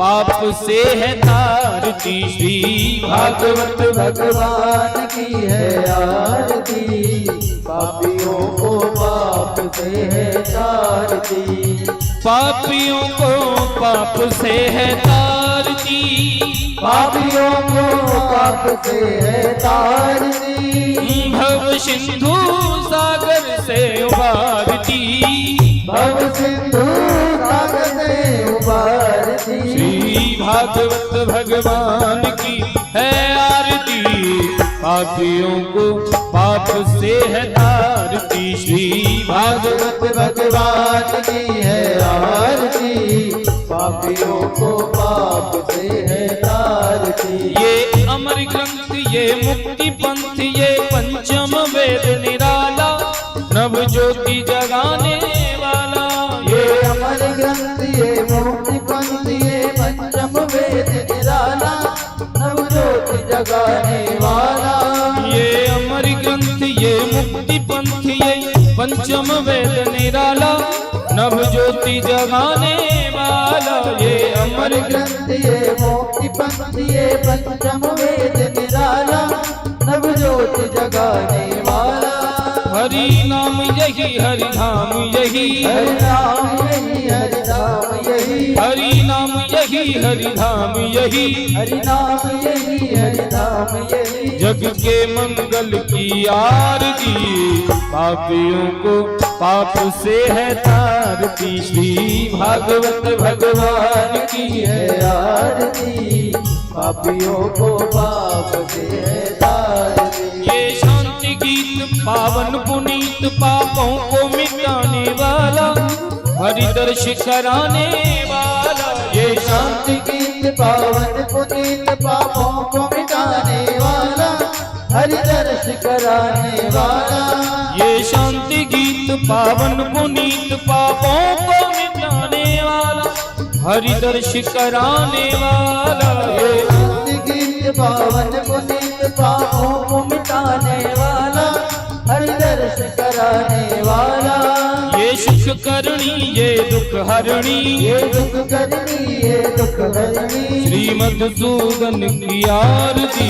पाप से है तारती। श्री भागवत भगवान की है आरती, पापियों को पाप से है तारती। पापियों को पाप से है तारती, पापियों को पाप से है तारती। भव सिंधु सागर से उबारती, भव सिंधु सागर से उबारती। श्री भागवत भगवान की है आरती, पापियों को पाप से है तारती। श्री भागवत भगवान की है आरती, पापियों को पाप से है तारती। ये अमर ग्रंथ ये मुक्ति पंथ ये पंचम वेद निराला, नव ज्योति जगाने वाला। ये अमर ग्रंथ ये मुक्ति पंथ ये पंचम वेद निराला, नव ज्योति जगाने वाला। ये अमर ग्रंथ ये मुक्ति पंथ ये पंचम वेद निराला, नव ज्योति जगाने वाला। ये अमर ग्रंथ ये मुक्ति पंथ ये पंचम वेद निराला, नव ज्योति जगाने वाला। हरि नाम यही हरि धाम यही, हरि नाम यही हरि धाम यही, हरि नाम यही हरि धाम यही, हरि नाम यही हरि धाम यही। जग के मंगल की आरती, पापियों को पाप से है तारती। श्री भागवत भगवान की है आरती, पापियों को पाप से है तारती। ये शांति गीत पावन पुनीत पापों को मिटाने वाला, हरि दर्श कराने वाला। ये शांति गीत पावन पुनीत पापों को मिटाने वाला, हरि दर्श कराने वाला। ये शांति गीत पावन पुनीत पापों को मिटाने वाला, हरि दर्श कराने वाला। ये शांति गीत पावन पुनीत पापों को मिटाने वाला, हरि दर्श कराने वाला। ये सुख करणी ये दुख हरणी, ये दुख करनी ये दुख हरणी। श्री मधुसूदन की आरती,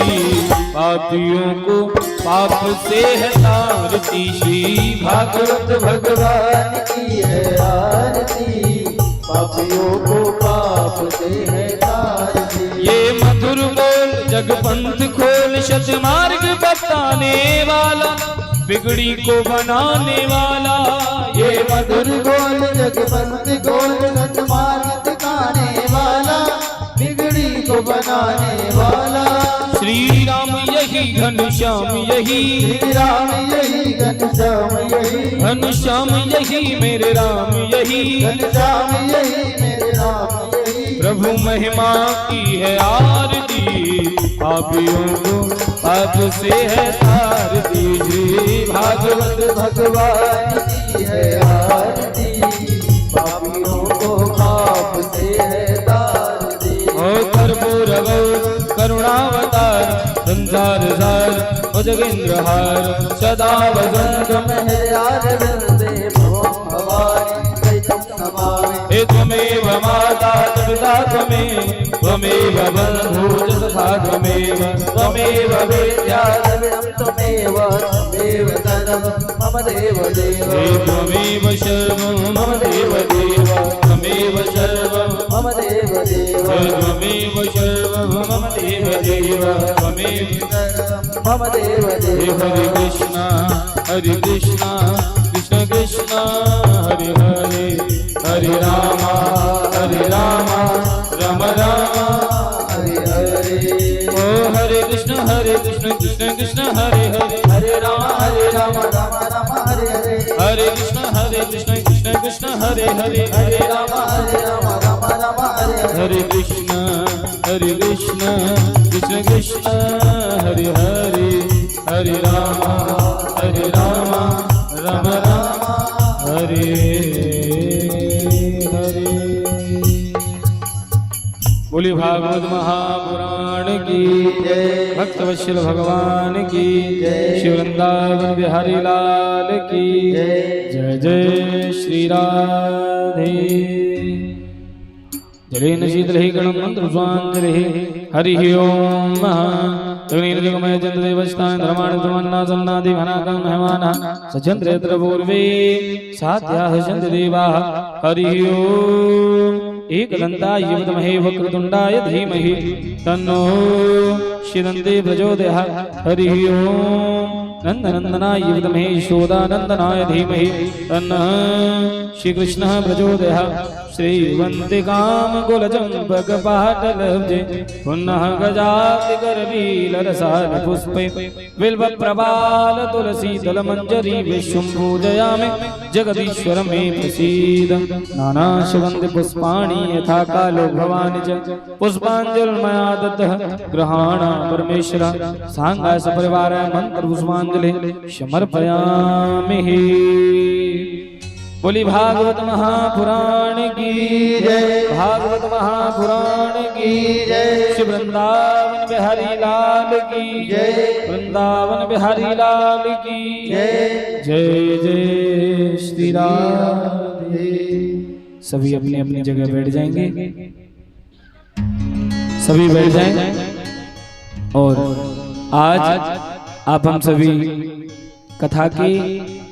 पापियों को पाप से है तारती। श्री भागवत भगवान की है आरती, पापियों को पाप से है तारती। ये मधुर बोल जगपंथ खोल सतमार्ग बताने वाला, बिगड़ी को बनाने वाला। ये मधुर बोल जगपंथ गोल सतमार्ग दिखाने वाला, बिगड़ी को बनाने वाला। श्री राम यही घनश्याम यही, श्री राम यही घनश्याम यही, घनश्याम यही मेरे राम यही, घनश्याम यही मेरे राम यही। प्रभु महिमा की है आरती, पापियों को पाप से है तारती। श्री भागवत भगवान की है आरती, पापियों को पाप से है तारती। ओ कर्पूर करुणावतार संसार सार भुजगेंद्र हार, सदा वसंत महर्यादे भवानी दैत्यं नमामि। हे त्वमेव माता पिता त्वमेव बन्धु च सखा त्वमेव वेद्या त्वमेव त्वमेव सर्वं मम देव देव। हे त्वमेव सर्वं मम देव देव, त्वमेव सर्वं मम देव देव। हे त्वमेव सर्वं मम देव देव, त्वमेव मम देव हे देव। हरे कृष्णा कृष्ण कृष्ण हरे हरे, हरे रामा राम राम हरे हरे। ओ हरे कृष्ण कृष्ण कृष्ण हरे हरे, हरे राम राम राम हरे हरे। हरे कृष्ण कृष्ण कृष्ण हरे हरे, हरे राम राम राम हरे हरे। हरे कृष्ण कृष्ण कृष्ण हरे हरे, हरे राम राम राम हरे हरे। बोली भागवत महापुराण की जय, भक्तवत्सल भगवान की जय, श्री वृंदावन बिहारी लाल की जय। जय जय श्री राधे। जलेन शीतले गणं मन्त्रस्वाञ्जलिः हरिः ओम् जगमय चन्द्रदेवस्थान धर्माण धर्मन्नासन्नादि भनाकं मेहमानः सचन्द्रेत्र पूर्वे सात्याः चन्द्रदेवाः हरिः ओम् एकदन्ताय विद्महे वक्रतुण्डाय धीमहि तन्नो श्रीदन्ते प्रचोदयाः हरिः ओम् नन्दनन्दनाय विद्महे यशोदानन्दनाय धीमहि तन्नः श्रीकृष्णः प्रचोदयाः श्रीवन्तिकामकुलचम्पकपाटलब्जे पुनः गजातिकरवीलरसालपुष्पे बिल्वप्रपालतुलसीदलमञ्जरी विश्वं पूजयामि जगदीश्वर मे प्रसीद नानाशगन्धपुष्पाणि यथा कालो भवानि च पुष्पाञ्जलिर्मया दत्तः गृहाण परमेश्वर साङ्गाय सपरिवाराय मन्त्रपुष्पाञ्जलिः समर्पयामि। बोली भागवत महापुराण की जय, भागवत महापुराण की जय। श्री वृंदावन बिहारी लाल की जय, वृंदावन बिहारी लाल की जय। जय जय श्री राधे। सभी अपनी अपनी जगह बैठ जाएंगे, सभी बैठ जाएंगे। और आज आप हम सभी कथा के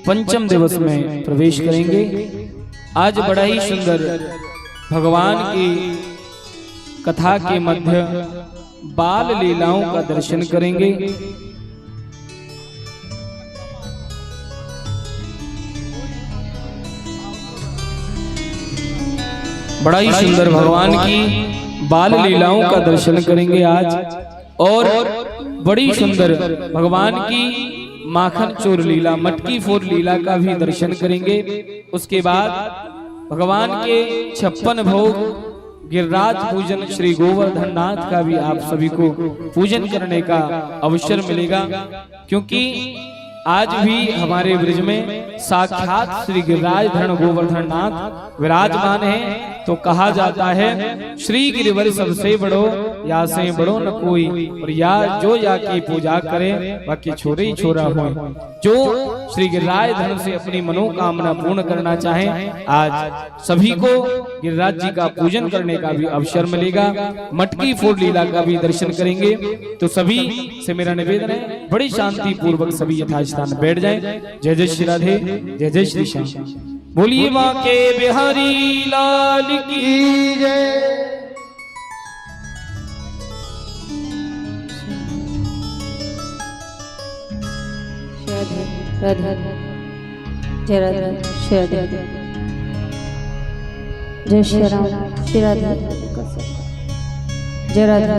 पंचम दिवस में प्रवेश करेंगे। आज बड़ा ही सुंदर भगवान की कथा के मध्य बाल लीलाओं का दर्शन करेंगे। बड़ा ही सुंदर भगवान की बाल लीलाओं का दर्शन करेंगे आज। और बड़ी सुंदर भगवान की माखन चोर लीला, मटकी फोर लीला का भी दर्शन करेंगे। उसके बाद भगवान के 56 भोग गिरिराज पूजन श्री गोवर्धन नाथ का भी आप सभी को पूजन करने का अवसर मिलेगा, क्योंकि आज भी हमारे ब्रज में साक्षात श्री गिरिराज धरण गोवर्धन नाथ विराजमान है। तो कहा जाता है श्री गिरिवर सबसे बड़ो, या से बड़ो न कोई, और या जो या की पूजा करे बाकी छोरे ही छोरा हो। जो श्री गिरिराज धरण से अपनी मनोकामना पूर्ण करना चाहे, आज सभी को गिरिराज जी का पूजन करने का भी अवसर मिलेगा। मटकी फोड़ लीला का भी दर्शन करेंगे। तो सभी से मेरा निवेदन है, बड़ी शांति पूर्वक सभी यथास्थान बैठ जाएं। जय जय श्री राधे, जय जय श्री श्याम। बोलिए माँ के बिहारी लाल की जय। राधे जय राधे श्री राधे जय श्री राम श्री राधे जय राधे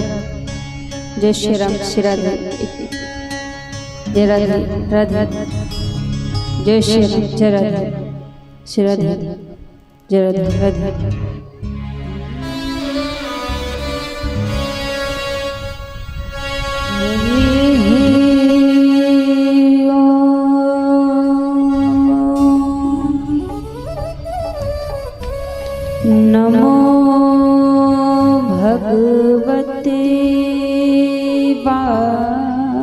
जय श्री राम श्री राधे जय राधे राधे जय श्री राम जय राधे श्री राधे जय राधे राधे। नमो भगवते वासुदेवाय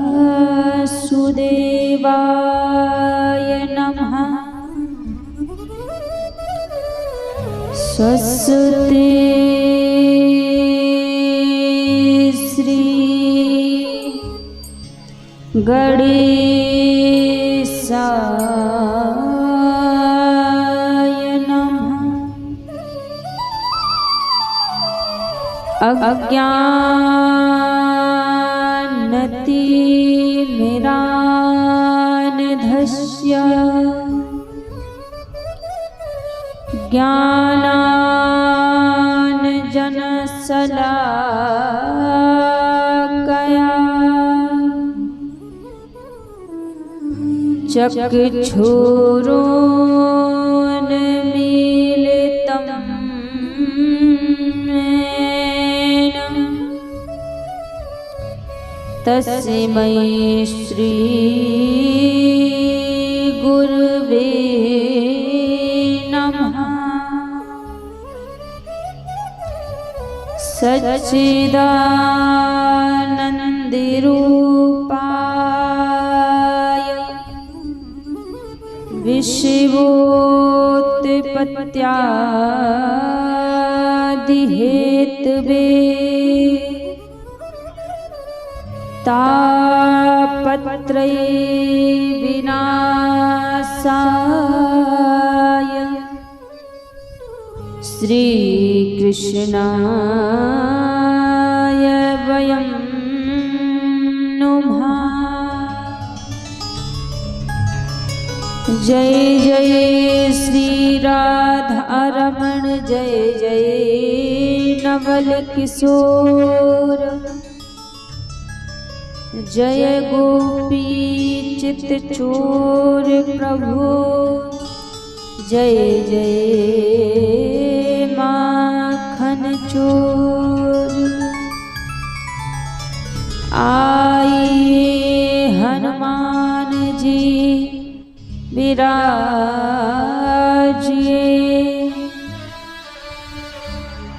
नमः। स्वस्ति श्री गणेशाय नमः। अज्ञानतिमिरान्धस्य ज्ञानाञ्जनशलाकया चक्षुरोन्मीलितं येन तस्मै श्री गुरुवे नमः। सच्चिदानन्दरूपाय विश्वोत्पत्त्यादिहेतवे बे तापत्रय विनाशाय श्री कृष्णाय वयं नुमः। जय जय श्री राधा रमण जय जय नवल किशोर जय गोपी चित चोर प्रभु जय जय माखन चोर। आइए हनुमान जी विराजिए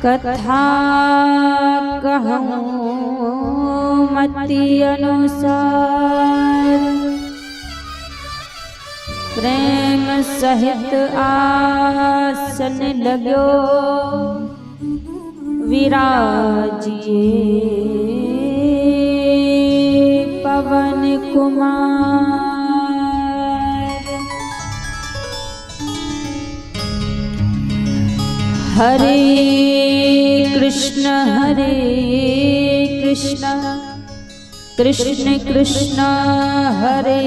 कथा कहूँ मति अनुसार प्रेम सहित आसन लगो विराजिए पवन कुमार। हरे कृष्ण कृष्ण कृष्ण हरे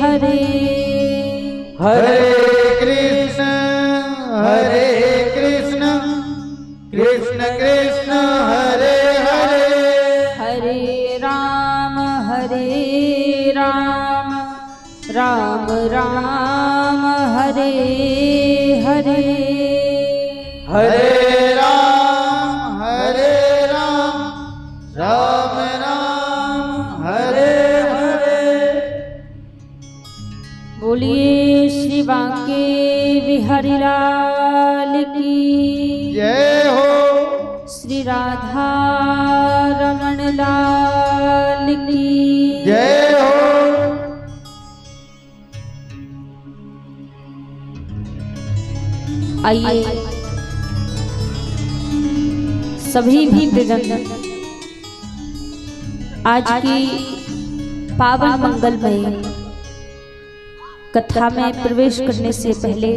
हरे हरे कृष्ण कृष्ण कृष्ण हरे हरे हरे राम राम राम हरे हरे हरे राम राम राम हरे हरे। बोलिए श्री बांके बिहारी लाल की जय हो। श्री राधा रमण लाल की जय हो। आइए सभी भक्तजन आज की पावन मंगलमय कथा में प्रवेश करने से पहले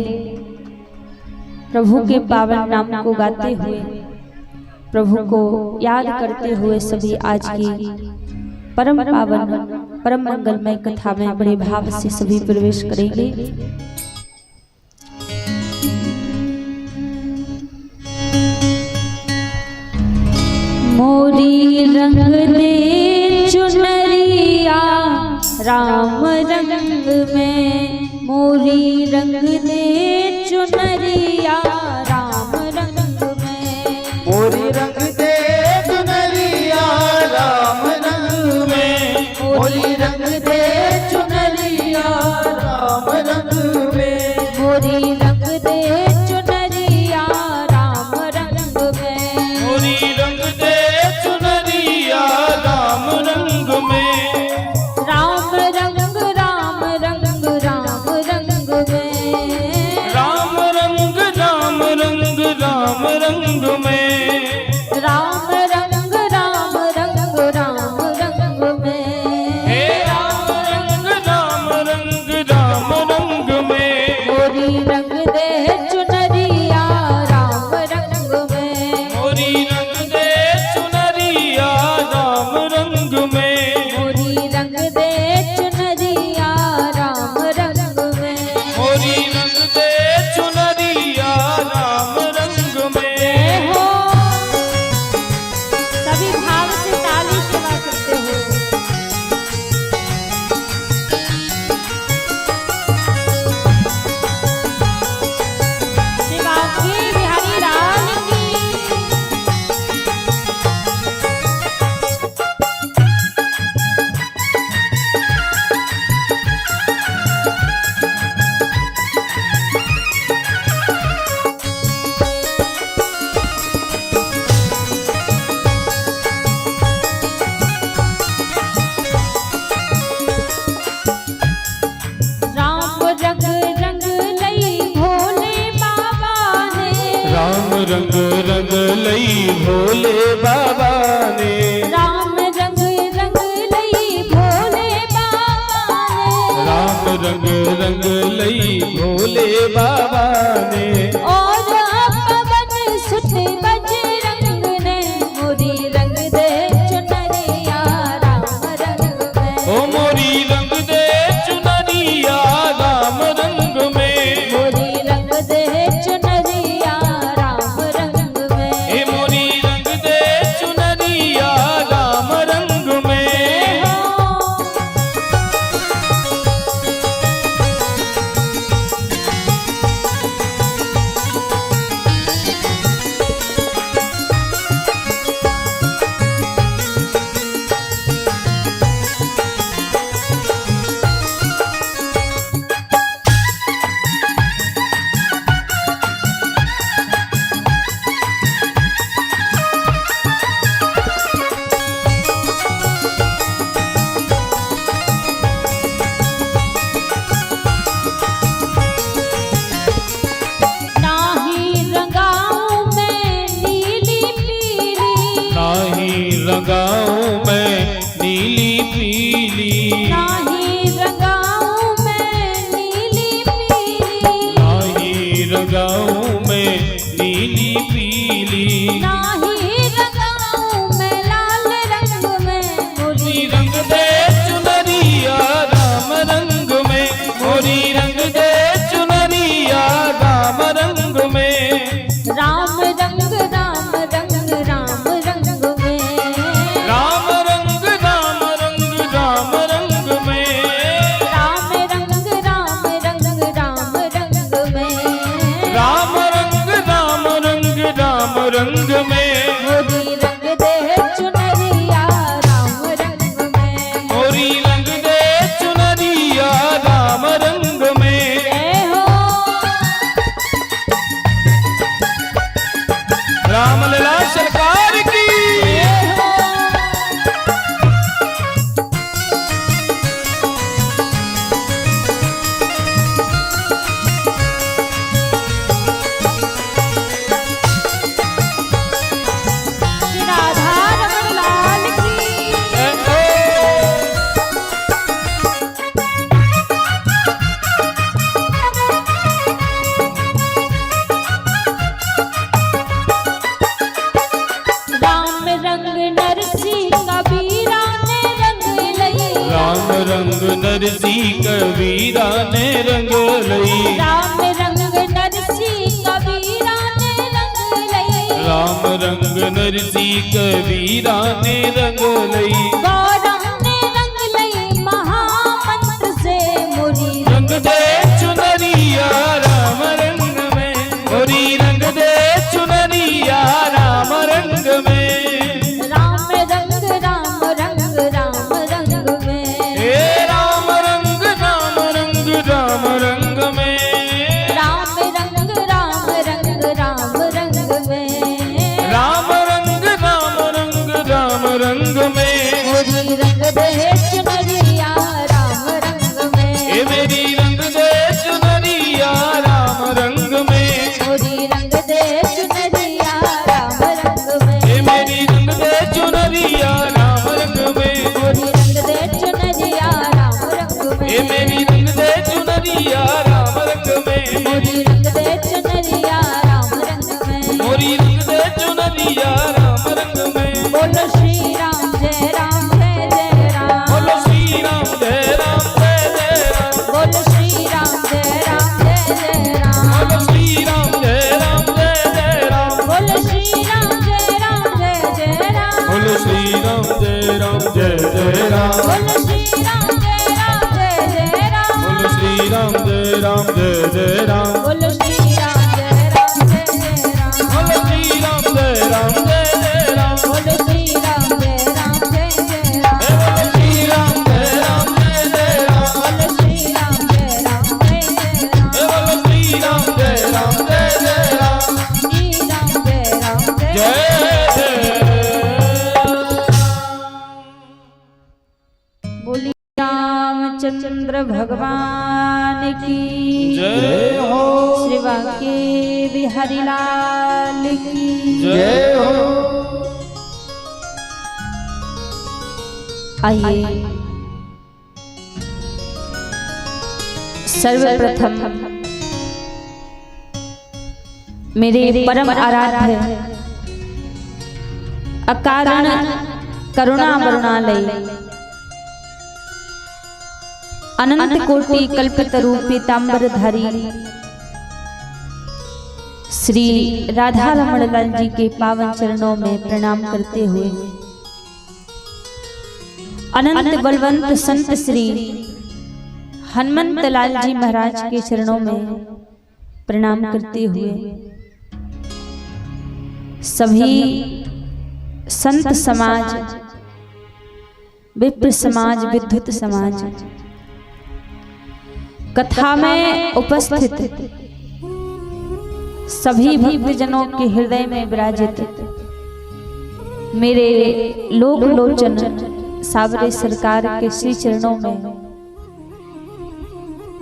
प्रभु के पावन नाम को गाते हुए प्रभु को याद करते हुए सभी आज की परम पावन परम मंगलमय कथा में बड़े भाव से सभी प्रवेश करेंगे। मोरी रंग दे चुनरिया राम रंग में मोरी रंग दे चुनरिया राम रंग में मोरी रंग दे चुनरिया राम रंग में मोरी रंग दे चुनरिया राम रंग में मोरी रंग दे चुनरिया राम रंग में मोरी रंग दे चुनरिया राम रंग में राम रंग राम रंग राम रंग में राम रंग राम बाबा ने। राम रंग रंग लई भोले बाबा ने। राम रंग रंग लई भोले बाबा ने। और पवन सुत बजरंग ने मोरी रंग दे चुनरिया राम रंग में। ओ मोरी रंग दे चुनरिया राम रंग में। मोरी रंग दे चुनरिया राम रंग में। ए मोरी रंग दे चुनरिया राम रंग में। रंगाऊं मैं नीली पीली। नाही रंगाऊं मैं नीली पीली। नाही रंगाऊं मैं नीली पीली। नाही रंगाऊं मैं लाल रंग में। मोरी रंग दे चुनरिया राम रंग में। मोरी रंग दे चुनरिया राम रंग में। राम रंग राम रंग राम रंग में। राम रंग राम रंग राम रंग में। राम रंग राम रंग राम रंग में। राम रंग राम रंग राम रंग में। मोरी रंग दे चुनरिया राम रंग में। मोरी रंग दे चुनरिया राम रंग में। जय हो रामलला सरकार की। जय हो। राधा रमण लाल की। राम रंग नरसी कबीरा ने रंग लई। राम रंग नरसी कबीरा ने रंग लई। राम रंग नरसी कबीरा ने रंग लई। राम रंग नरसी कबीरा ने रंग लई। गौरव ने रंग लई महामंत्र से मोरी रंग दे चुनरिया राम रंग में। मोरी रंग दे चुनरिया राम रंग में। राम रंग राम रंग राम रंग में। हे राम रंग राम रंग राम रंग में। राम रंग राम रंग राम रंग में। राम रंग राम रंग राम रंग में। मोरी रंग दे चुनरिया राम रंग में। हे मेरी रंग दे चुनरिया राम रंग में। मोरी रंग दे चुनरिया राम रंग में। हे मेरी रंग दे चुनरिया राम रंग में। मोरी रंग दे चुनरिया राम रंग में। हे मेरी रंग दे चुनरिया राम रंग में। मोरी रंग दे चुनरिया राम रंग में। मोरी रंग दे चुनरिया राम रंग में। बोलो श्री राम जय राम जय जय राम। बोलो श्री राम जय राम जय जय राम। बोलो श्री राम जय राम जय जय राम। बोलो श्री राम जय राम जय जय राम। बोलो श्री राम जय राम जय जय राम। बोलो श्री राम जय राम जय जय राम। बोलो श्री राम जय राम जय जय राम। बोलो श्री राम जय राम जय जय राम। बोलो श्री राम जय राम जय जय राम। बोलो श्री राम जय राम जय जय राम। बोलो श्री राम जय राम जय जय राम। बोलो श्री राम जय राम जय जय राम। बोलो श्री राम जय राम जय जय राम। बोलो श्री राम जय राम जय जय राम। श्री राम जय राम जय जय जय। बोली रामचंद्र भगवान की जय हो। श्री बांके बिहारी लाल की जय हो। आइए सर्वप्रथम मेरे परम आराध्य अकारण करुणा वरुणालय अनंत कोटि कल्पित रूप पीतांबरधारी श्री राधा रमण लाल जी के पावन चरणों में प्रणाम करते हुए अनंत बलवंत संत श्री हनुमंत लाल जी महाराज के चरणों में प्रणाम करते हुए सभी संत समाज, विप्र समाज, विद्युत समाज, कथा में उपस्थित सभी भक्तजनों के हृदय में विराजित मेरे लोक लोचन सावरे सरकार के श्री चरणों में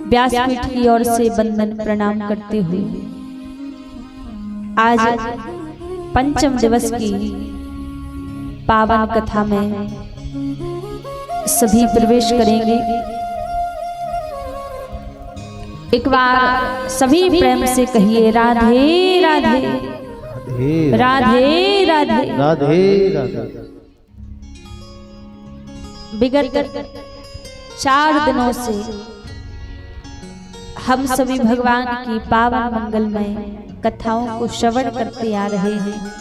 व्यासपीठ की ओर से वंदन प्रणाम करते हुए आज पंचम दिवस की पावन कथा में सभी प्रवेश करेंगे। एक बार सभी प्रेम से कहिए राधे राधे राधे राधे राधे राधे। विगत 4 दिनों से हम सभी भगवान की पावन मंगलमय कथाओं को श्रवण करते आ रहे हैं।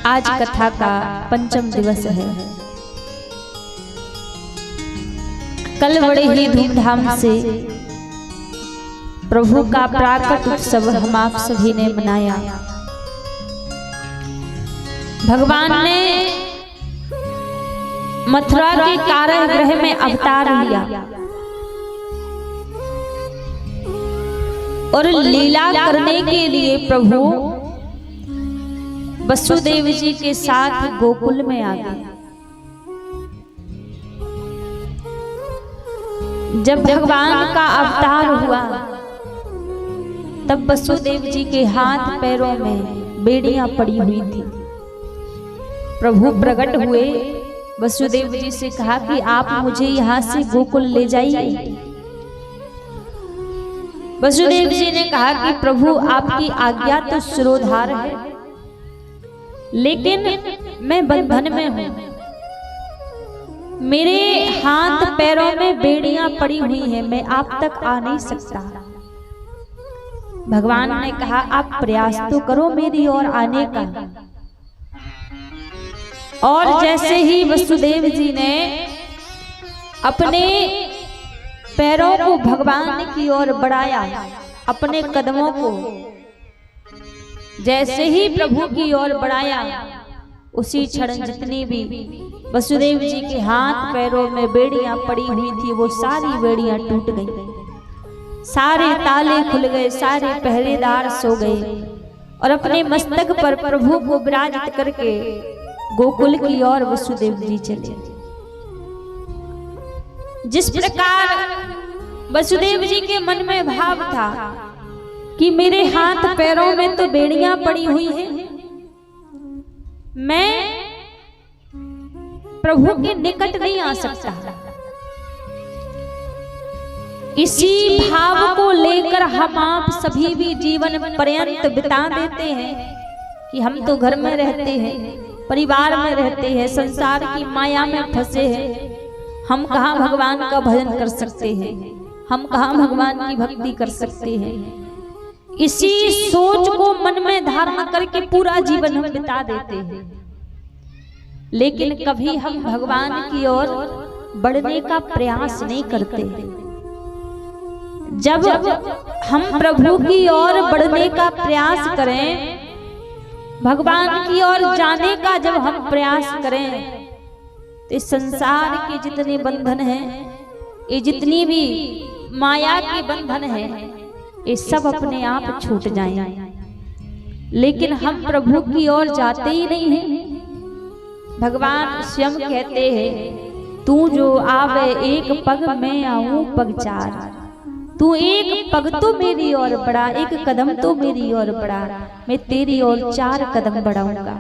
आज कथा का पंचम दिवस है। कल बड़े ही धूमधाम से प्रभु का प्राकट उत्सव हम आप सभी ने मनाया। भगवान ने मथुरा के कारागृह में अवतार लिया और लीला करने के लिए प्रभु वसुदेव जी के साथ गोकुल में आ गए। जब भगवान का अवतार हुआ तब वसुदेव जी के हाथ पैरों में बेड़ियां पड़ी हुई थी। प्रभु प्रकट हुए, वसुदेव जी से कहा कि आप मुझे यहाँ से गोकुल ले जाइए। वसुदेव जी ने कहा कि प्रभु आपकी आज्ञा तो शिरोधार है, लेकिन मैं बंधन में हूं, मेरे हाथ पैरों में बेड़ियां पड़ी हुई हैं, मैं आप तक आ नहीं सकता। भगवान ने कहा आप प्रयास तो करो मेरी ओर आने का। और जैसे ही वसुदेव जी ने अपने पैरों को भगवान की ओर बढ़ाया, अपने कदमों को जैसे ही प्रभु की ओर बढ़ाया, उसी क्षण जितनी भी वसुदेव जी के हाथ पैरों में बेड़ियां पड़ी हुई थी वो सारी बेड़ियां टूट गईं। सारे ताले खुल गए, सारे पहरेदार सो गए और अपने मस्तक पर प्रभु को विराजित करके गोकुल की ओर वसुदेव जी चले। जिस प्रकार वसुदेव जी के मन में भाव था कि मेरे हाथ पैरों में तो बेड़ियां पड़ी हुई हैं, मैं प्रभु के निकट नहीं आ सकता। इसी भाव को लेकर हम आप सभी भी जीवन पर्यंत बिता देते हैं कि हम तो घर में रहते हैं, परिवार में रहते हैं, संसार की माया में फंसे हैं, हम कहाँ भगवान का भजन कर सकते हैं, हम कहाँ भगवान की भक्ति कर सकते हैं। इसी सोच को मन में धारण करके पूरा जीवन हम बिता देते हैं, लेकिन कभी हम भगवान की ओर बढ़ने का प्रयास नहीं करते। जब हम प्रभु की ओर बढ़ने का प्रयास करें, भगवान की ओर जाने का जब हम प्रयास करें, तो संसार के जितने बंधन हैं, ये जितनी भी माया के बंधन हैं, ये सब अपने आप छूट जाएं। लेकिन हम प्रभु की ओर जाते ही नहीं हैं। भगवान स्वयं कहते हैं, तू जो आवे एक पग मैं आऊं पग चार। तू एक पग तो मेरी ओर बढ़ा, एक कदम तो मेरी ओर बढ़ा, मैं तेरी ओर 4 कदम बढ़ाऊंगा।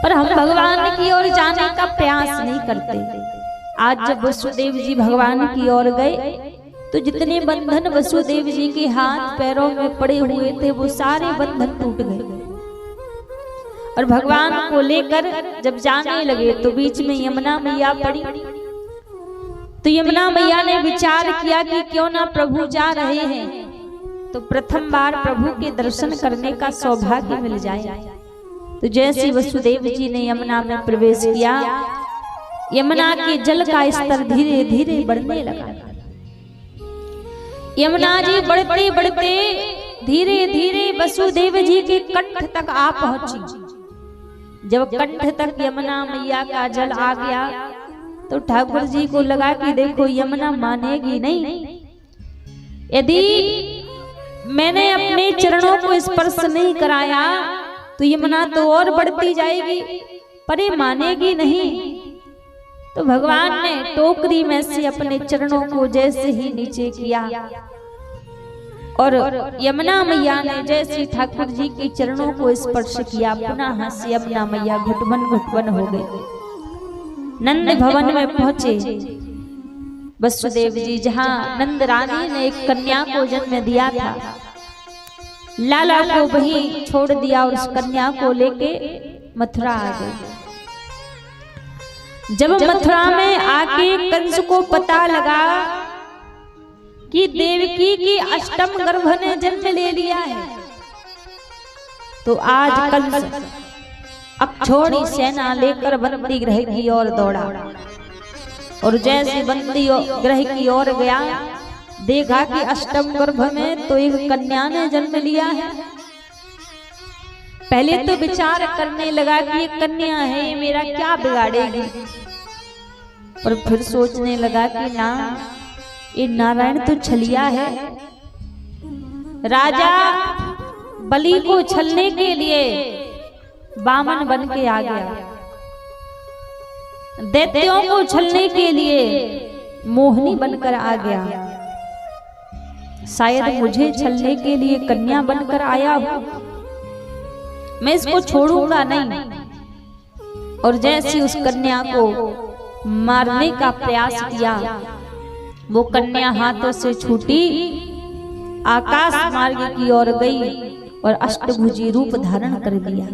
पर हम भगवान की ओर जाने का प्रयास नहीं करते। आज जब वसुदेव जी भगवान की ओर गए तो जितने बंधन वसुदेव जी के हाथ पैरों में पड़े हुए थे वो सारे बंधन टूट गए। और भगवान को लेकर जब जाने लगे तो बीच में यमुना मैया पड़ी। तो यमुना मैया ने विचार किया कि क्यों ना प्रभु जा रहे हैं तो प्रथम बार प्रभु के दर्शन करने का सौभाग्य मिल जाए। तो जैसे वसुदेव जी ने यमुना में प्रवेश किया, यमुना के जल का स्तर धीरे धीरे बढ़ने लगा। यमुना जी बढ़ते बढ़ते धीरे धीरे वसुदेव जी के कंठ तक आ पहुंची। जब कंठ तक यमुना मैया का जल आ गया तो ठाकुर जी को लगा कि देखो यमुना मानेगी नहीं, यदि मैंने अपने चरणों को स्पर्श नहीं कराया तो यमुना तो और बढ़ती जाएगी, पर ये मानेगी नहीं। तो भगवान ने टोकरी में से अपने चरणों को जैसे ही नीचे किया और यमुना मैया ने जैसे ठाकुर जी के चरणों को स्पर्श किया, पुनः से यमुना मैया घुटबन हो गई। नंद भवन में पहुंचे वसुदेव जी, जहां नंद रानी ने एक कन्या को जन्म दिया था। लाला को वहीं छोड़ दिया और उस कन्या को लेके मथुरा आ गए। जब मथुरा में आके कंस को पता लगा कि देवकी की अष्टम गर्भ ने जन्म ले लिया है, तो आज कंस अक्षौणी सेना लेकर बंदी गृह की ओर दौड़ा। और जैसे बंदी गृह की ओर गया, देखा कि अष्टम गर्भ में तो एक कन्या ने जन्म लिया है। पहले तो विचार करने लगा कि ये कन्या है, ये मेरा क्या बिगाड़ेगी, पर फिर सोचने लगा कि ना, ये नारायण तो छलिया है। राजा बलि को छलने के लिए बामन बन के आ गया, दैत्यों को छलने के लिए मोहिनी बनकर आ गया। शायद मुझे छलने के लिए कन्या बनकर आया हूं, मैं इसको छोड़ूंगा नहीं। और जैसे उस कन्या को मारने का प्रयास किया, वो कन्या हाथों से छूटी, आकाश मार्ग की ओर गई और अष्टभुजी रूप धारण कर लिया।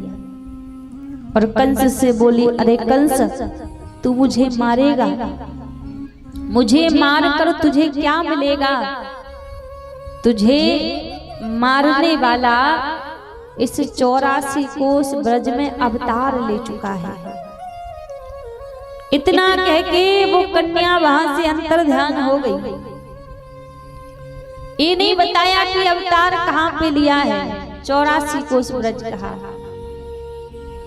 और कंस से बोली, अरे कंस, तू मुझे मारेगा, मुझे मारकर तुझे क्या मिलेगा? तुझे मारने वाला इस 84 कोस ब्रज में अवतार ले चुका है। इतना कह के वो कन्या वहां से अंतर ध्यान हो गई। ये नहीं बताया कि अवतार कहां पे लिया है, 84 कोस ब्रज कहा।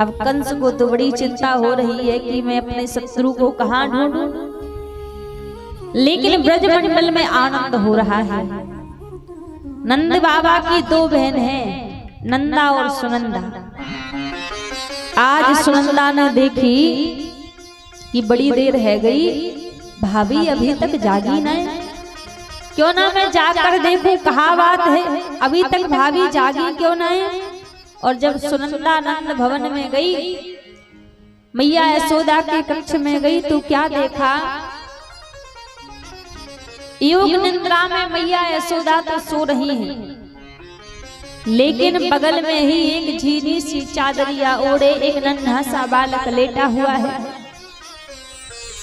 अब कंस को तो बड़ी चिंता हो रही है कि मैं अपने शत्रु को कहां ढूंढूं, लेकिन ब्रज मंडल में आनंद हो रहा है। नंद बाबा की 2 बहन हैं, नंदा और सुनंदा। आज सुनंदा ने देखी कि बड़ी देर है गई, भाभी अभी तक जागी न, क्यों ना मैं जाकर देखूं कहाँ बात है, अभी तक भाभी जागी क्यों न है। और जब सुनंदा नंद भवन में गई, मैया यशोदा के कक्ष में गई, तो क्या देखा, योग निद्रा में मैया यशोदा तो सो रही हैं, लेकिन बगल में ही एक झीनी सी चादरिया ओढ़े एक नन्हा सा बालक लेटा हुआ है।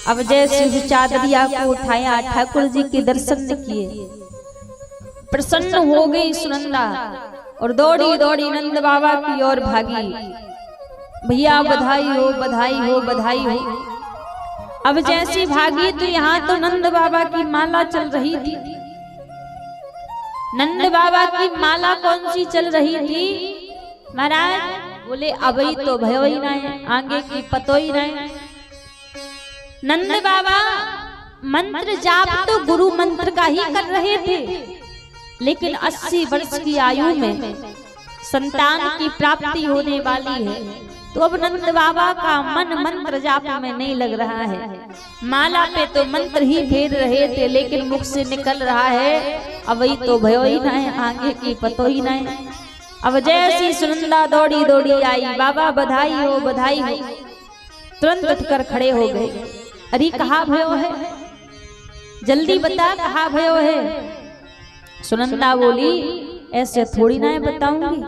अब जैसे उस चादरिया को उठाया, ठाकुर जी के दर्शन किए, प्रसन्न हो गई सुनंदा और दौड़ी दौड़ी नंद बाबा की ओर भागी। भैया बधाई हो, बधाई हो, बधाई हो। अब जैसी भागी तो यहाँ तो नंद बाबा की माला चल रही थी। नंद बाबा की माला कौन सी चल रही थी महाराज? बोले अभी तो भयो ही नहीं, आगे की पतो ही नहीं। नंद बाबा मंत्र जाप तो गुरु मंत्र का ही कर रहे थे, लेकिन 80 वर्ष की आयु में संतान की प्राप्ति होने वाली है, तो अब नंद बाबा का मन मंत्र जाप में नहीं लग रहा है। माला पे तो मंत्र ही फेर रहे थे, लेकिन मुख से निकल रहा है अभी तो भयो ही नहीं, आगे की पतो ही नहीं। अब जैसी सुनंदा दौड़ी दौड़ी आई, बाबा बधाई हो बधाई हो। तुरंत उठकर खड़े हो गए। अरे कहाँ भयो है, जल्दी बता कहाँ भयो है। सुनंदा बोली ऐसे थोड़ी ना बताऊंगी।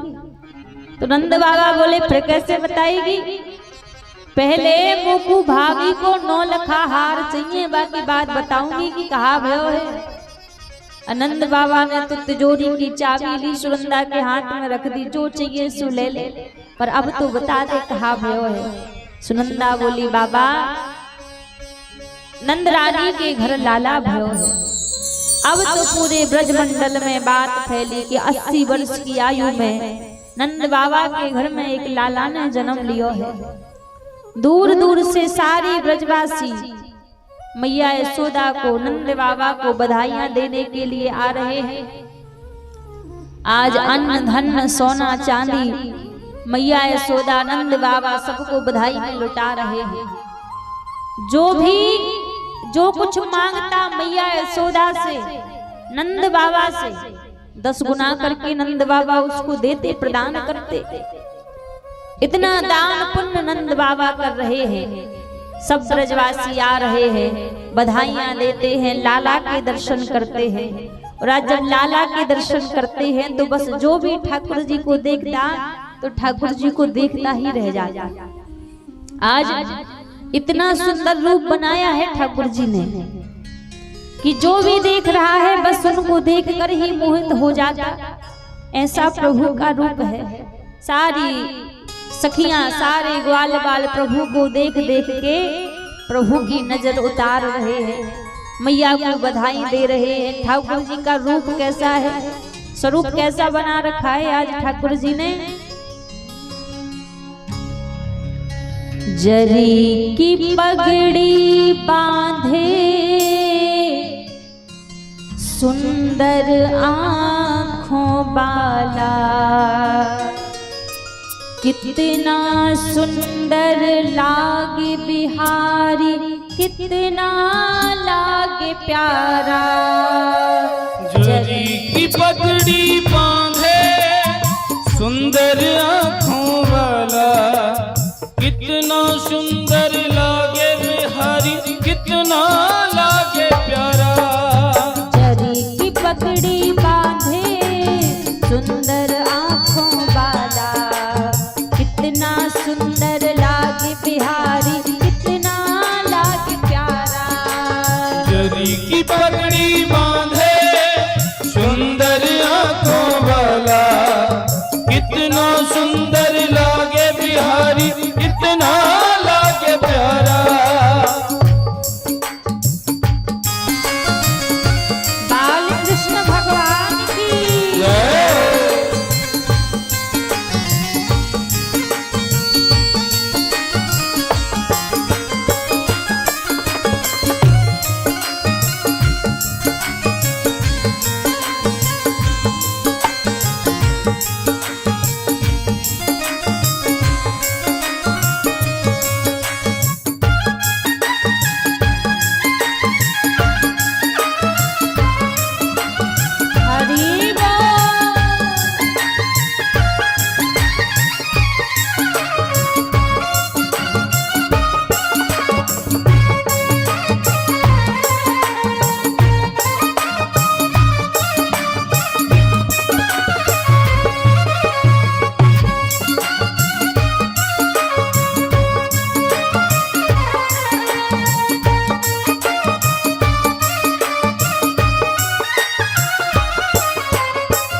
तो नंद बाबा बोले फिर कैसे बताएगी, पहले मोकू भाभी को 9 लखा हार चाहिए, बाकी बात बताऊंगी कि कहाँ भयो है। आनंद बाबा ने तो तिजोरी की चाबी ली, सुनंदा के हाथ में रख दी, जो चाहिए सो ले ले, पर अब तो बता दे कहाँ भयो है। सुनंदा बोली बाबा नंद रानी के घर लाला भयो है। अब तो पूरे ब्रजमंडल में बात फैली कि 80 वर्ष की आयु में नंद बाबा के घर में एक लाला ने जन्म लियो है। दूर दूर से सारी ब्रजवासी मैया यशोदा को, नंद बाबा को बधाइयां देने के लिए आ रहे हैं। आज अन्न धन सोना चांदी मैया यशोदा नंद बाबा सबको बधाई में लुटा रहे हैं। जो कुछ मांगता मैया यशोदा से, नंद बाबा से 10 गुना करके नंद बाबा उसको देते, प्रदान करते। इतना दान पुण्य नंद बाबा कर रहे हैं। सब ब्रजवासी आ रहे हैं, बधाइयां देते हैं, लाला के दर्शन करते हैं। और आज जब लाला के दर्शन करते हैं तो बस जो भी ठाकुर जी को देखता तो ठाकुर जी को देखता ही रह जाता। आज इतना सुंदर रूप बनाया है ठाकुर जी ने कि जो भी देख रहा है बस उनको देखकर ही मोहित हो जाता। ऐसा प्रभु का रूप है। सारी सखियां, सारे ग्वाल बाल प्रभु को देख देख के प्रभु की नजर उतार रहे हैं, मैया को बधाई दे रहे हैं। ठाकुर जी का रूप कैसा है, स्वरूप कैसा बना रखा है आज ठाकुर जी ने। जरी की पगड़ी बांधे सुंदर आँखों बाला, कितना सुंदर लागे बिहारी, कितना लागे प्यारा। जरी की पगड़ी बांधे सुंदर आँखों वाला, कितना सुंदर लागे बिहारी, कितना लागे प्यारा। जरी की पगड़ी बांधे सुंदर आँखों वाला, कितना सुंदर लागे बिहारी, कितना लागे प्यारा। जरी की पगड़ी बांधे सुंदर आँखों वाला, कितना सुंदर लागे बिहारी, कितना लागे प्यारा। बाल कृष्ण भगवान की जय। हरि बोल।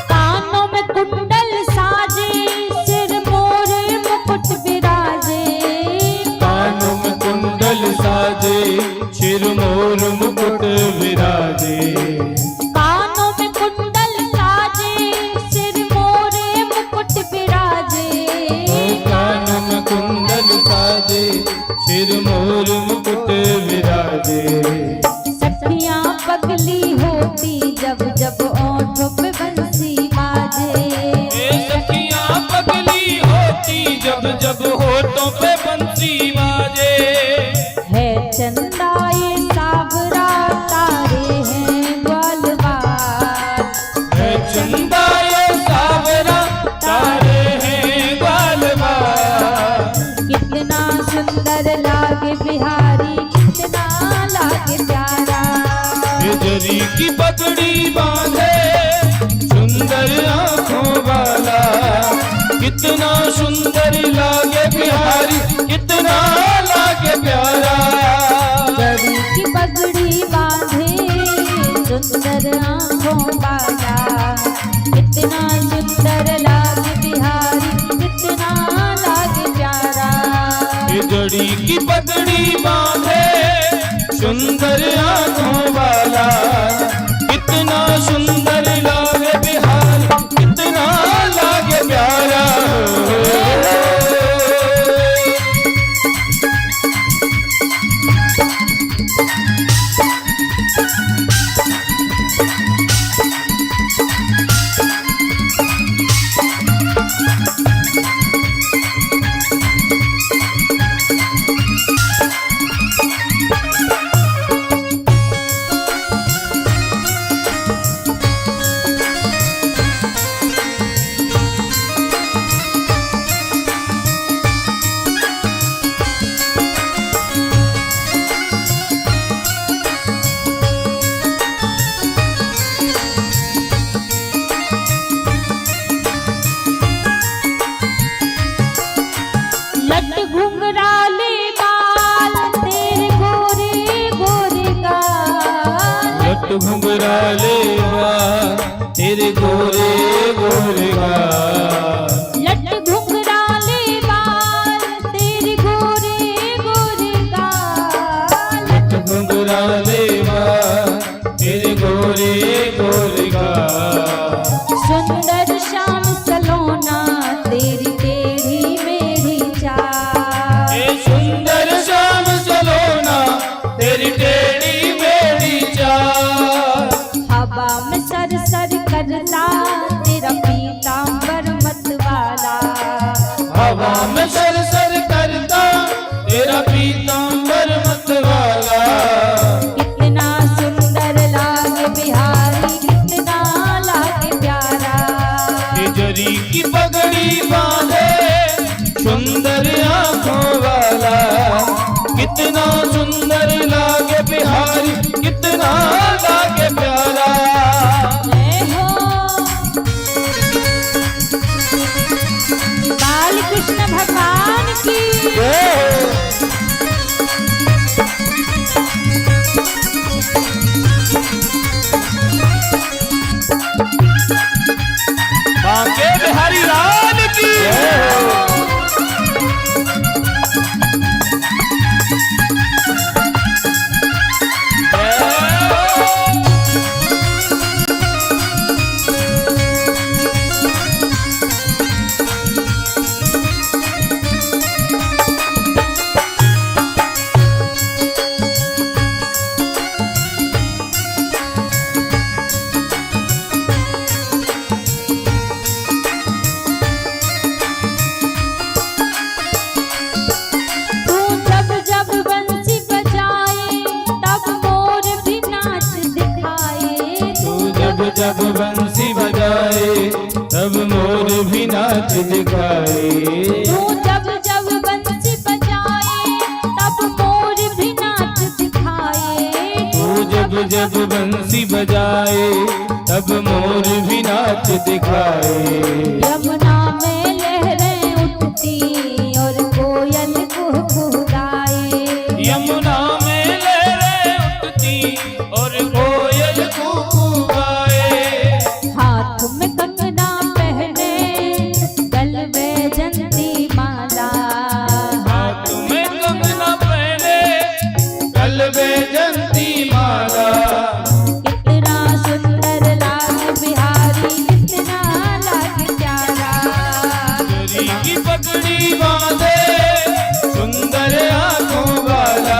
कानों में कुंडल साजे, सिर मोर मुकुट विराजे। कानों में कुंडल साजे, सिर मोर मुकुट विराजे। कानों में कुंडल साजे, सिर मोर मुकुट विराजे। कानों में कुंडल साजे, सिर मोर मुकुट विराजे। सखियां पगली होती जब जब ओंठों पे बंसी बाजे। सखियां पगली होती जब जब होठों पे बंसी बाजे। है चंदा ये सावरा, तारे हैं ग्वालवार। है चंदा ये सावरा, तारे सुंदर लागे बिहारी कितना लागे प्यारा। जरी की पगड़ी बांधे सुंदर आंखों वाला कितना सुंदर लागे बिहारी कितना लागे प्यारा। जरी की पगड़ी बांधे सुंदर आंखों वाला कितना सुंदर लागे बिहारी कितना लागे प्यारा। जड़ी की पगड़ी बांधे सुंदर आंखों वाला कितना सुंदर लागे बिहारी कितना लागे प्यारा। लट घुंघराले बाल तेरे गोरे गोरे गाल। लट घुंघराले बाल तेरे गोरे गोरे गाल। लट घुंघराले बाल तेरे गोरे गोरे गाल। लट घुंघराले बाल तेरे गोरे गोरे गाल। सुंदर श्याम सलोना तेरी टेढ़ी मेढ़ी चाल। ए सुंदर श्याम सलोना तेरी टेढ़ी मेढ़ी चाल। हवा में सर सर करता तेरा पीतांबर मतवाला। हवा में सर सर करता तेरा पीतांबर मतवाला। कितना सुंदर लागे बिहारी कितना लागे प्यारा। जरी की पगड़ी बांधे सुंदर आंखों वाला कितना सुंदर लागे बिहारी कितना लागे प्यारा। जय हो बाल कृष्ण भगवान की। बांके बिहारी लाल की। तू जब जब बंसी बजाए तब मोर भी नाच दिखाए। तू जब जब बंसी बजाए तब मोर भी नाच दिखाए। तू जब जब बंसी बजाए तब मोर भी नाच दिखाए। तू जब जब बंसी बजाए तब मोर भी नाच दिखाए। यमुना में लहरें उठती और कोयल कुहकुहाए। यमुना में लहरें उठती और कोयल कुहुकाए। हाथ में कंगना पहने गल में जंती माला। हाथ में कंगना पहने गल में जंती माला। कितना सुंदर लागे बिहारी कितना लागे प्यारा। जरी की पगड़ी बांधे सुंदर आंखों वाला।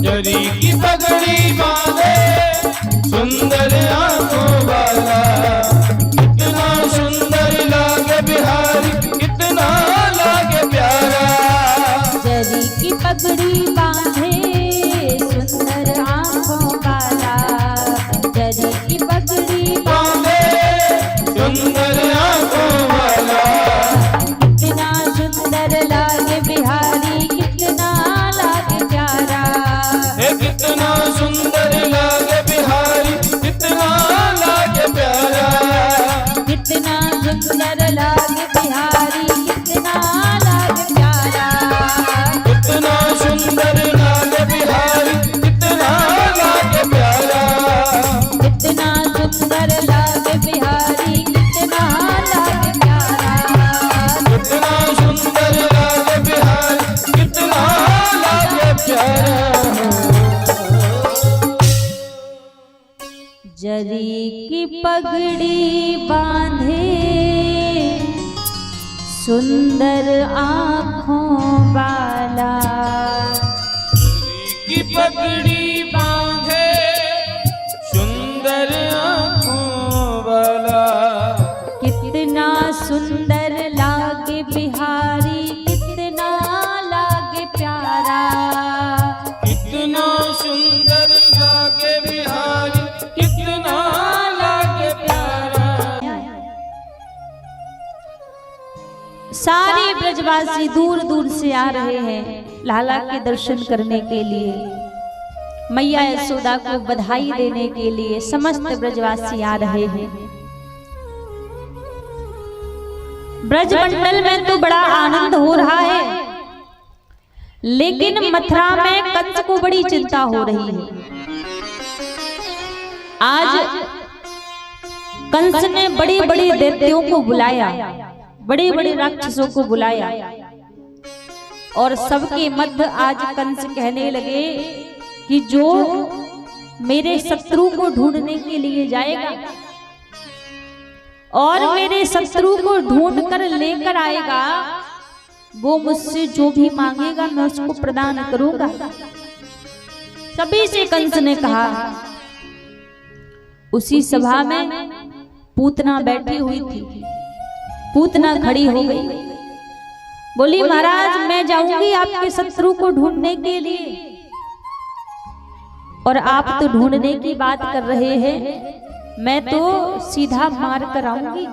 जरी की पगड़ी बांधे सुंदर आंखों वाला कितना सुंदर लागे बिहारी कितना लागे प्यारा। जरी की पगड़ी बांधे सुंदर आंखों वाला। जरी की पगड़ी बांधे सुंदर आंखों वाला कितना सुंदर लागे बिहारी कितना पगड़ी बांधे सुंदर आँखों वाला, की पगड़ी बांधे सुंदर आँखों वाला। कितना सुंदर लागे बिहारी, कितना लागे प्यारा, कितना सुंदर लागे बिहारी, कितना लागे प्यारा। सारे ब्रजवासी दूर दूर से आ रहे हैं लाला के दर्शन करने के लिए, मैया यशोदा को बधाई देने के लिए समस्त ब्रजवासी आ रहे हैं। ब्रजमंडल में तो बड़ा आनंद हो रहा है, लेकिन मथुरा में कंस को बड़ी चिंता हो रही है। आज कंस ने बड़े बड़े दैत्यों को बुलाया, बड़े बड़े राक्षसों को बुलाया, और सबके मध्य आज कंस कहने लगे कि जो मेरे शत्रु को ढूंढने के लिए जाएगा और मेरे शत्रु को ढूंढ कर लेकर आएगा, वो मुझसे जो भी मांगेगा मैं उसको प्रदान करूंगा। सभी से कंस ने कहा। उसी सभा में पूतना बैठी हुई थी। पूतना खड़ी हो गई, बोली महाराज मैं जाऊंगी आपके शत्रु को ढूंढने के लिए, और आप तो ढूंढने की बात कर रहे हैं, मैं तो सीधा मार कर आऊंगी।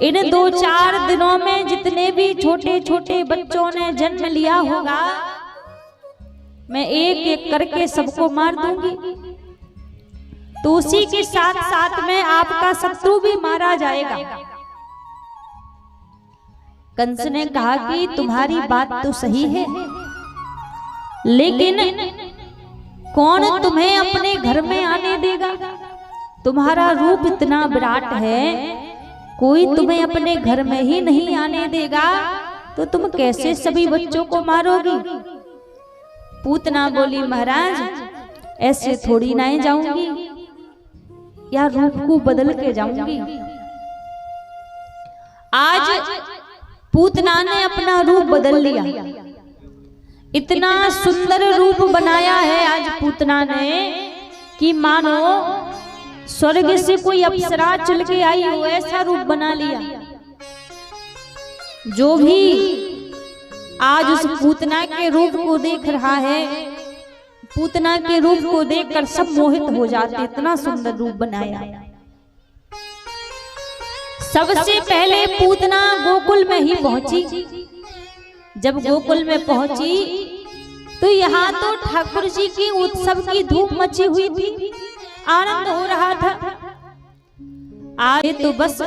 इन 2-4 दिनों में जितने भी छोटे छोटे बच्चों ने जन्म लिया होगा, मैं एक एक करके सबको मार दूंगी। तो उसी के साथ साथ में आपका शत्रु भी मारा जाएगा। कंस ने कहा कि तुम्हारी बात तो सही है, लेकिन कौन तुम्हें अपने घर में आने देगा? तुम्हारा रूप इतना विराट है, कोई तुम्हें अपने घर में ही नहीं आने देगा, तो तुम कैसे सभी बच्चों को मारोगी? पूतना बोली महाराज ऐसे थोड़ी ना जाऊंगी, या रूप को बदल के जाऊंगी। आज पूतना ने अपना रूप बदल लिया, इतना सुंदर रूप बनाया है आज पूतना ने कि मानो स्वर्ग से कोई अप्सरा चल के आई हो, ऐसा रूप बना लिया। जो भी आज उस पूतना के रूप को देख रहा है, पूतना के रूप को देखकर सब मोहित हो जाते, इतना सुंदर रूप बनाया। सबसे पहले पूतना गोकुल में ही पहुंची। जब गोकुल में पहुंची तो यहाँ तो ठाकुर जी की उत्सव की धूम मची हुई थी, आनंद हो रहा था। आज तो बस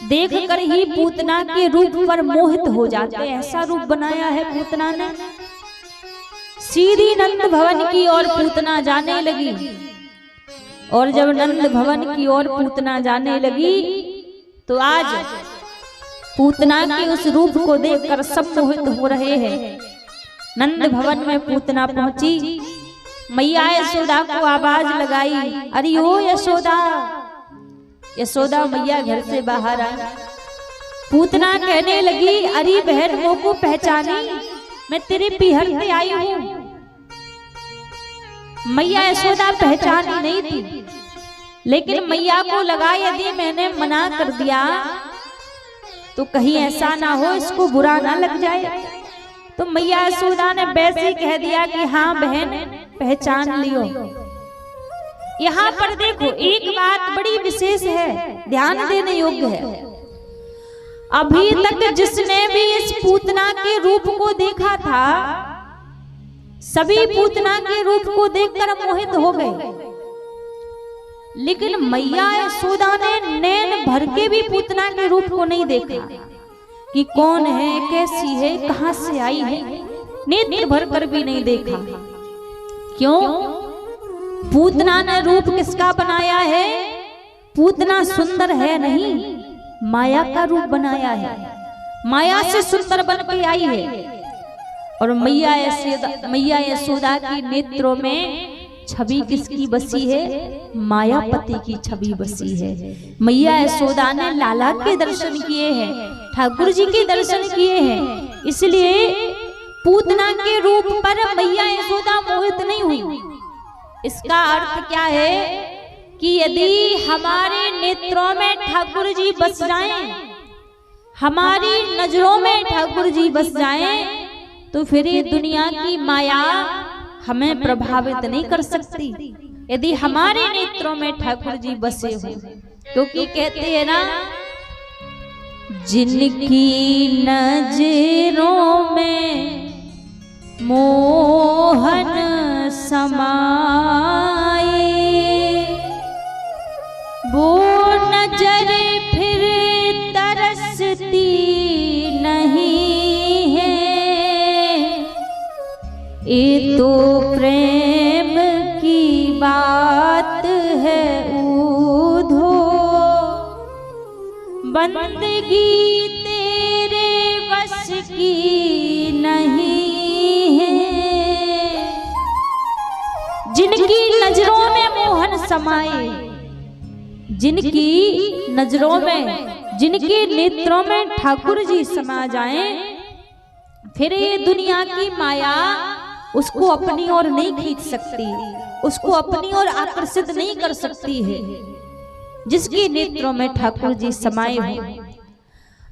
देख कर ही पूतना के रूप पर मोहित हो जाते, ऐसा रूप बनाया है पूतना ने। सीधी नंद भवन की ओर पूतना जाने लगी, और जब नंद भवन की ओर पूतना जाने लगी तो आज पूतना के उस रूप को देखकर सब मोहित हो रहे हैं। नंद भवन में पूतना पहुंची, मैया यशोदा को आवाज लगाई, अरे ओ यशोदा। यशोदा मैया घर से बाहर आई। पूतना कहने लगी, अरे बहन वो को पहचानी, मैं तेरे पीहर से आई हूँ। मैया यशोदा पहचानी नहीं थी, लेकिन मैया को लगा यदि मैंने मना कर दिया तो कहीं ऐसा ना हो इसको बुरा ना लग जाए। तो मैया यशोदा ने वैसे ही कह दिया कि हाँ बहन पहचान लियो। यहाँ पर देखो एक बात बड़ी विशेष है, ध्यान देने योग्य है। अभी तक जिसने भी इस पूतना के रूप को देखा था, सभी पूतना के रूप को देखकर मोहित हो गए, लेकिन मैया यशोदा ने नैन भर के भी पूतना के रूप को नहीं देखा कि कौन है, कैसी है, कहां से आई है, नेत्र भर कर भी नहीं देखा। क्यों? पूतना ने रूप किसका बनाया है? पूतना सुंदर है नहीं, माया का रूप बनाया है, माया से सुंदर बन के आई है। और मैया यशोदा की नेत्रों में छवि किसकी बसी है? मायापति की छवि बसी है। मैया यशोदा ने लाला के दर्शन किए हैं, ठाकुर जी के दर्शन किए हैं, इसलिए पूतना के रूप पर मैया यशोदा मोहित नहीं हुई। इसका अर्थ क्या है कि यदि हमारे नेत्रों में ठाकुर जी बस जाएं, हमारी नजरों में ठाकुर जी बस जाएं, तो फिर ये दुनिया की माया हमें प्रभावित नहीं कर सकती, यदि हमारे नेत्रों में ठाकुर जी बसे हो। क्योंकि कहते हैं ना, जिनकी नजरों में मोहन समाए, वो नजर फिर तरसती नहीं है। ये तो प्रेम की बात है ऊधो, बंदगी तेरे बस की नहीं है। जिनकी नजरों में मोहन समाए, जिनकी नजरों में, जिनके नेत्रों में ठाकुर जी समा जाएं, फिर ये दुनिया की माया उसको अपनी ओर नहीं खींच सकती, उसको अपनी ओर आकर्षित नहीं कर सकती है, जिसके नेत्रों में ठाकुर जी समाये हो।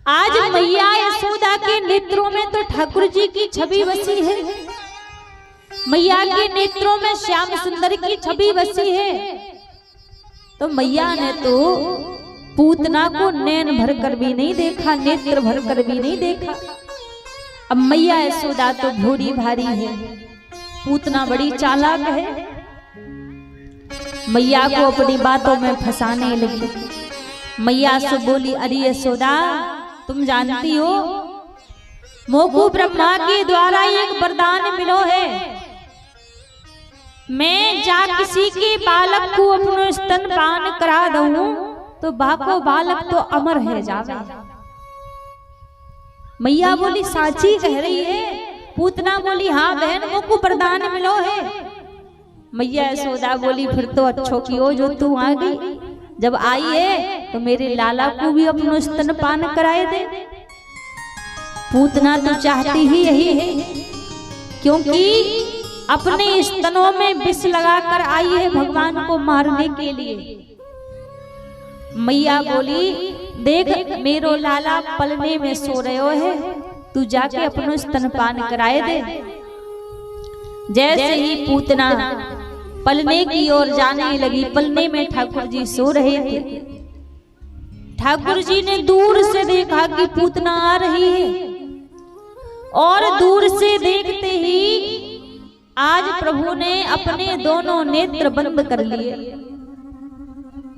आज मैया यशोदा के नेत्रों में तो ठाकुर जी की छवि बसी है, मैया के नेत्रों में श्याम सुंदर की छवि बसी है। तो मैया ने तो पूतना को नैन भर कर भी नहीं देखा, नेत्र भर कर भी नहीं देखा। अब मैया यशोदा तो भोली भारी है, पूतना बड़ी चालाक है, मैया को अपनी बातों में फंसाने लगी। मैया से बोली, अरे यशोदा, तुम जानती हो मोको ब्रह्मा के द्वारा एक वरदान मिलो है, मैं जा किसी के बालक को अपनो स्तनपान करा दूं तो बाको बालक तो अमर है जावे। मैया बोली, साची कह रही है? पूतना बोली, हाँ बहन, मोको वरदान मिलो है। मैया यशोदा बोली, फिर तो अच्छो की हो जो तू आ गई, जब आई है तो मेरे लाला को भी अपनो स्तनपान कराए दे। पूतना तो चाहती ही यही है, क्योंकि अपने स्तनों में विष लगाकर आई है भगवान को मारने के लिए। मैया बोली, देख मेरो लाला पलने में सो रहे है, तू जाके अपनो स्तनपान कराए दे। जैसे ही पूतना पलने की ओर जाने लगी, पलने में ठाकुर जी सो रहे थे। ठाकुर जी ने दूर से देखा कि पूतना आ रही है, और दूर से देखते ही आज प्रभु ने अपने दोनों नेत्र बंद कर लिए।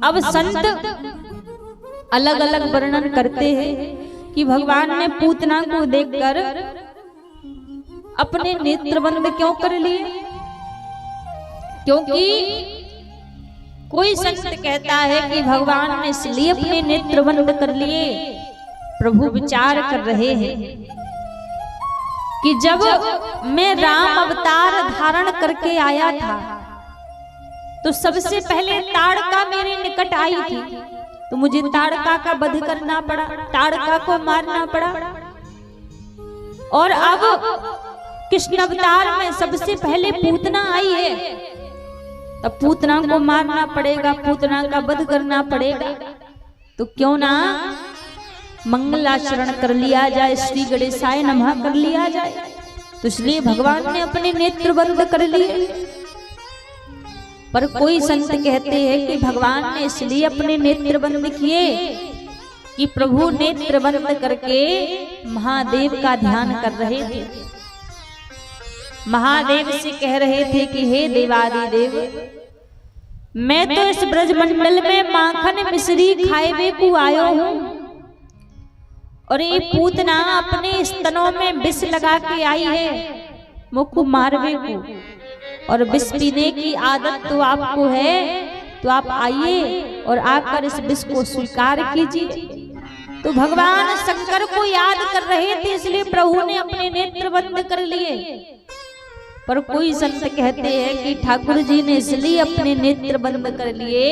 अब संत अलग अलग वर्णन करते हैं कि भगवान ने पूतना को देखकर अपने नेत्र बंद क्यों कर लिए, क्योंकि कोई संत कहता है कि भगवान ने इसलिए अपने नेत्र बंद कर लिए, प्रभु विचार कर रहे हैं कि जब मैं राम अवतार धारण करके आया था तो सबसे पहले ताड़का मेरे निकट आई थी, तो मुझे ताड़का का वध करना पड़ा, ताड़का को मारना पड़ा। और अब कृष्ण अवतार में सबसे पहले पूतना आई है, तब पूतना को मारना पड़ेगा, पूतना का वध करना पड़ेगा। तो क्यों ना मंगलाचरण कर लिया जाए, श्री गणेशाय नमः कर लिया जाए। तो इसलिए भगवान ने अपने नेत्र बंद कर लिए। पर कोई संत कहते हैं कि भगवान ने इसलिए अपने नेत्र बंद किए कि प्रभु नेत्र बंद करके महादेव का ध्यान कर रहे थे, महादेव से कह रहे थे कि हे देवादिदेव, मैं तो इस ब्रजमंडल में माखन मिश्री खाए को आयो हूं, और ये पूतना अपने स्तनों में विष लगा के आई है मुझको मारवे को, और विष पीने की आदत तो आपको है, तो आप आइए और आकर इस विष को स्वीकार कीजिए। तो भगवान शंकर को याद कर रहे थे, इसलिए प्रभु ने अपने नेत्र बंद कर लिए। पर कोई संत कहते हैं कि ठाकुर जी ने इसलिए अपने नेत्र बंद कर लिए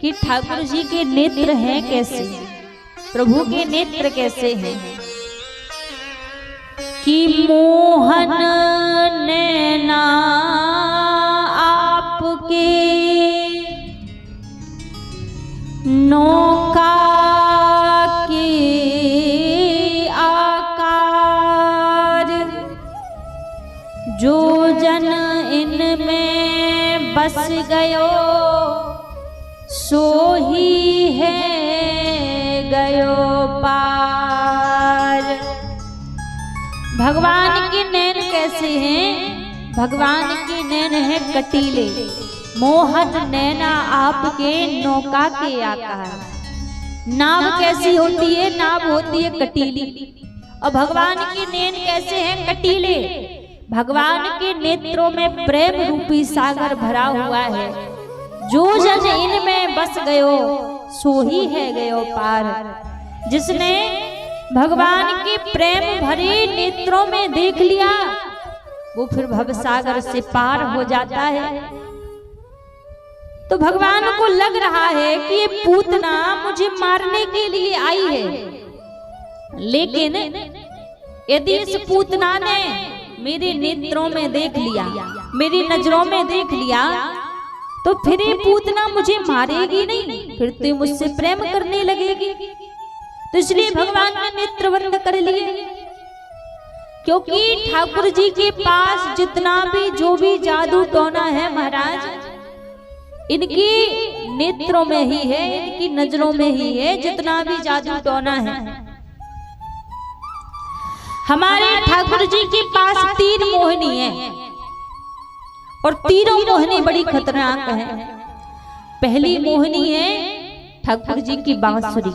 कि ठाकुर जी के नेत्र हैं कैसे, प्रभु के नेत्र कैसे हैं कि मोहन नैना आपके नौका के आकार, जो जन इनमें बस गयो सो ही है गयो पार। भगवान के नैन कैसे हैं? भगवान के नैन है कटीले, मोहन नैना आपके नौका के आकार। नाव कैसी होती है? नाव होती है कटीली। और भगवान के नैन कैसे हैं? कटीले। भगवान के नेत्रों में प्रेम रूपी सागर भरा हुआ है। जो जन इनमें बस गयो सो ही है गयो पार। जिसने भगवान के प्रेम भरे नेत्रों में देख लिया वो फिर भवसागर से पार हो जाता है। तो भगवान को लग रहा है कि ये पूतना मुझे मारने के लिए आई है, लेकिन यदि इस पूतना ने मेरे नेत्रों में देख लिया, मेरी नजरों में देख लिया, तो फिर ये पूतना मुझे मारेगी नहीं, फिर तो मुझसे प्रेम करने लगेगी। तो इसलिए भगवान ने नेत्र बंद कर लिए, क्योंकि ठाकुर जी के पास जितना भी जो भी जादू टोना है महाराज, इनकी नेत्रों में ही है, इनकी नजरों में ही है जितना भी जादू टोना है। हमारे ठाकुर जी के पास 3 मोहिनी है और तीनों मोहिनी बड़ी खतरनाक है। पहली मोहिनी है ठाकुर जी की बांसुरी।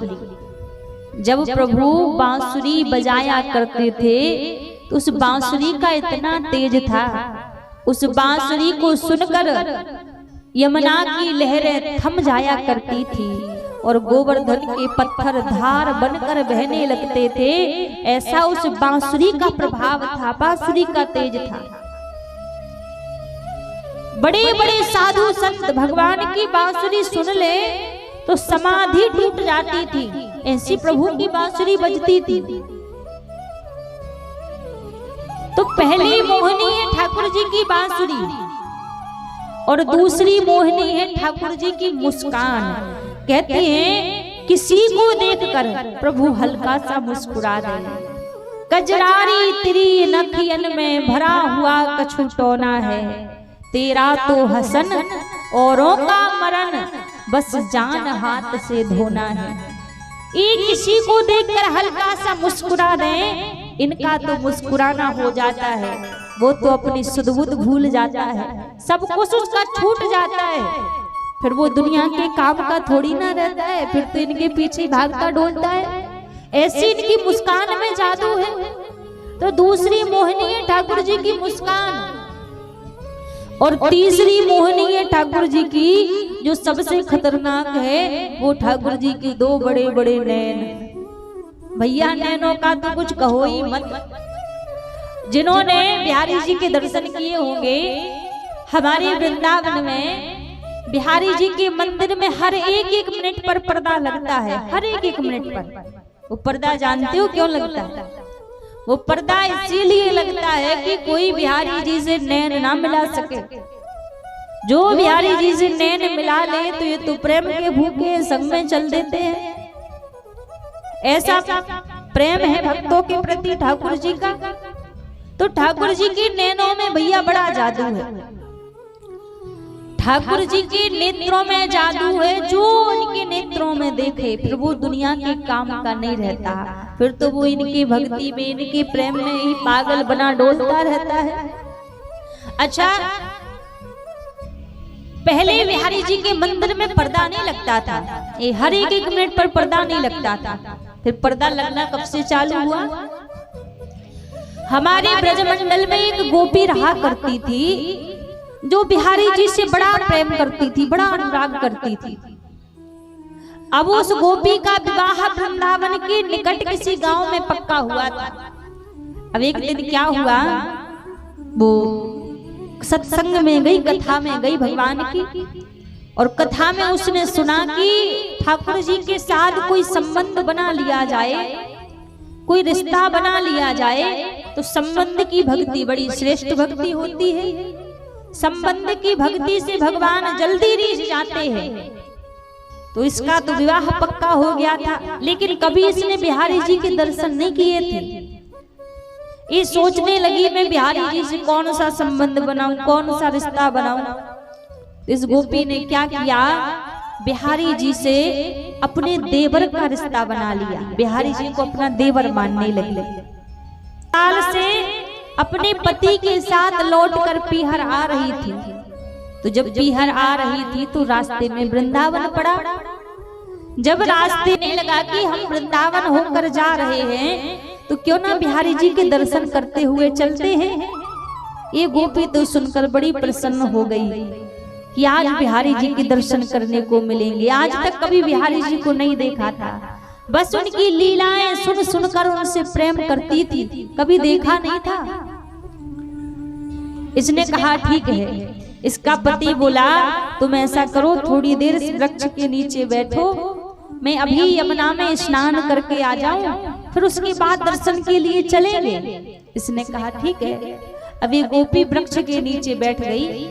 जब प्रभु बांसुरी बजाया करते थे तो उस बांसुरी का इतना तेज था, उस बांसुरी को सुनकर यमुना की लहरें थम जाया करती थी और गोवर्धन के पत्थर धार बनकर बहने लगते थे। ऐसा उस बांसुरी का प्रभाव था, बांसुरी का तेज था। बड़े बड़े साधु संत भगवान की बांसुरी सुन ले तो समाधि टूट जाती थी, ऐसी प्रभु की बांसुरी बजती थी। तो पहली मोहिनी है ठाकुर जी की बांसुरी और दूसरी मोहिनी है ठाकुर जी की मुस्कान। कहते हैं किसी को देखकर प्रभु हल्का सा मुस्कुरा दे। कजरारी तेरी नखियन में भरा हुआ कछु टोना है, तेरा तो हसन औरों का मरण, बस जान हाथ से धोना है। ये किसी को देखकर हल्का सा मुस्कुरा दें, इनका तो मुस्कुराना हो जाता है, वो तो अपनी सुध-बुध भूल जाता है, सब कुछ उसका छूट जाता है, फिर वो दुनिया के काम का थोड़ी ना रहता है, फिर तो इनके पीछे भागता डोलता है। ऐसी इनकी मुस्कान में जादू है। तो दूसरी मोहिनी है ठाकुर जी की मुस्कान और तीसरी मोहिनी है ठाकुर जी की जो सबसे खतरनाक है, वो ठाकुर जी के 2 बड़े बड़े नैन। भैया नैनों का तो कुछ कहो ही मत। जिन्होंने बिहारी जी के दर्शन किए होंगे, हमारे वृंदावन में बिहारी जी के मंदिर में हर एक मिनट पर पर्दा लगता है, हर एक मिनट पर। वो पर्दा जानते हो क्यों लगता है? वो पर्दा इसीलिए लगता है कि कोई बिहारी जी से नैन ना मिला सके। जो बिहारी जी से नैन मिला ले तो ये तो प्रेम के भूखे संग में चल देते हैं। ऐसा प्रेम है भक्तों के प्रति ठाकुर जी का। तो ठाकुर जी की नैनों में भैया बड़ा जादू है, ठाकुर जी के नेत्रों में जादू है। जो इनके नेत्रों में देखे फिर वो दुनिया के काम का नहीं रहता, फिर तो वो इनकी भक्ति में, इनके प्रेम में ही पागल बना डोलता रहता है। अच्छा, पहले बिहारी जी के मंदिर में पर्दा नहीं लगता था, ये हर एक मिनट पर पर्दा नहीं लगता था। फिर पर्दा लगना कब से चालू हुआ? हमारे ब्रजमंडल में एक गोपी रहा करती थी जो बिहारी जी से बड़ा प्रेम करती थी, बड़ा अनुराग करती थी। अब उस गोपी का विवाह वृंदावन के निकट किसी गांव में पक्का हुआ था। अब एक दिन क्या हुआ, वो सत्संग में गई, कथा में गई भगवान की, और कथा में उसने सुना कि ठाकुर जी के साथ कोई संबंध बना लिया जाए, कोई रिश्ता बना लिया जाए तो संबंध की भक्ति बड़ी श्रेष्ठ भक्ति होती है। संबंध की भक्ति से भगवान जल्दी रीझ जाते हैं। तो इसका तो विवाह पक्का हो गया था, लेकिन कभी इसने बिहारी जी के दर्शन नहीं किए थे। ये सोचने लगी मैं बिहारी जी से कौन सा संबंध बनाऊं, कौन सा रिश्ता बनाऊं। इस गोपी ने क्या किया, बिहारी जी से अपने देवर का रिश्ता बना लिया, बिहारी जी को अपना देवर मानने लगी। साल से अपने पति के साथ लौटकर पीहर आ रही थी, तो जब पीहर आ रही थी तो रास्ते में वृंदावन पड़ा। जब रास्ते में लगा कि हम वृंदावन होकर जा रहे हैं तो क्यों ना बिहारी जी के दर्शन करते हुए चलते हैं। ये गोपी तो सुनकर बड़ी प्रसन्न हो गई कि आज बिहारी जी के दर्शन करने को मिलेंगे। आज तक कभी बिहारी जी को नहीं देखा था, बस उनकी लीलाएं सुन सुनकर उनसे प्रेम करती थी, कभी देखा नहीं था। इसने कहा ठीक है। इसका पति बोला तुम ऐसा करो, थोड़ी देर इस वृक्ष के नीचे बैठो, मैं अभी यमुना में स्नान करके आ जाऊं, फिर उसके बाद दर्शन के लिए चलेंगे। इसने कहा ठीक है। अभी गोपी वृक्ष के नीचे बैठ गई।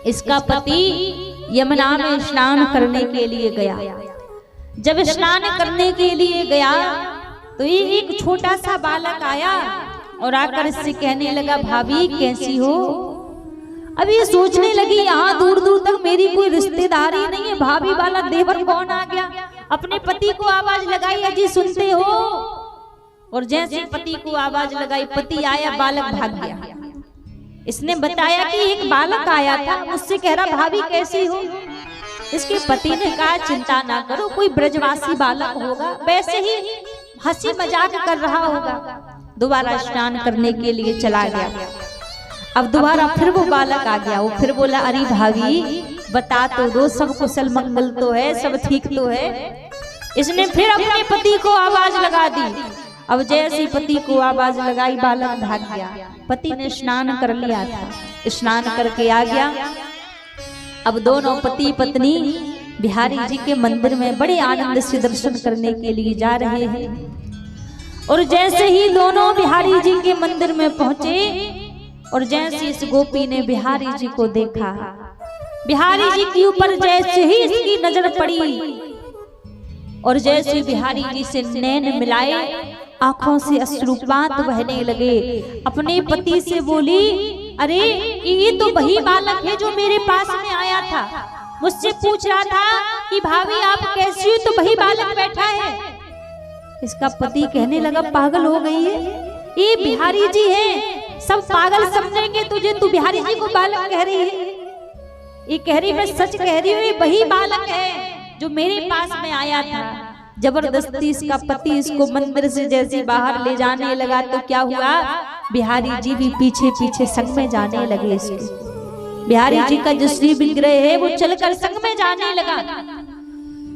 इसका पति यमुना में स्नान करने के लिए गया। जब स्नान करने के लिए गया तो ये एक छोटा सा बालक आया और आकर इससे कहने लगा भाभी कैसी हो। अब ये सोचने लगी यहाँ दूर दूर तक मेरी कोई रिश्तेदारी नहीं है, भाभी वाला देवर कौन आ गया। अपने पति को आवाज लगाई अजी सुनते हो, और जैसे पति को आवाज लगाई पति आया, बालक भाग गया। इसने बताया कि एक बालक आया था, मुझसे कह रहा भाभी कैसी हो। इसके पति ने कहा चिंता ना करो, कोई ब्रजवासी बालक होगा, वैसे ही हंसी मजाक कर रहा होगा। दोबारा स्नान करने के लिए चला गया। अब दोबारा फिर वो बालक आ गया। वो फिर बोला अरे भाभी बता तो दो, सब कुशल मंगल तो है, सब ठीक तो है। इसने फिर अपने पति को आवाज लगा दी। अब जैसे पति को आवाज लगाई बालक भाग गया। पति ने स्नान कर लिया था, स्नान करके आ गया। अब दोनों पति पत्नी बिहारी जी के मंदिर में बड़े आनंद से दर्शन करने के लिए जा रहे हैं। और जैसे ही दोनों बिहारी जी के मंदिर में पहुंचे और जैसे इस गोपी ने बिहारी जी को देखा, बिहारी जी के ऊपर जैसे ही इसकी नजर पड़ी और जैसे बिहारी जी से नैन मिलाए, आंखों से अश्रुपात बहने लगे। अपने पति से बोली अरे ये तो वही बालक है जो मेरे पास में आया था, मुझसे पूछ रहा था कि भाभी आप कैसी हो, तो वही बालक बैठा है। इसका पति कहने लगा पागल हो गई है, ये बिहारी जी है, सब पागल समझेंगे तुझे, तू बिहारी जी को बालक कह रही है। ये कह रही मैं सच कह रही हूँ, ये वही बालक है जो मेरे पास में आया था। जबरदस्ती इसका पति इसको मंदिर से जैसे बाहर ले जाने लगा तो क्या हुआ, बिहारी जी भी पीछे पीछे संग में जाने लगे। इसके बिहारी जी का जो श्री विग्रह है वो चलकर संग में जाने लगा।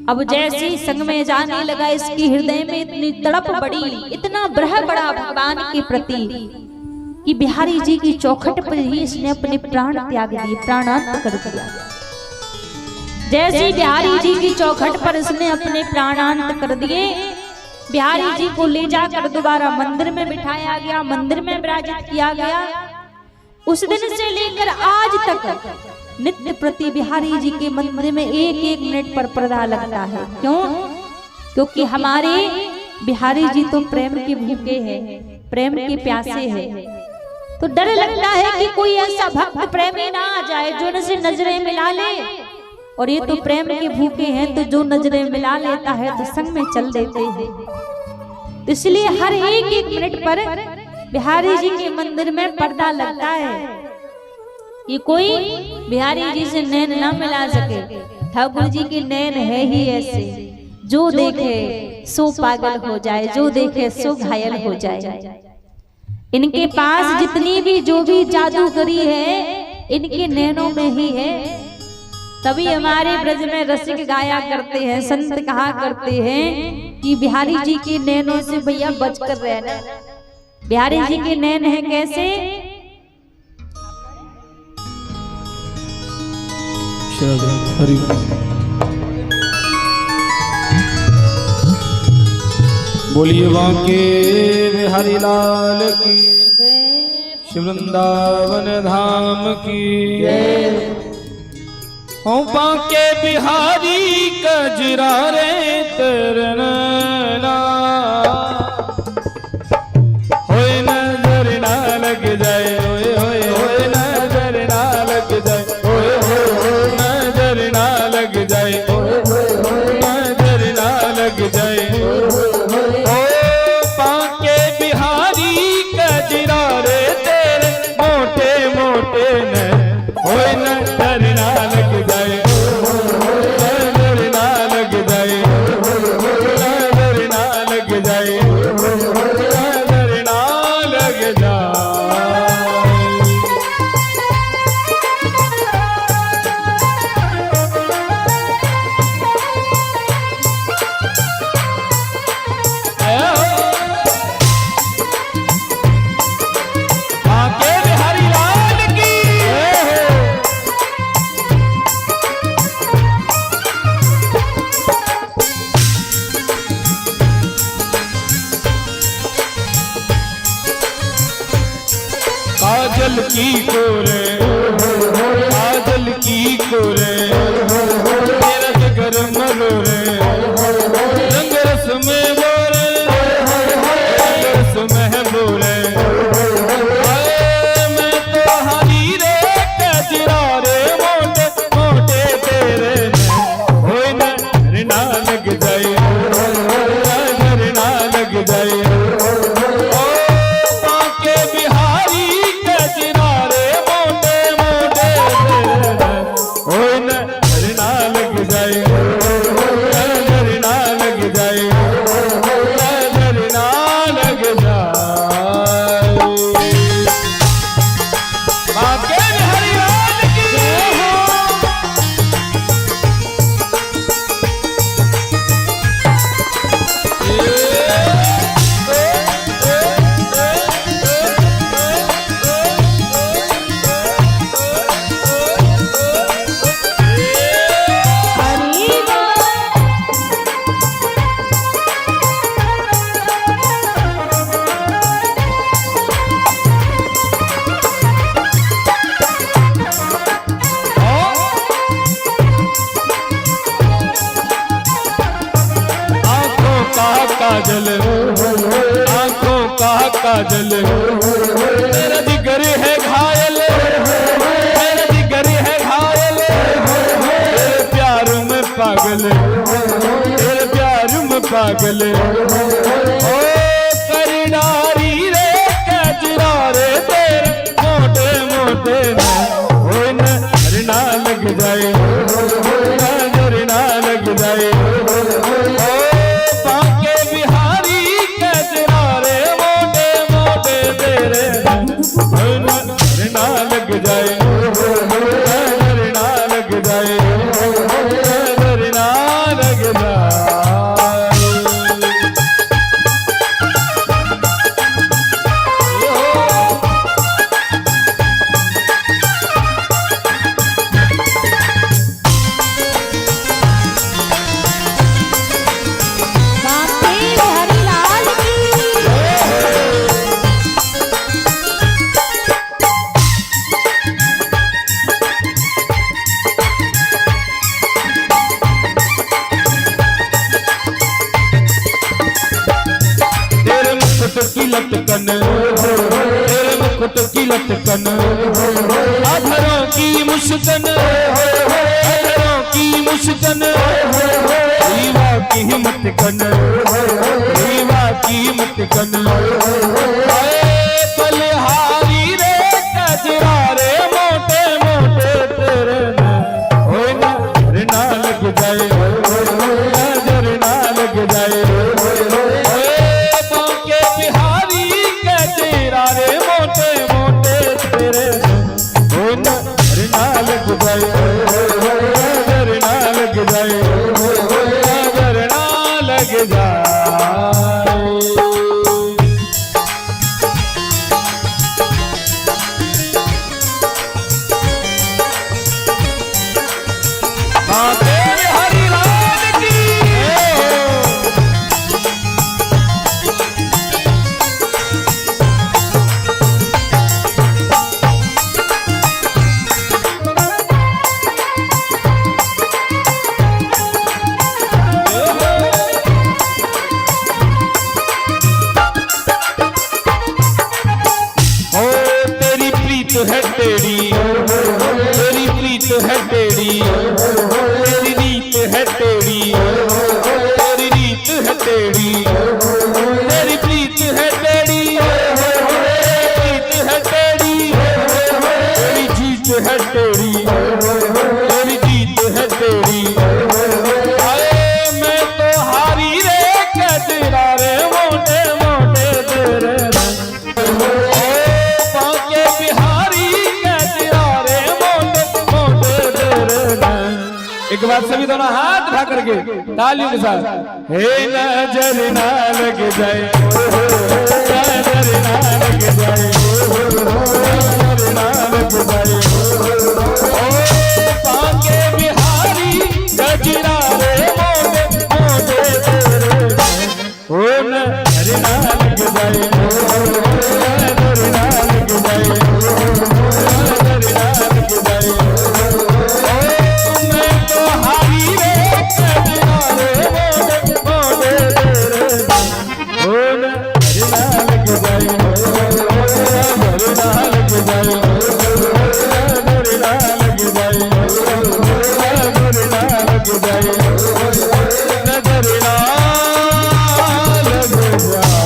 अब जैसे ही संग में जाने लगा, इसकी हृदय में इतनी तड़प बढ़ी, इतना ब्रह बड़ा भगवान के प्रति कि बिहारी जी की चौखट पर ही इसने अपने प्राण त्याग दिए, प्राणांत कर दिया। जैसे बिहारी जी की चौखट पर इसने अपने प्राणांत कर दिए, बिहारी जी को ले जाकर दोबारा मंदिर में बिठाया गया, मंदिर में विराजित किया गया। उस दिन से लेकर आज तक नित्य प्रति बिहारी जी के मंदिर में एक एक मिनट पर पर्दा लगता है। क्यों? क्योंकि हमारे बिहारी जी तो प्रेम के भूखे हैं, प्रेम के प्यासे हैं। तो डर लगता है कि कोई ऐसा भक्त प्रेमी ना आ जाए जो इनसे नजरें मिला ले, और ये तो प्रेम के भूखे हैं, तो जो नजरें मिला लेता है तो संग में चल देते हैं। तो इसलिए हर एक एक मिनट पर बिहारी जी के मंदिर में पर्दा लगता है कि कोई बिहारी जी से नैन ना मिला सके। ठाकुर जी की नैन है ही ऐसे, जो देखे सो पागल हो जाए, जो देखे सो घायल हो जाए। इनके पास जितनी भी जो भी जादूगरी है इनके नैनों में ही है। तभी हमारे ब्रज में रसिक गाया करते हैं, संत कहा करते हैं कि बिहारी जी के नैनों से भैया बच कर रहना। बिहारी जी के नैन है कैसे? हरि बोलिए बांके बिहारी लाल की श्री वृंदावन धाम की हो बांके बिहारी कजरा रे तरना होए नजर ना लग जाए होए होए होए नजर ना लग जाए होए होए नजर ना लग जाए होए होए नजर ना लग जाए ओ बांके बिहारी कजरा रे तेरे मोटे मोटे न होए नजर ना लग जाए नजर ना लग जाए नजर ना लग जाए नजर ना लग जाए बांके बिहारी लाल की काजल की कोरे काजल की कोरे मेरा जगर मरोरे रंग रस में बोरे रंग रस में बोरे मैं तो हरी रे कजरा रे मोटे मोटे तेरे होए नजर ना लग जाए नजर ना लग जाए ओ बांके बिहारी कजरा रे मोटे मोटे तेरे होए नजर ना लग जाए नजर ना लग जाए नजर ना लग जाए बांके बिहारी लाल की आंखों का काजल आंखों का काजल मेरा जिगर है घायल मेरा जिगर है घायल तेरे प्यार में पागल तेरे प्यार में पागल ओ करडारी रे कजरा रे तेरे मोटे मोटे होए नजर ना लग जाए नजर ना लग जाए ओ बांके बिहारी कजरा रे मोटे मोटे तेरे होए नजर ना लग जाए नजर ना लग जाए नजर ना लग जाए बांके बिहारी लाल की तेरे मुकुट की लटकन तेरे मुकुट की लटकन अधरों की मुश्कन अधरों की मुश्कन रीवा की हिम्मत कन रीवा की हिम्मत कन बलिहारी रे कजरा रे मोटे मोटे तेरे होए नजर ना लग जाए नजर ना लग जाए बांके बिहारी कजरा रे मोटे मोटे तेरे होए नजर ना लग जाए नजर ना लग जाए नजर ना लग जाए है टेढ़ी, तेरी प्रीत है टेढ़ी, तेरी रीत है टेढ़ी, तेरी रीत है टेढ़ी, तेरी प्रीत है टेढ़ी, प्रीत है टेढ़ी, तेरी जीत है टेढ़ी, तेरी जीत है टेढ़ी। आए मैं तो हारी रे कजरा रे मोटे मोटे तेरे बाके बिहारी कजरा रे मोटे मोटे तेरे। एक बार सभी दोनों हाथ उठा करके तालियों के साथ, हे नजर ना लग जाए, नजर ना लग जाए, नजर ना लग जाए, बाके बिहारी कजरा रे मोटे मोटे तेरे, ओ नजर ना लग जाए, नजर ना लग जाए, नजर ना लग जाए। मैं तो हारी रे कजरा रे मोटे मोटे तेरे, ओ नजर ना लग जाए, नजर ना लग जाए, नजर ना लग जाए, नजर ना लग जाए, नजर ना लग जाए।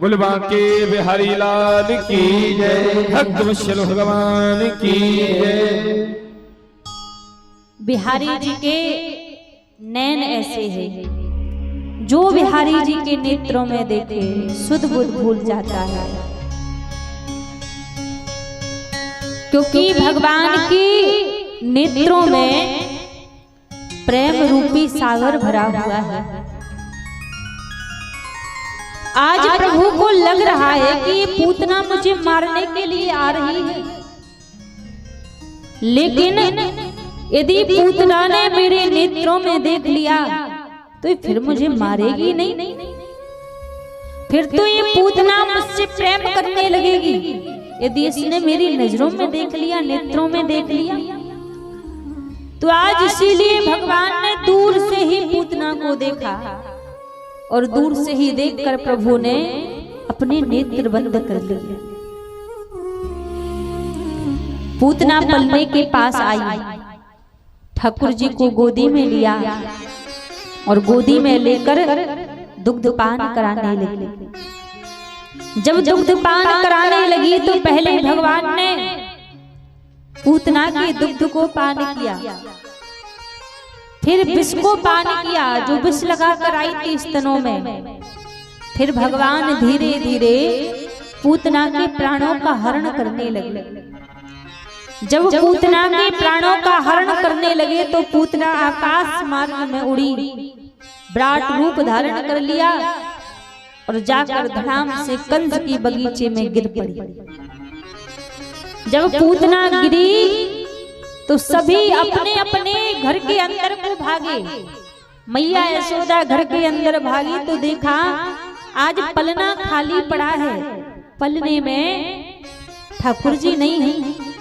बोल बांके बिहारी लाल की जय, भक्त वत्सल भगवान की जय। बिहारी जी के नैन ऐसे हैं, जो बिहारी जी के नेत्रों में देखे सुध बुध भूल जाता है, क्योंकि भगवान की नेत्रों में प्रेम रूपी सागर भरा हुआ है। आज प्रभु को लग रहा है कि ये पूतना मुझे मारने के लिए आ रही है, लेकिन यदि पूतना ने मेरे नेत्रों में देख लिया तो फिर मुझे मारेगी नहीं, फिर तो ये पूतना मुझसे प्रेम करने लगेगी। यदि इसने मेरी नजरों में देख लिया, नेत्रों में देख लिया, तो आज इसीलिए भगवान ने दूर से ही पूतना को देखा, और दूर से ही देखकर प्रभु ने अपने नेत्र बंद कर लिए। पूतना पलने के पास आई, ठाकुर जी को गोदी में लिया और गोदी में लेकर दुग्धपान कराने लगी। जब दुग्धपान कराने लगी तो पहले भगवान ने पूतना के दुग्ध को पान किया, फिर विष को पान किया, जो विष लगा कर आई थी स्तनों में। फिर भगवान धीरे धीरे पूतना के प्राणों का हरण करने लगे। जब पूतना के प्राणों का हरण करने लगे तो पूतना आकाश मार्ग में उड़ी, विराट रूप धारण कर लिया और जाकर धड़ाम से कंस की बगीचे में गिर पड़ी। जब पूतना गिरी तो सभी अपने अपने घर के अंदर को भागे। मैया यशोदा घर के अंदर भागी तो देखा आज पलना खाली पड़ा है, पलने में ठाकुर जी नहीं है।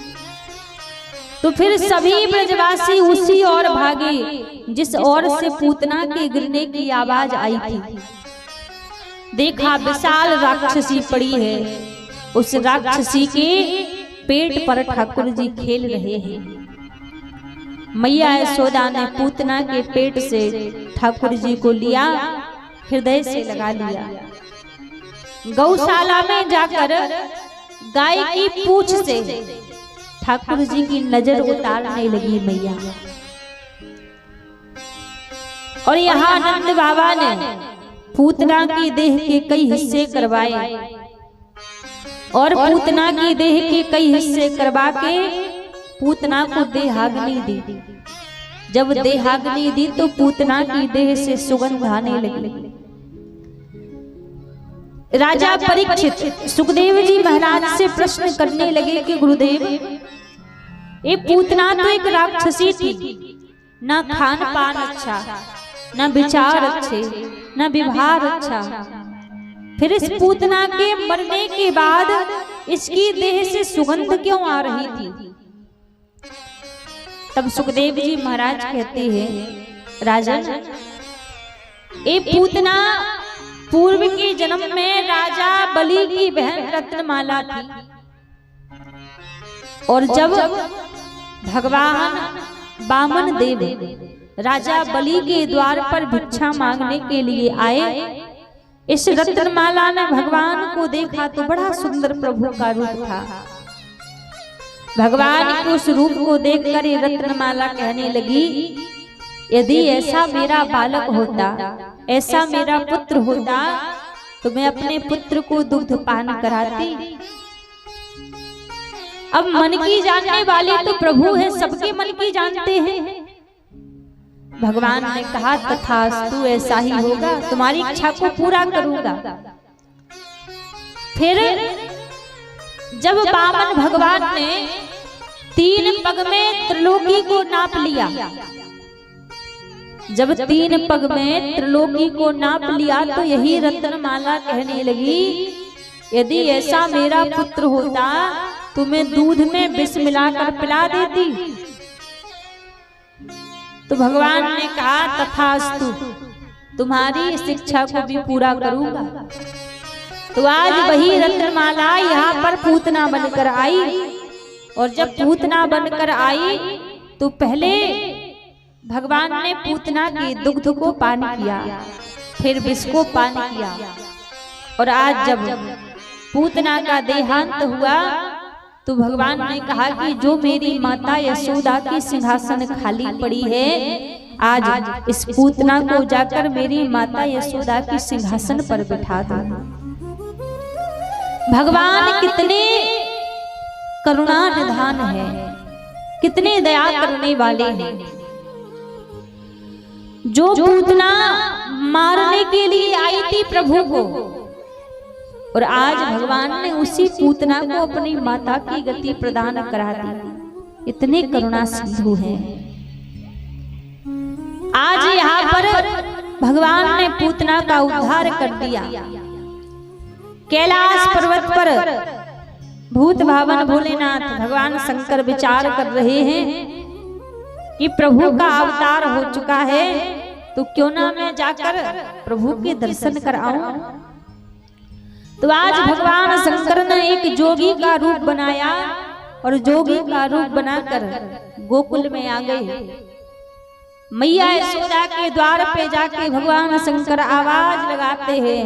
तो फिर सभी ब्रजवासी उसी ओर भागे जिस ओर से पूतना के गिरने की आवाज आई थी। देखा विशाल राक्षसी पड़ी है, उस राक्षसी के पेट पर ठाकुर जी खेल रहे हैं। मैया यशोदा ने पूतना के पेट से ठाकुर जी को लिया, हृदय से लगा लिया। गौशाला में जाकर गाय की पूंछ से ठाकुर जी की नजर उतारने लगी मैया। और यहाँ नंद बाबा ने पूतना की देह के कई हिस्से करवाए और पूतना की देह के कई हिस्से करवा के पूतना को देहाग्नि दी। जब देहाग्नि दी तो पूतना की देह से सुगंध आने लगी। राजा परीक्षित सुखदेव जी महाराज से प्रश्न करने लगे कि गुरुदेव, ये पूतना तो एक राक्षसी थी, ना खान पान अच्छा, ना विचार अच्छे, ना व्यवहार अच्छा, फिर इस पूतना के मरने के बाद इसकी देह से सुगंध क्यों आ रही थी? तब सुखदेव जी महाराज कहते हैं, राजा ये पूतना पूर्व के जन्म में राजा बलि की बहन रत्नमाला थी। और जब भगवान वामन देव राजा बलि के द्वार पर भिक्षा मांगने के लिए आए, इस रत्नमाला ने भगवान को देखा तो बड़ा सुंदर प्रभु का रूप था। भगवान के उस रूप को देखकर ये रत्नमाला कहने लगी, यदि ऐसा मेरा बालक होता, ऐसा मेरा पुत्र होता तो मैं अपने पुत्र को दुग्ध पान कराती। अब मन की जानने वाले तो प्रभु है, सबके मन की जानते हैं। भगवान ने कहा तथास्तु, ऐसा ही होगा, तुम्हारी इच्छा को पूरा करूंगा। फिर जब वामन भगवान ने 3 पग में त्रिलोकी को नाप लिया, जब 3 पग में त्रिलोकी को नाप लिया तो यही रत्नमाला कहने लगी, यदि ऐसा मेरा पुत्र होता तो मैं दूध में विष मिलाकर पिला देती। तो भगवान ने कहा तथास्तु, तुम्हारी शिक्षा को भी पूरा करूंगा। तो आज वही रत्नमाला यहाँ पर पूतना बनकर आई, और जब पूतना बनकर आई तो पहले भगवान ने पूतना के दुग्ध को पान किया, फिर विष को पान किया। और आज जब पूतना का देहांत हुआ तो भगवान ने कहा कि जो मेरी माता यशोदा की सिंहासन खाली पड़ी है, आज इस पूतना को जाकर मेरी माता यशोदा की सिंहासन पर बिठा दो। भगवान कितने करुणा निधान है, कितने दया करने वाले हैं। जो पूतना मारने के लिए आई थी प्रभु को, और आज भगवान ने उसी पूतना को अपनी माता की गति प्रदान करा दी। इतने करुणा सिंधु हैं। आज यहाँ पर भगवान ने पूतना का उद्धार कर दिया। कैलाश पर्वत पर भूत भावन भोलेनाथ भगवान शंकर विचार कर रहे हैं कि प्रभु का अवतार हो चुका है, तो क्यों ना मैं जाकर प्रभु के दर्शन कर आऊं। तो आज भगवान शंकर ने एक जोगी का रूप बनाया, और जोगी का रूप बनाकर गोकुल में आ गए। मैया यशोदा के द्वार पे जाके भगवान शंकर आवाज लगाते हैं,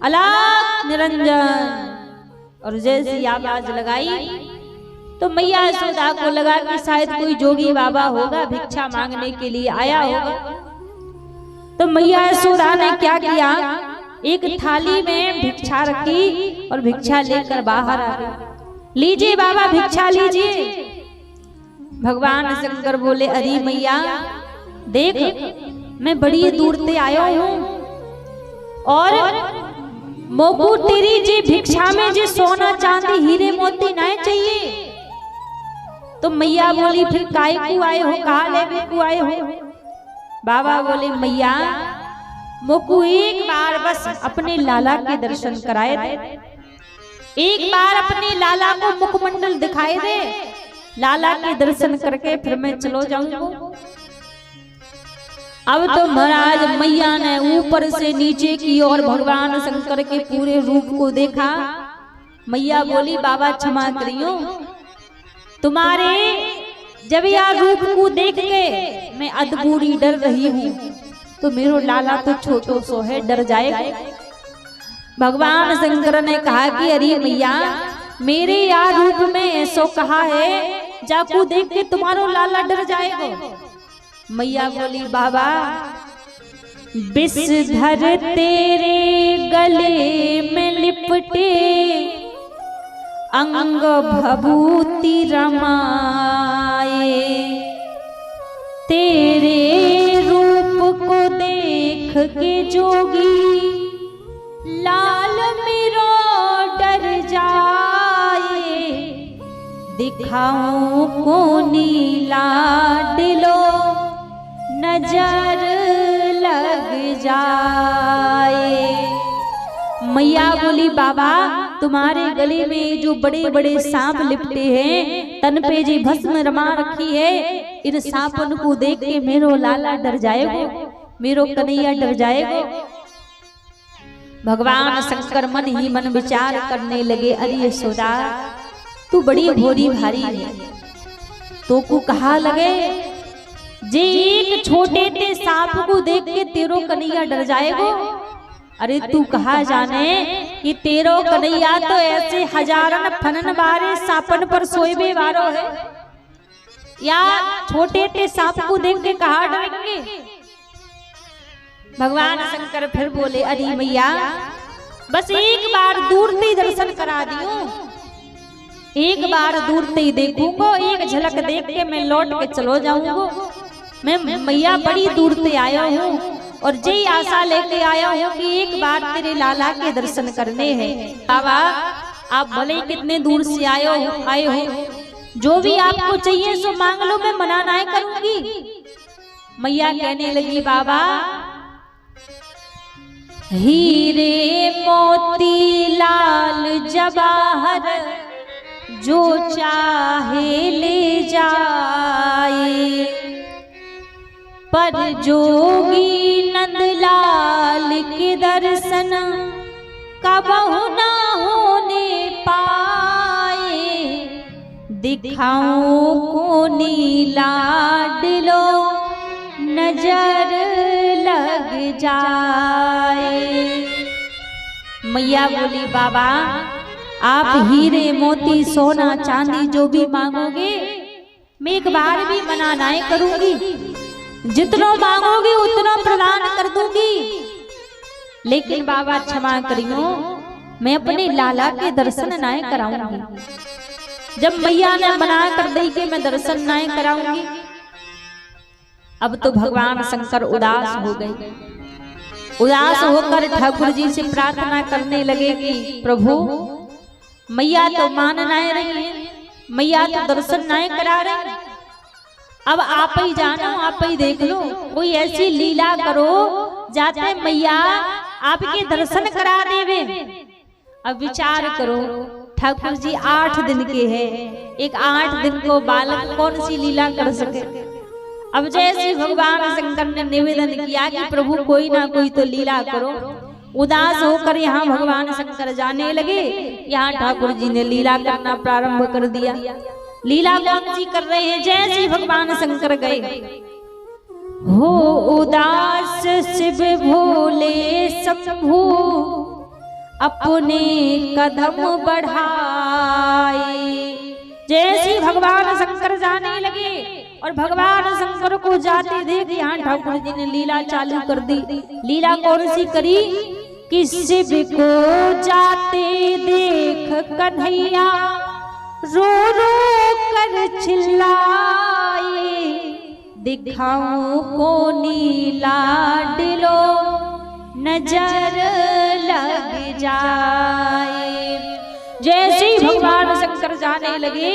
अलग निरंजन। और जैसी आवाज लगाई तो मैया यशोदा को लगा कि शायद कोई जोगी बाबा होगा, भिक्षा मांगने के लिए आया होगा। तो मैया यशोदा ने क्या किया, एक थाली में भिक्षा रखी और भिक्षा लेकर बाहर आ गई। लीजिए बाबा, भिक्षा लीजिए। भगवान शंकर बोले, अरे मैया देख, मैं बड़ी दूर से आया हूँ, और मोकू तेरी जी भिक्षा में जी सोना चांदी हीरे मोती नहीं चाहिए। तो मैया बोली, फिर काय को आए हो, कहा लेवे को आए हो। बाबा बोले, मैया मोकू एक बार बस अपने लाला के दर्शन कराए दे, एक बार अपने लाला को मुखमंडल दिखाए दे, लाला के दर्शन करके फिर मैं चलो जाऊंगा। अब तो महाराज मैया ने ऊपर से नीचे की ओर भगवान शंकर के पूरे रूप को देखा। मैया बोली, बाबा क्षमा करियो, तुम्हारे जब यह रूप को देख के मैं अधबूढ़ी डर रही हूँ, तो मेरो लाला तो छोटो सो है, डर जाएगा। भगवान शंकर ने कहा कि अरे मैया, मेरे या रूप में ऐसो कहा है, जाकू देख के तुम्हारो लाला डर जाएगा। मैया बोली, बाबा विषधर तेरे गले में लिपटे, अंग भभूति रमाए, तेरे रूप को देख के जोगी लाल मेरो डर जाए, दिखाऊं को नीला दिलो नजर लग जाए। मैया बोली, बाबा तुम्हारे गले में जो बड़े बड़े सांप लिपटे हैं, तन पे जी भस्म रमा रखी है, इन सांपन को देख के मेरो लाला डर जाएगा, मेरो कन्हैया डर जाएगा। भगवान शंकर मन ही मन विचार करने लगे, अरे यशोदा तू बड़ी भोरी भारी है। तो को कहा लगे जे एक छोटे ते सांप को देख के तेरो कन्हैया डर जाएगो। अरे तू कहा जाने कि तेरो कन्हैया तो ऐसे हजारन फनन बारे सापन पर सोएबे वारो है, या छोटे ते सांप को देख के कहा डरेंगे। भगवान शंकर फिर बोले अरे मैया बस एक बार दूर से दर्शन करा दियो, एक बार दूर से ही देखूंगा, एक झलक देख के मैं लौट के चलो जाऊंगा। मैं मैया बड़ी दूर से आया हूँ और जय आशा लेके आया हूँ कि एक बार तेरे लाला के दर्शन करने हैं। बाबा आप भले कितने दूर से आए हो, जो भी आपको चाहिए सो मांग लो, मैं मना नहीं करूंगी। मैया कहने लगी बाबा हीरे मोती लाल जवाहर जो चाहे ले जाए, पर जोगी नंदलाल के दर्शन कबहु ना होने पाए। दिखाऊं को नीला दिलो नजर लग जाए। मैया बोली बाबा आप हीरे मोती सोना चांदी जो भी मांगोगे मैं एक बार भी मना नहीं करूंगी, जितना मांगोगे उतना प्रदान कर दूंगी। लेकिन बाबा क्षमा करियो मैं अपने लाला के दर्शन नहीं कराऊंगी। जब मैया ने मना कर दी कि मैं दर्शन नहीं कराऊंगी, अब तो भगवान शंकर उदास हो गए। उदास होकर ठाकुर जी से प्रार्थना करने लगे कि प्रभु मैया तो मान नहीं रही है, मैया तो दर्शन नहीं करा रही, अब आप ही जानो आप ही देख लो, कोई ऐसी लीला करो जाते मैया आपके दर्शन करा देवे। अब विचार करो ठाकुर जी 8 दिन के हैं, एक 8 दिन को बालक कौन सी लीला कर सके। अब जैसे भगवान शंकर ने निवेदन किया कि प्रभु कोई ना कोई तो लीला करो, उदास होकर यहाँ भगवान शंकर जाने लगे। यहाँ ठाकुर जी ने लीला करना प्रारंभ कर दिया। लीला कौन सी कर रहे हैं, जैसे भगवान शंकर गए हो उदास शिव भोले शंभू अपने कदम बढ़ाए। जैसे भगवान शंकर जाने लगे और भगवान शंकर को जाते देख यहाँ ठाकुर जी ने लीला चालू कर दी। लीला कौन सी करी कि शिव को जाते देख कन्हैया रो रो कर चिल्लाए। दिखाऊं को नीला दिलो नजर लग जाए। जैसे ही भगवान शंकर जाने लगे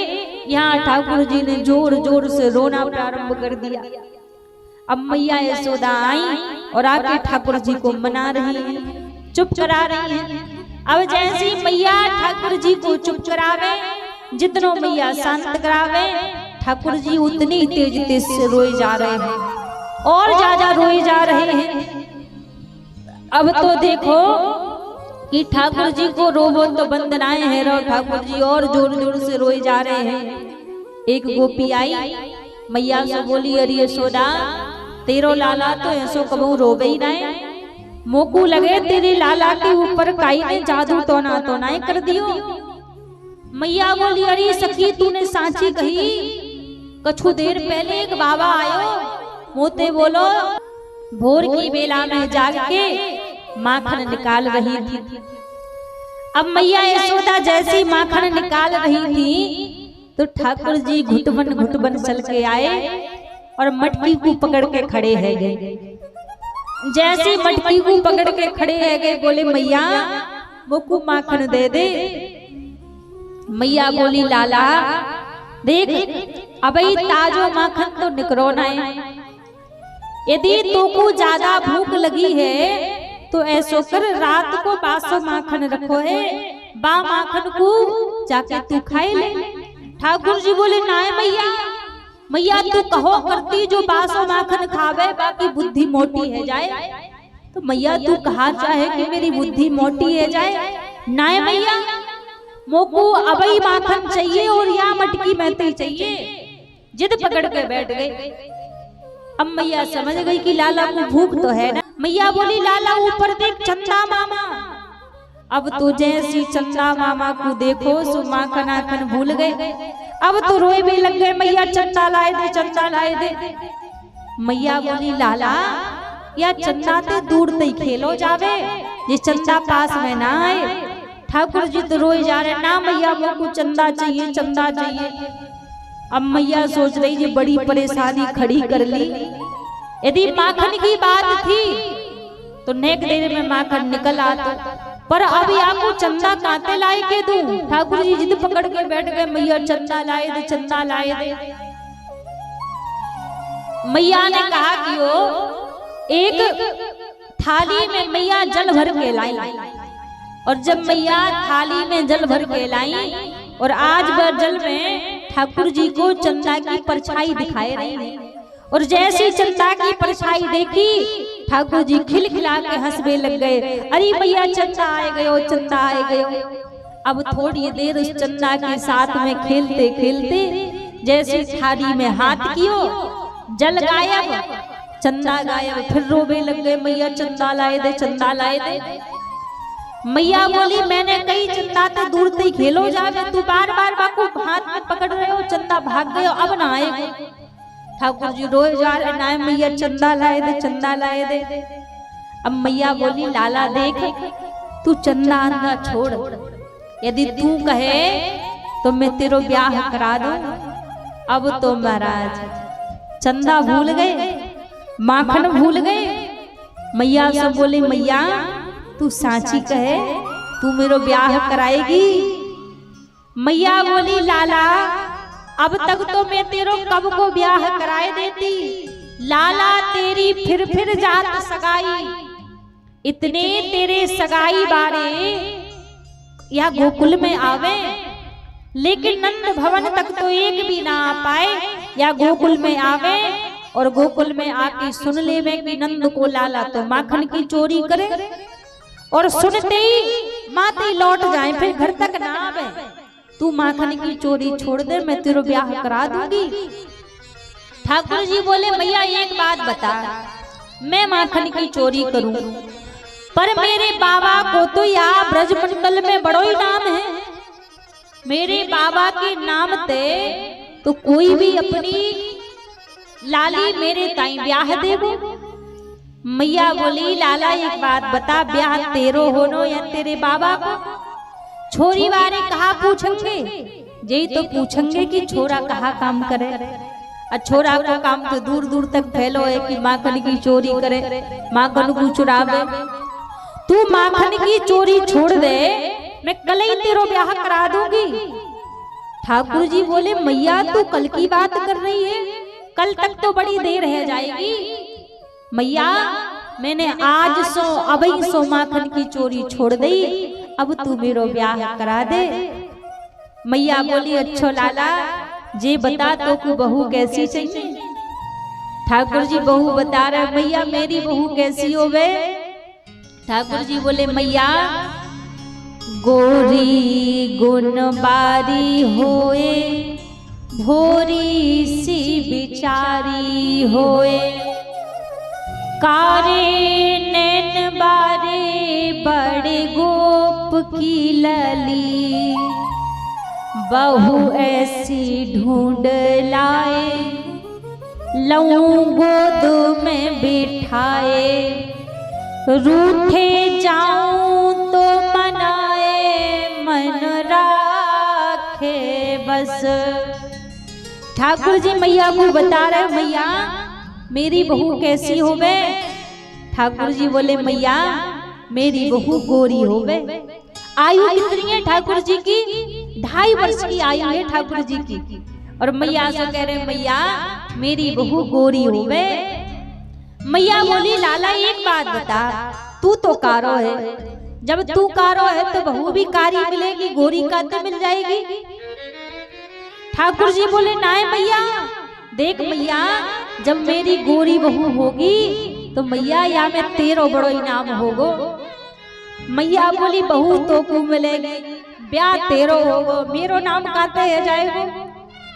यहाँ ठाकुर जी ने जोर जोर से रोना प्रारंभ कर दिया। अब मैया यशोदा आई और आके ठाकुर जी को मना रही है, चुप करा रही है। अब जैसे ही मैया ठाकुर जी को चुप करावे, जितनो मैया शांत करावे, ठाकुर जी उतनी तेज तेज से रोए जा रहे हैं और ज्यादा रोए जा रहे हैं। अब तो देखो कि ठाकुर जी को रोबो तो बंदनाएं हैं, रो ठाकुर जी और जोर जोर से रोए जा रहे हैं। एक गोपी आई मैया से बोली अरे यशोदा तेरो लाला तो ऐसो कबू रोबे ही नहीं, मोकू लगे तेरे लाला के ऊपर काई ने जादू टोना टोनाए कर दियो। मैया बोली अरे सखी तूने सांची कही, कछु देर पहले एक बाबा आयो मोते बोलो भोर की बेला में जाग के माखन निकाल रही थी। अब मैया यशोदा जैसी माखन निकाल रही थी तो ठाकुर जी घुटबन चल के आए और मटकी को पकड़ के खड़े है गए। जैसी मटकी को पकड़ के खड़े है गए बोले मैया मुझको माखन दे दे। मैया बोली लाला देख अबई ताजो माखन तो निकरोना है, यदि तुमको ज्यादा भूख लगी है तो ऐसो कर रात को बासो माखन रखो है, बा माखन को जाके तू खाए ले। ठाकुर जी बोले नाय मैया, मैया तू कहो करती जो बासो माखन खावे बाकी बुद्धि मोटी है जाए। तो मैया तू कहा चाहे कि मेरी बुद्धि मोटी है जाए, नाय मैया मोको अबई माखन चाहिए और या मटकी महती चाहिए। जिद पकड़ के बैठ गए। अब मैया समझ गई कि लाला को भूख तो है ना। मैया बोली लाला ऊपर देख चंदा मामा। अब तो जैसी चंदा मामा को देखो सो माखन आखन भूल गए। अब तो रोए भी लग गए, मैया चंदा लाए दे, चंदा लाए दे। मैया बोली लाला या चंदा ते दूर तई खेलो जावे, ये चंदा पास में ना आए। ठाकुर जी तो रोए जा रहे, ना मैया मुझको चंदा चाहिए, चंदा चाहिए। अब मैया सोच रही जी बड़ी परेशानी खड़ी कर ली। यदि माखन की बात थी तो नेक देर में माखन निकल आता, पर अब आपको चंदा काते लाए के दूं। ठाकुर जी जिद पकड़ के बैठ गए, मैया चंदा लाए दे, चंदा लाए दे। मैया ने कहा कि वो एक थाली में मैया जल भर के लाई। और जब मैया थाली में जल भर के लाई और आज वह जल में ठाकुर जी को चंदा की परछाई दिखाई रही। और जैसी चंदा की परछाई देखी ठाकुर जी खिलखिला के हंसने लग गए। अरे मैया चंदा आए गयो, चंदा आए गयो। अब थोड़ी देर उस चंदा के साथ में खेलते खेलते जैसे थाली में हाथ कियो, जल गायब, चंदा गायब। फिर रोवे लग गए, मैया चंदा लाए दे, चंदा लाए दे। मैया बोली मैंने कई चंदा ते दूर तई खेलो जावे, तू बार बार बाको हाथ में पकड़ रहे हो, चंदा भाग गयो, अब ना आए। ठाकुर जी रोए जा रहे, ना मैया चंदा लाए दे, चंदा लाए दे। अब मैया बोली लाला देख तू चंदा आना छोड़, यदि तू कहे तो मैं तेरो ब्याह करा दूं। अब तो महाराज चंदा भूल गए, माखन भूल गए। मैया से बोले मैया तू साची कहे तू मेरो ब्याह कराएगी। मैया बोली लाला अब तक तो मैं तेरो कब को ब्याह कराए देती, लाला तेरी फिर जात सगाई। इतने तेरे सगाई बारे या गोकुल में आवे, लेकिन नंद भवन तक तो एक भी ना आ पाए। या गोकुल में आवे और गोकुल में आके सुन ले में कि नंद को लाला तो माखन की चोरी करे, और सुनते ही माते लौट जाए, फिर घर तक ना आवे। तू माखन की चोरी छोड़ दे, मैं तेरो ब्याह करा दूंगी। ठाकुर जी बोले मैया एक बात बता, मैं माखन की चोरी करूं, पर मेरे बाबा को तो यहाँ ब्रजमंडल में बड़ो ही नाम है। मेरे बाबा के नाम ते तो कोई भी अपनी लाली मेरे ताई ब्याह देगो। मैया बोली लाला एक बात बता, ब्याह तेरो होनो या तेरे बाबा को? छोरी बारे कहा पूछेंगे, यही तो पूछेंगे कि छोरा कहा काम करे। और छोरा को काम तो दूर दूर तक फैलो है कि माखन की चोरी करे, माखन को चुरावे। तू माखन की चोरी छोड़ दे, मैं कल ही तेरो ब्याह करा दूंगी। ठाकुर जी बोले मैया तू कल की बात कर रही है, कल तक तो बड़ी देर रह जाएगी। मैया मैंने आज सो अबई सो माखन की चोरी छोड़ दी, अब तू मेरो ब्याह करा दे। मैया बोली अच्छो लाला जे बता तो को बहू कैसी चाहिए? ठाकुर जी बहू बता रहे, मैया मेरी बहू कैसी हो वे? ठाकुर जी बोले मैया गोरी गुण बारी होए, भोरी सी बिचारी होए, कारे नैन बारे बड़े गोप की लली, बहू ऐसी ढूंढ लाए, लऊं गोद में बिठाए, रूठे जाऊं तो मनाए, मन राखे बस। ठाकुर जी मैया को बता रहे मैया मेरी बहू कैसी होवे? ठाकुर जी बोले मैया मेरी बहू गोरी होवे। आयु कितनी है ठाकुर जी की? 2.5 वर्ष की आयु है ठाकुर जी की। और मैया से कह रहे मैया मेरी बहू गोरी होवे। मैया बोली लाला एक बात बता, तू तो कारो है, जब तू कारो है तो बहू भी कारी मिलेगी, गोरी काते मिल जाएगी? ठाकुर जी बोले ना मैया देख मैया जब मेरी गोरी बहू होगी तो मैया या मैं तेरो बड़ो इनाम होगो। मैया बोली बहू तो को मिलेगी, ब्याह तेरो होगो, मेरो नाम काते है जाएगो।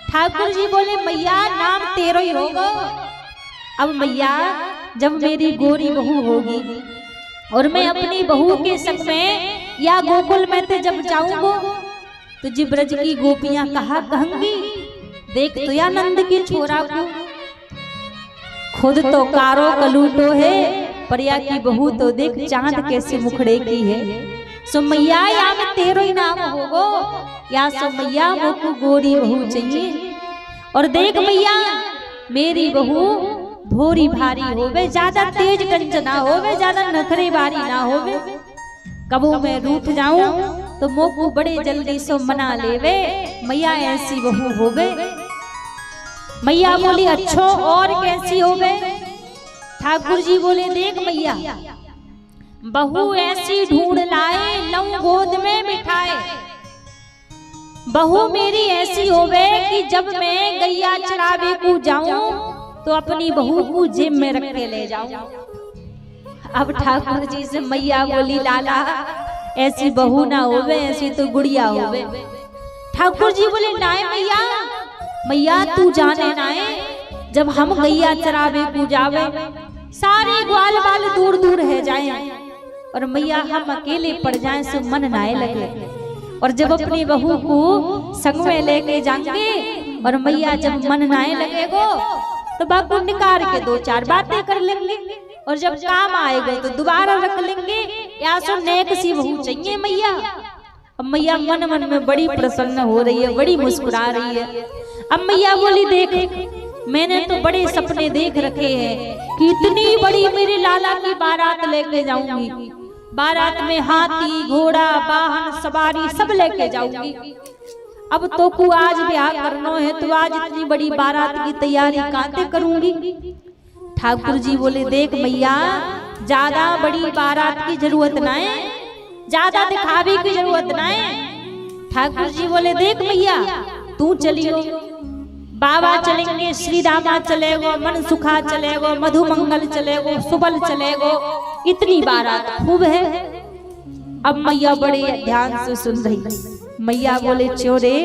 ठाकुर जी बोले मैया नाम तेरो ही होगा। अब मैया जब मेरी गोरी बहू होगी और मैं अपनी बहू के संग में या गोकुल में ते जब जाऊंगो तो जी ब्रज की गोपियां कहा कहेंगी देख तो या नंद की छोरा को खुद तो कारो कलूटो है पर या की बहू तो देख चांद कैसे मुखड़े की है। सो मैया या में तेरो ही नाम होगो या सो मैया वो को गोरी बहू चाहिए। और देख मैया मेरी बहू भोरी भारी होवे, ज्यादा तेज कंच ना होवे, ज्यादा नखरे भारी ना होवे। कबू मैं रूठ जाऊं तो मोकू बड़े जल्दी सो मना लेवे, मैया ऐसी बहू होवे। मैया बोली अच्छो और कैसी होवे? ठाकुर जी बोले देख मैया बहू ऐसी ढूंढ लाए लऊं गोद में बिठाए। बहू मेरी ऐसी होवे कि जब मैं गैया चरावे को जाऊं तो अपनी बहू को जेब में रख के ले जाऊं। अब ठाकुर जी से मैया बोली लाला ऐसी बहू ना होवे, ऐसी तो गुड़िया होवे। ठाकुर जी बोले नाय मैया, मैया तू जाने नाए जब हम गैया चरावे को जावे सारे ग्वाल बाल दूर दूर है जाए और मैया हम अकेले पड़ जाए सो मन नाए लगे। और जब अपनी बहू को संग में लेके जाएंगे और मैया जब मन नाए लगेगो तो बाबू निकाल के दो चार बातें कर लेंगे और जब काम आएगा तो दोबारा रख लेंगे। या सो नेक सी बहू चाहिए मैया। अब मैया मन मन में बड़ी प्रसन्न हो रही है, बड़ी मुस्कुरा रही है। अब मैया बोली देख मैंने तो बड़े सपने देख रखे हैं कि इतनी बड़ी मेरे लाला की बारात लेके जाऊंगी, बारात में हाथी घोड़ा वाहन सवारी सब लेके जाऊंगी। अब तो को आज ब्याह करना है तो आज इतनी बड़ी बारात की तैयारी कांते करूंगी। ठाकुर जी बोले देख मैया ज्यादा बड़ी बारात की जरूरत ना है, ज्यादा दिखावे की जरूरत ना है। ठाकुर जी बोले देख मैया तू चलियो, बाबा चलेंगे, श्री रामा चलेगो, मनसुखा चलेगो, मधुमंगल चलेगो, सुबल चलेगो, इतनी बारात खूब है। अब मैया बड़े ध्यान से सुन रही। मैया बोले चोरे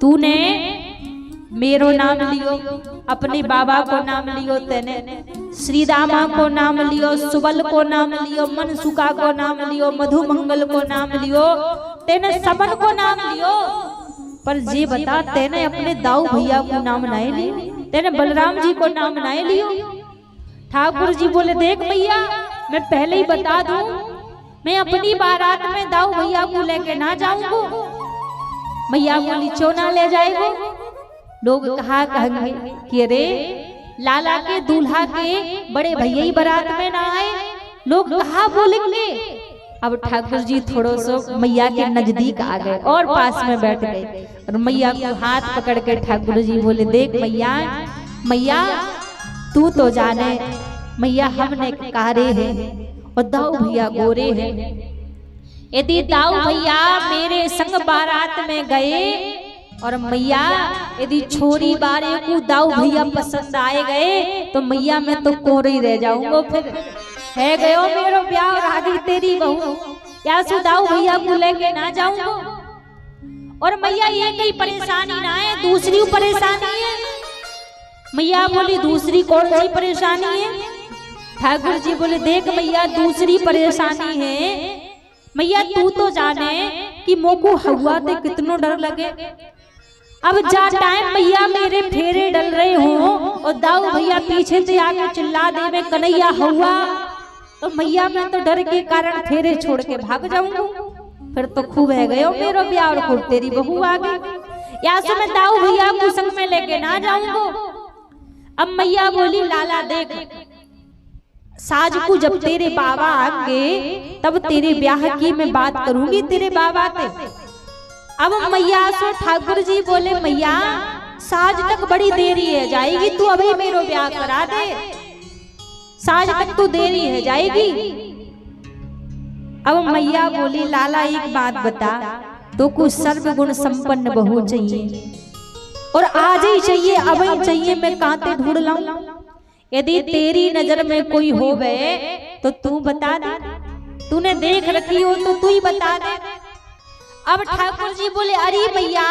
तूने मेरो नाम लियो, अपने बाबा को नाम लियो, तेने श्री रामा को नाम लियो, सुबल को नाम लियो, मनसुखा को नाम लियो, मधुमंगल को नाम लियो, तेने सबन को नाम लियो, पर जे बता तेने अपने दाऊ भैया को नाम नहीं लियो, तेने बलराम जी को नाम नहीं लियो। ठाकुर जी बोले देख भैया मैं पहले ही बता दूं मैं अपनी बारात में दाऊ भैया को लेके ना जाऊंगो। मैया बोली क्यों ना ले जाएगो? लोग कहा कहेंगे कि अरे लाला के दूल्हा के बड़े भैया ही बारात में ना आए, लोग कहा बोलेंगे। अब ठाकुर जी थोड़ा सो मैया के नजदीक आ गए और पास में बैठ गए और मैया को हाथ पकड़ के ठाकुर जी बोले देख मैया, मैया तू तो जाने मैया हमने कारे है और दाऊ भैया गोरे हैं। यदि दाऊ भैया मेरे संग बारात में गए और मैया यदि छोरी बारे को दाऊ भैया पसंद आए गए तो मैया मैं तो कोरे ही रह जाऊंगा। फिर है गयो मेरो ब्याह और आगे तेरी बहू, या सु दाऊ भैया को लेके ना जाऊंगा। और मैया ये कई परेशानी ना है, दूसरी परेशानी है। मैया बोली दूसरी कौन सी परेशानी है? ठाकुर जी बोले देख मैया दूसरी परेशानी है, मैया तू तो जाने कि मोको हवा ते कितनो डर लगे। अब जा टाइम मैया मेरे फेरे डल रहे हो और दाऊ भैया पीछे से आके चिल्ला दे में कन्हैया हवा, तो मैया मैं तो डर के कारण फेरे छोड़ के भाग जाऊंगा। फिर तो खूब है गयो मेरो ब्याह और खूब तेरी बहू आ गई, या सो मैं दाऊ भैया को संग में लेके ना जाऊंगा। अब मैया बोली लाला देख साज को जब तेरे बाबा आएंगे तब तेरे ब्याह की मैं बात करूंगी तेरे बाबा से। अब मैया सो ठाकुर जी बोले मैया साज तक बड़ी देरी है जाएगी, तू अभी मेरो ब्याह करा दे, साज तक तो देरी है जाएगी। अब मैया बोली लाला एक बात बता, तो कुछ सर्वगुण संपन्न बहू चाहिए और आज ही चाहिए, अब ही चाहिए, मैं कांते ढूंढ लाऊं। यदि तेरी नजर में कोई हो गए तो तू बता दे, तूने देख रखी हो तो तू ही बता दे। अब ठाकुर जी बोले अरे भैया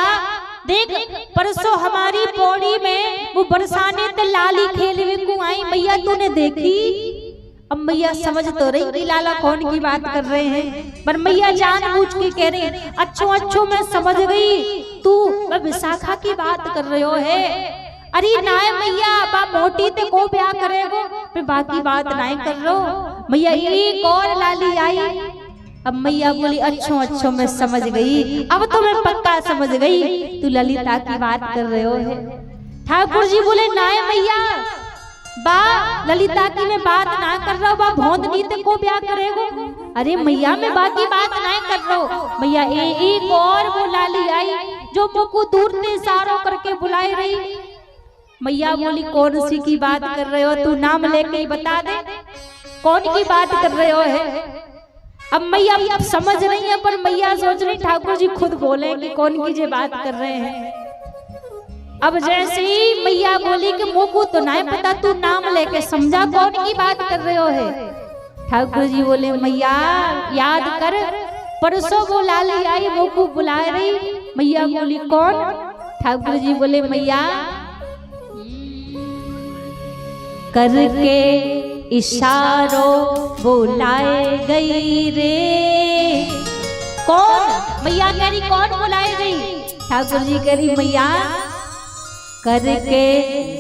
देख परसों हमारी पौड़ी में वो बरसाने ते लाली खेलवे को आई मैया तूने देखी। अब मैया समझ तो रही कि लाला कौन की बात कर रहे हैं, पर मैया जानबूझ के कह रही अच्छो मैं समझ गई तू विशाखा की बात कर रहे हो है। अरे नाय मैया बा मोटी ते को ब्याह करेगो पे बाकी बात नाय कर रो मैया एक और लाली आई। अब मैया बोली अच्छो मैं समझ गई, अब तो मैं पक्का समझ गई तू ललिता की बात कर रहे हो है। ठाकुर जी बोले नाय मैया बा ललिता की मैं बात ना कर रहा हूँ, बा भोंदनी ते को ब्याह करेगो। अरे मैया मैं बाकी बात ना कर रहा हूँ मैया एक और वो लाली आई जो मुझको दूर से इशारों करके बुलाई रही। मैया बोली कौन सी की बात कर रहे हो, तू नाम लेके ही बता दे कौन की बात कर रहे हो है। अब मैया अब समझ नहीं है, पर मैया सोच रही ठाकुर जी खुद बोले कि कौन की जे बात कर रहे हैं। अब जैसे ही मैया बोली कि मोको तो नहीं पता, तू नाम लेके समझा कौन की बात कर रहे हो है। ठाकुर जी बोले मैया याद कर परसों वो लाली आई मोको बुला रही। मैया बोली कौन? ठाकुर जी बोले मैया करके इशारों बुलाए गई रे। कौन? मैया कह रही कौन बुलाए गई? ठाकुर जी कह रही मैया करके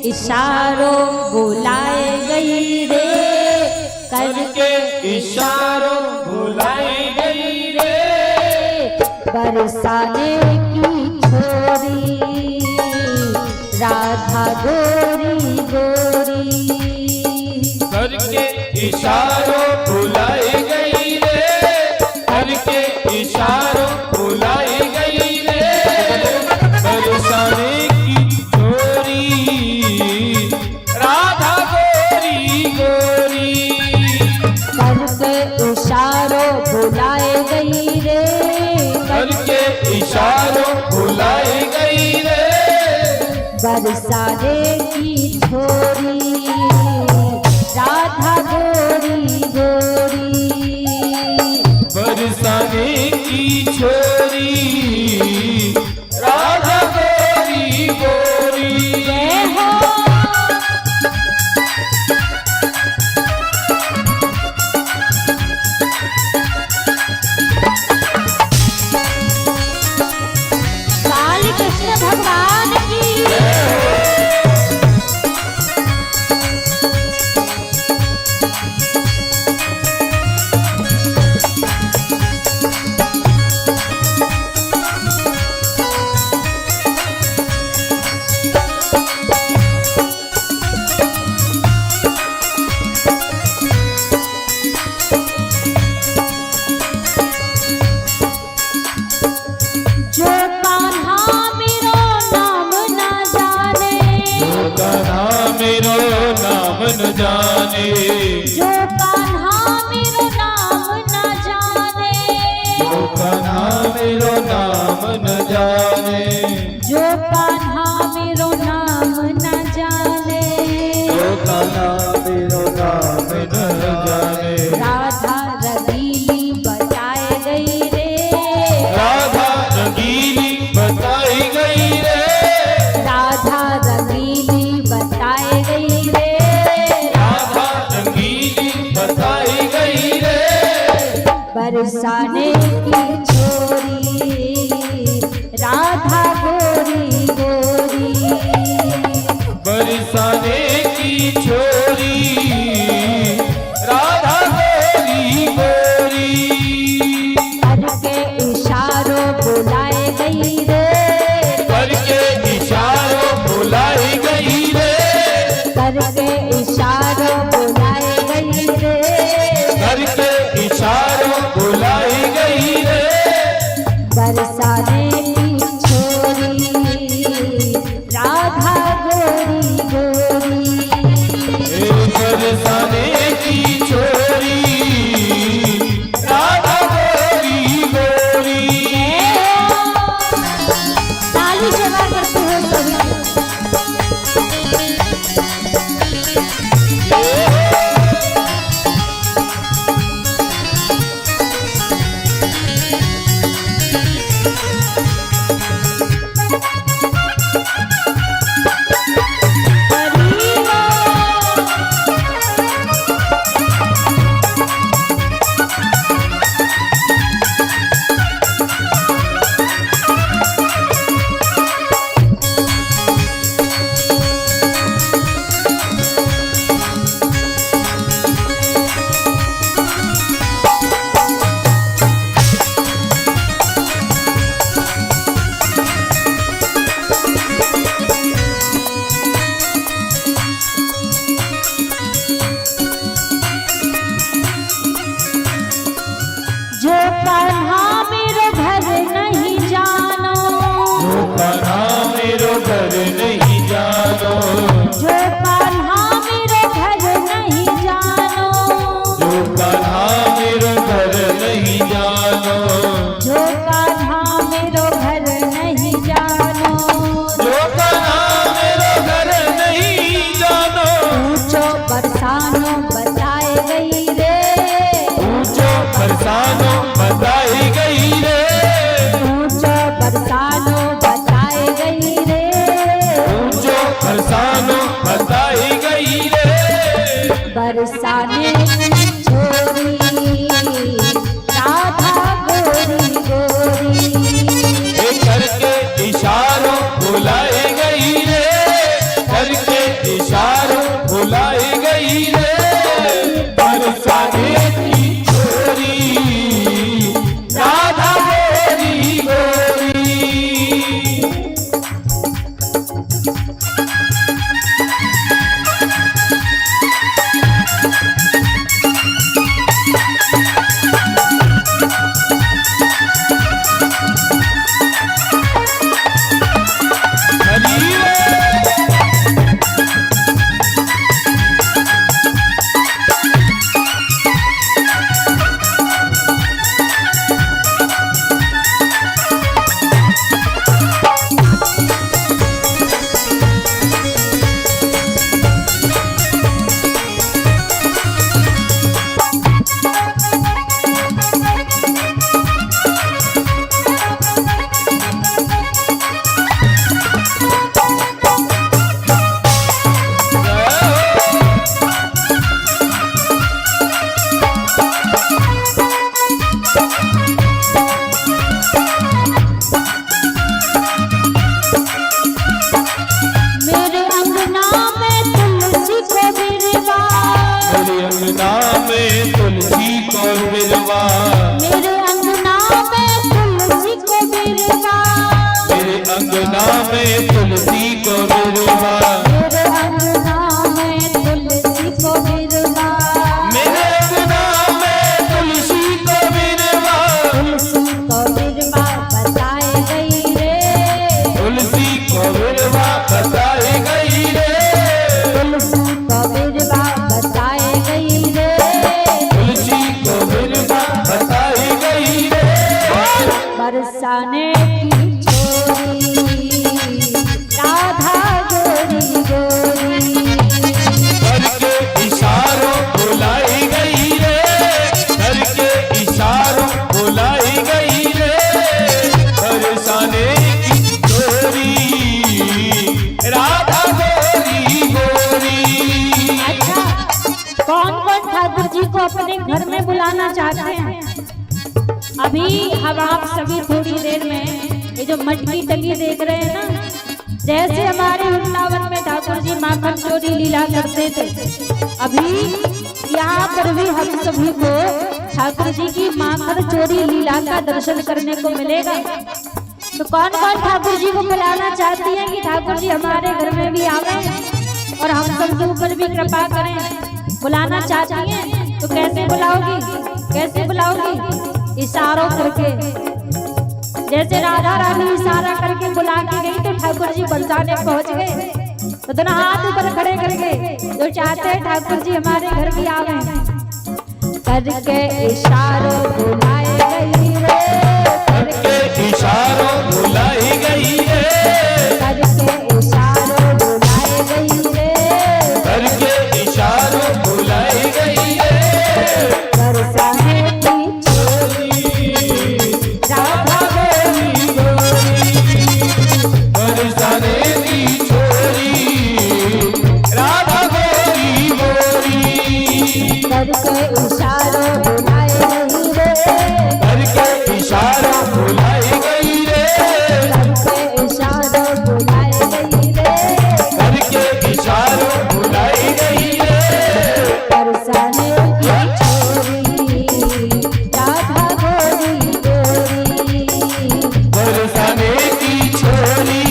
इशारों बुलाए गई रे, करके इशारों बुलाई गई रे, बरसाने की छोरी राधा गोरी गोरी। करके इशारों बुलाई गई रे, करके इशारों बुलाई गई रे, बरसाने की छोरी राधा गोरी गोरी। करके इशारों बुलाए गई रे, करके इशारों बुलाई गई रे, बरसाने की छोरी राधा गोरी गोरी। बरसाने की छोरी राधा गोरी गोरी। जय हो काली कृष्ण भगवान की। जो कान्हा मेरो नाम न जाने, जो कान्हा मेरो नाम न जाने, जो कान्हा मेरो नाम न जाने, जो कान्हा मेरो नाम न जाने, जो कान्हा मेरो नाम न जाने, जो कान्हा मेरो नाम न जाने। राधा रंगीली बताए गई रे, राधा रंगीली बताई गई रे, राधा रंगीली बताए गई रे, राधा रंगीली बताई गई रे, बरसाने की छोरी राधा गोरी गोरी। बरसाने की छोरी राधा गोरी गोरी। करके इशारों बुलाए गई रे, करके इशारों बुलाई गई रे, करके इशारों बुलाए गई रे, करके इशारों बुलाई गई रे, बरसाने की छोरी राधा गोरी गोरी। बरसाने की छोरी राधा गोरी गोरी। अंगना में तुलसी को बिरवा, मेरे अंगना में तुलसी को बिरवा, मेरे अंगना में तुलसी को बिरवा, तुलसी को बिरवा बताए गई रे, तुलसी को बिरवा बताई गई रे, तुलसी को बिरवा बताए गई रे, तुलसी को बिरवा बताई गई रे। बरसाने की छोरी राधा गोरी गोरी, करके इशारों बुलाई गई रे, करके इशारों बुलाई गई रे, बरसाने की छोरी राधा गोरी गोरी। अच्छा, कौन कौन ठाकुर जी को अपने घर में बुलाना चाहते हैं? अभी हम आप सभी थोड़ी देर में ये जो मटकी टकी देख रहे हैं ना, जैसे हमारे वृंदावन में ठाकुर जी माखन चोरी लीला करते थे, अभी यहाँ पर भी हम सभी को ठाकुर जी की माखन चोरी लीला का दर्शन करने को मिलेगा। तो कौन कौन ठाकुर जी को बुलाना चाहती हैं कि ठाकुर जी हमारे घर में भी आवे और हम सबके ऊपर भी कृपा करें? बुलाना चाहती हैं तो कैसे बुलाओगी? कैसे बुलाओगी? इशारों करके। जैसे राधा रानी इशारा करके बुला के गई तो ठाकुर जी बरसाने पहुंच गए। तो दोनों हाथ ऊपर खड़े करके जो चाहते हैं ठाकुर जी हमारे घर भी आवे, करके इशारों बुलाए गई रे, करके इशारों बुलाई गई रे, करके इशारों बुलाए गई रे, करके इशारों बुलाई गई रे। बरसाने की छोरी राधा गोरी गोरी, बरसाने की छोरी राधा गोरी गोरी, करके इशारों बुलाए गई रे, करके इशारों बुलाई गई रे, करके इशारों बुलाए गई रे, करके इशारों बुलाई गई रे। बरसाने की छोरी राधा गोरी गोरी, बरसाने की छोरी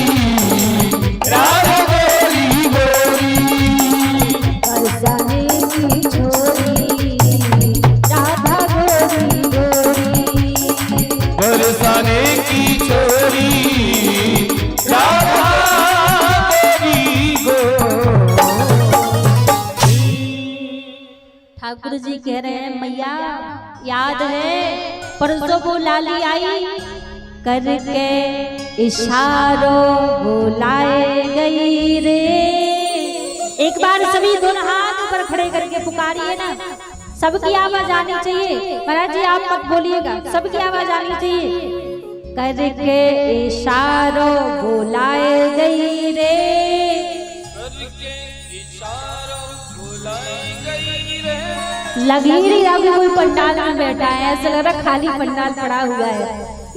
राधा गोरी गोरी, बरसाने की छोरी राधा गोरी गोरी, बरसाने की छोरी राधा गोरी गोरी। ठाकुर जी कह रहे हैं मैया याद है परसों वो लाली आई, करके इशारों बुलाए गई रे। एक बार सभी दोनों हाथ ऊपर खड़े करके पुकारिए ना, सबकी आवाज आनी चाहिए। महाराज जी आप मत बोलिएगा, सबकी आवाज आनी चाहिए। करके इशारों बुलाए गई रे, लगी रही अभी कोई पंडाल में बैठा है, ऐसा लग रहा खाली पंडाल पड़ा हुआ है।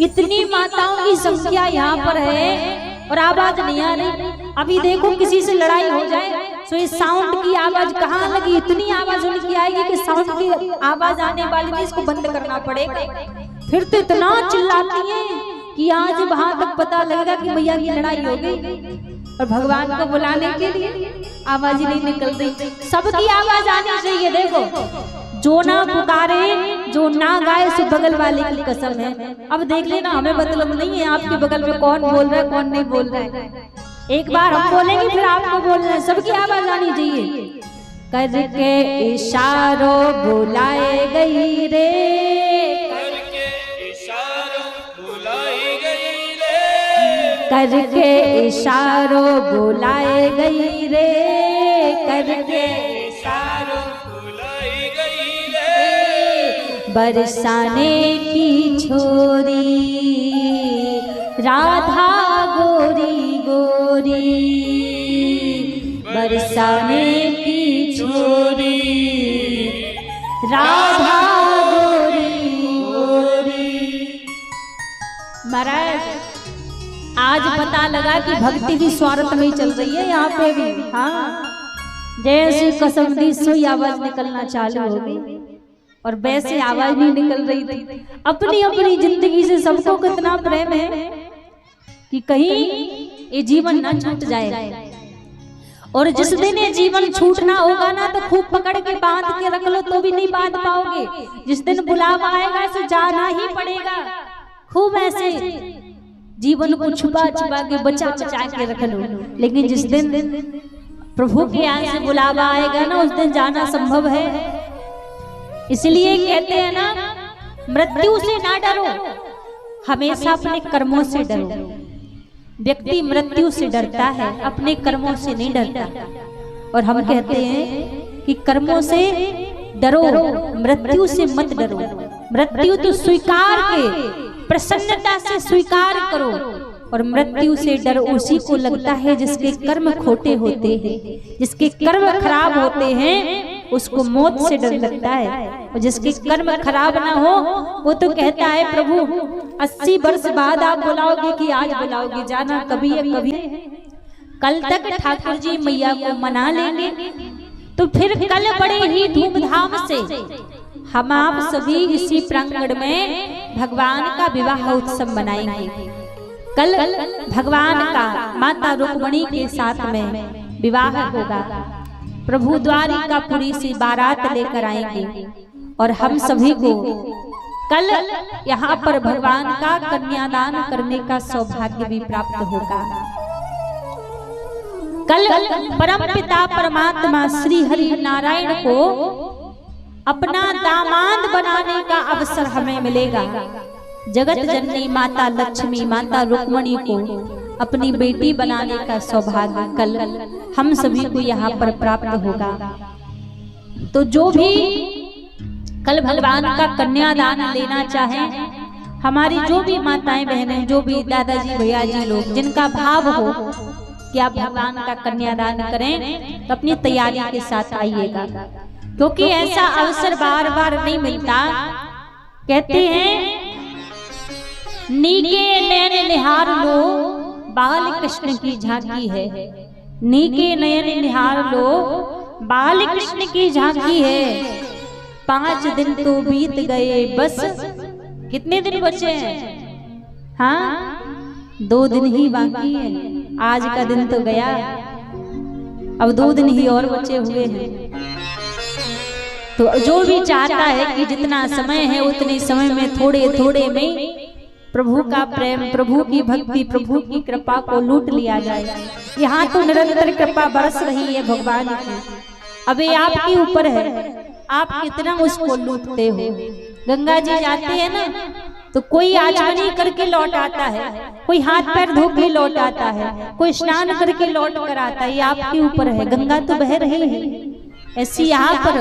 इतनी माताओं की संख्या यहाँ पर है और आवाज नहीं आ रही। अभी देखो किसी से लड़ाई हो जाए तो इस साउंड की आवाज कहाँ लगी? इतनी आवाज उनकी आएगी कि साउंड की आवाज आने वाली थी, इसको बंद करना पड़ेगा। फिर तो इतना चिल्लाती है कि आज वहां तक पता लगेगा कि मैया की लड़ाई हो गई। और भगवान को बुलाने के लिए आवाज ही नहीं निकल रही। सबकी आवाज आनी चाहिए। देखो जो ना पुकारे, जो ना गाए, सो बगल वाले की कसम है। अब देख लेना, हमें मतलब नहीं है आपके बगल में कौन बोल रहा है कौन नहीं बोल रहा है। एक बार हम बोलेंगे फिर आपको बोलना है। सबकी आवाज आनी चाहिए। करके इशारों बुलाए गई रे, करके इशारों बुलाई गई रे, करके इशारों बुलाए गई रे, करके इशारों बुलाई गई रे। बरसाने की छोरी राधा गोरी गोरी, बरसाने की छोरी राधा गोरी गोरी। महाराज आज पता लगा कि भक्ति भी स्वार्थ में ही चल रही है यहाँ पे भी। हाँ, जैसे कसम दी सोई आवाज निकलना चालू हो गई और वैसे आवाज नहीं निकल रही थी। अपनी अपनी जिंदगी से सबको कितना प्रेम है। कि कहीं ये जीवन न छूट जाए। और जिस दिन ये जीवन छूटना होगा ना तो खूब पकड़ के बांध के रख लो तो भी नहीं बांध पाओगे। जिस दिन बुलावा आएगा ऐसे जाना ही पड़ेगा। खूब ऐसे जीवन को छुपा छुपा के बचा बचा के रख लो, लेकिन जिस दिन प्रभु के यहाँ से बुलावा आएगा ना उस दिन जाना संभव है। इसलिए कहते हैं ना, मृत्यु से ना डरो, हमेशा अपने कर्मों से डरो। व्यक्ति मृत्यु से डरता है, अपने कर्मों से नहीं डरता। और हम कहते हैं कि कर्मों से डरो, मृत्यु से मत डरो। मृत्यु तो स्वीकार के प्रसन्नता से स्वीकार करो। और मृत्यु से डर उसी को लगता है जिसके कर्म खोटे होते हैं, जिसके कर्म खराब होते हैं उसको मौत से डर लगता है। और जिसके कर्म खराब ना हो वो तो कहता है प्रभु 80 वर्ष बाद आप बुलाओगे कि आज बुलाओगे, जाना कभी है कभी। कल तक ठाकुर जी मैया को मना लेंगे तो फिर कल बड़े ही धूमधाम से हम आप सभी इसी प्रांगण में भगवान का विवाह उत्सव मनाएंगे। कल भगवान का माता रुक्मिणी के साथ में विवाह होगा। प्रभु द्वारिकापुरी से बारात लेकर आएंगे और हम सभी को कल यहाँ पर भगवान का कन्यादान करने का सौभाग्य भी प्राप्त होगा। कल परम पिता परमात्मा श्री हरि नारायण को अपना दामाद बनाने का अवसर हमें मिलेगा। जगत जननी माता लक्ष्मी माता रुक्मिणी को अपनी बेटी बनाने का सौभाग्य कल हम सभी को यहाँ पर प्राप्त होगा। तो जो भी कल भगवान का कन्यादान लेना चाहें, हमारी जो भी माताएं बहनें, जो भी दादाजी भैया जी लोग जिनका भाव हो कि आप भगवान का कन्यादान करें तो अपनी तैयारी के साथ आइएगा, क्योंकि ऐसा अवसर बार बार नहीं मिलता। कहते हैं नीके नयन निहार लो बाल कृष्ण की झांकी है। नीके नयन निहार लो बाल कृष्ण की झांकी है। 5 दिन तो बीत गए बस, कितने दिन बचे हैं? हाँ 2 दिन ही बाकी है। आज का दिन तो गया, अब 2 दिन ही और बचे हुए हैं। तो जो भी चाहता है कि जितना समय है उतने समय में थोड़े थोड़े में प्रभु का प्रेम, प्रभु की भक्ति, प्रभु की कृपा को लूट लिया जाए। यहाँ तो निरंतर कृपा बरस रही है भगवान की। अब ये आपके ऊपर है, आप कितना उसको लूटते हो। गंगा जी जाते हैं ना तो कोई आचमनी करके लौट आता है, कोई हाथ पैर धो के लौट आता है, कोई स्नान करके लौट कर आता है। ये आपके ऊपर है। गंगा तो बह रही है, ऐसी यहाँ पर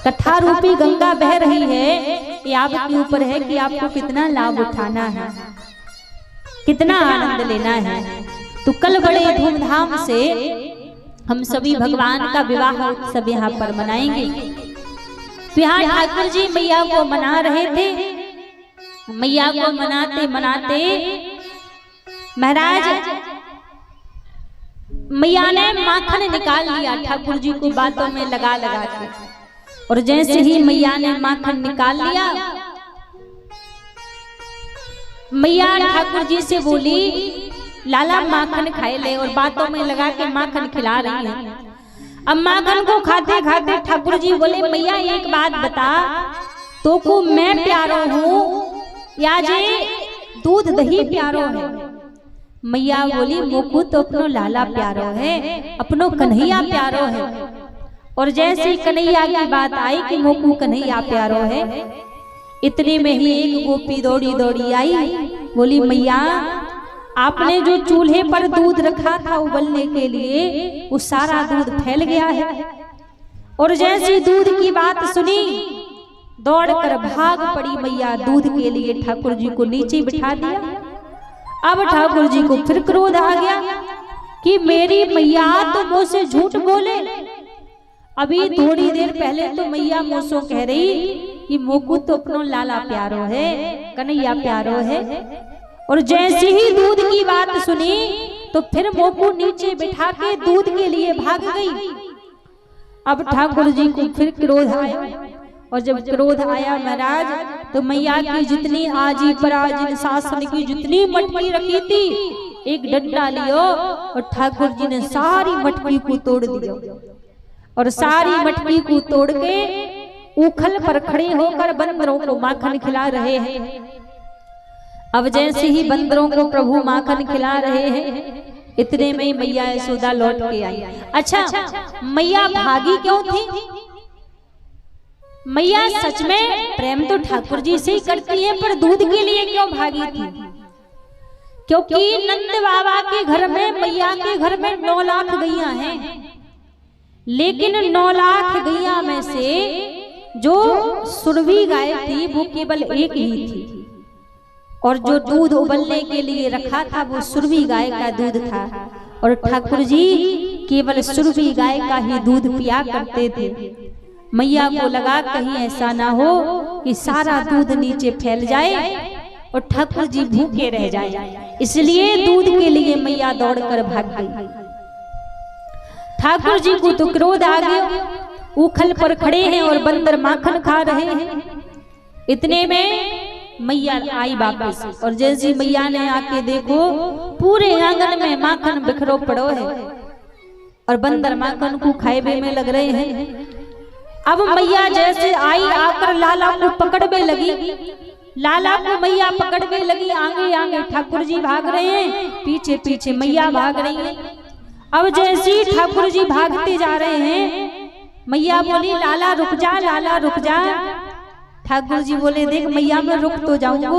कथा रूपी गंगा बह रही है। ये आपके ऊपर है कि आपको कितना लाभ उठाना है, कितना आनंद लेना है। तो कल बड़े धूमधाम से हम सभी भगवान का विवाह उत्सव यहाँ पर मनाएंगे। तो यहाँ ठाकुर जी मैया को मना रहे थे। मैया को मनाते मनाते महाराज मैया ने माखन निकाल लिया ठाकुर जी को बातों में लगा लगा के। और जैसे ही मैया ने माखन निकाल लिया, मैया ठाकुर जी से बोली लाला माखन खाए ले, और बातों में लगा के माखन खिला रही है। अब माखन को खाते खाते ठाकुर जी बोले मैया एक बात बता, तो को मैं प्यारो हूँ या जे दूध दही प्यारो है? मैया बोली मोकू तो अपनो लाला प्यारो है, अपनो कन्हैया प्यारो है। और जैसे कन्हैया की बात आई कि मोकू कन्हैया प्यारो है, इतने में ही एक गोपी दौड़ी दौड़ी आई, बोली मैया आपने जो चूल्हे पर दूध रखा था उबलने के लिए वो सारा दूध फैल गया है। और जैसे दूध की बात सुनी दौड़कर भाग पड़ी मैया दूध के लिए, ठाकुर जी को नीचे बिठा दिया। अब ठाकुर जी को फिर क्रोध आ गया कि मेरी मैया तो मुझसे झूठ बोले। अभी थोड़ी देर पहले तो मैया मुझसे कह रही कि मोकू तो अपनो लाला प्यारो है, कन्हैया प्यारो है। और जैसे ही दूध की बात सुनी तो फिर मोकू नीचे बिठा के दूध के लिए भाग गई। अब ठाकुर जी को फिर क्रोध आया और जब क्रोध आया महाराज तो मैया की जितनी आजी पराजिन शासन की जितनी मटकी रखी थी एक डंडा लियो और ठाकुर जी ने सारी मटकी को तोड़ दिया और सारी मटकी को तोड़ के उखल पर खड़े होकर बंदरों को माखन खिला रहे हैं। अब जैसे ही बंदरों को प्रभु माखन खिला रहे हैं इतने में मैया यशोदा लौट के आई। अच्छा, मैया भागी क्यों थी? मैया सच में प्रेम तो ठाकुर जी से ही करती है, पर दूध के लिए क्यों भागी थी? क्योंकि नंद बाबा के घर में, मैया के घर में 9 लाख गैया हैं, लेकिन 9 लाख गैया में से जो सुरभि गाय थी वो केवल एक ही थी और जो दूध उबलने के लिए रखा था वो सुरभि गाय का दूध था और ठाकुर जी केवल सुरभि गाय का ही दूध पिया करते थे। मैया को लगा कहीं ऐसा ना हो कि सारा दूध नीचे फैल जाए और ठाकुर जी भूखे रह जाए, इसलिए दूध के लिए मैया दौड़कर भाग गई। ठाकुर जी को तो क्रोध आ गया, उखल पर खड़े हैं और बंदर माखन खा रहे हैं। इतने में मैया आई वापस और जैसी मैया ने आके देखो पूरे आंगन में माखन बिखरो पड़ो है और बंदर माखन को खाए में लग रहे हैं। अब मैया जैसे आई आकर लाला को पकड़ने लगी, लाला को मैया पकड़ने लगी, आगे आगे ठाकुर जी भाग रहे हैं, पीछे पीछे मैया भाग रही है। अब जैसे ठाकुर जी भागते जा रहे हैं मैया बोली लाला रुक जा, लाला रुक जा। ठाकुर जी बोले देख मैया मैं रुक तो जाऊंगा,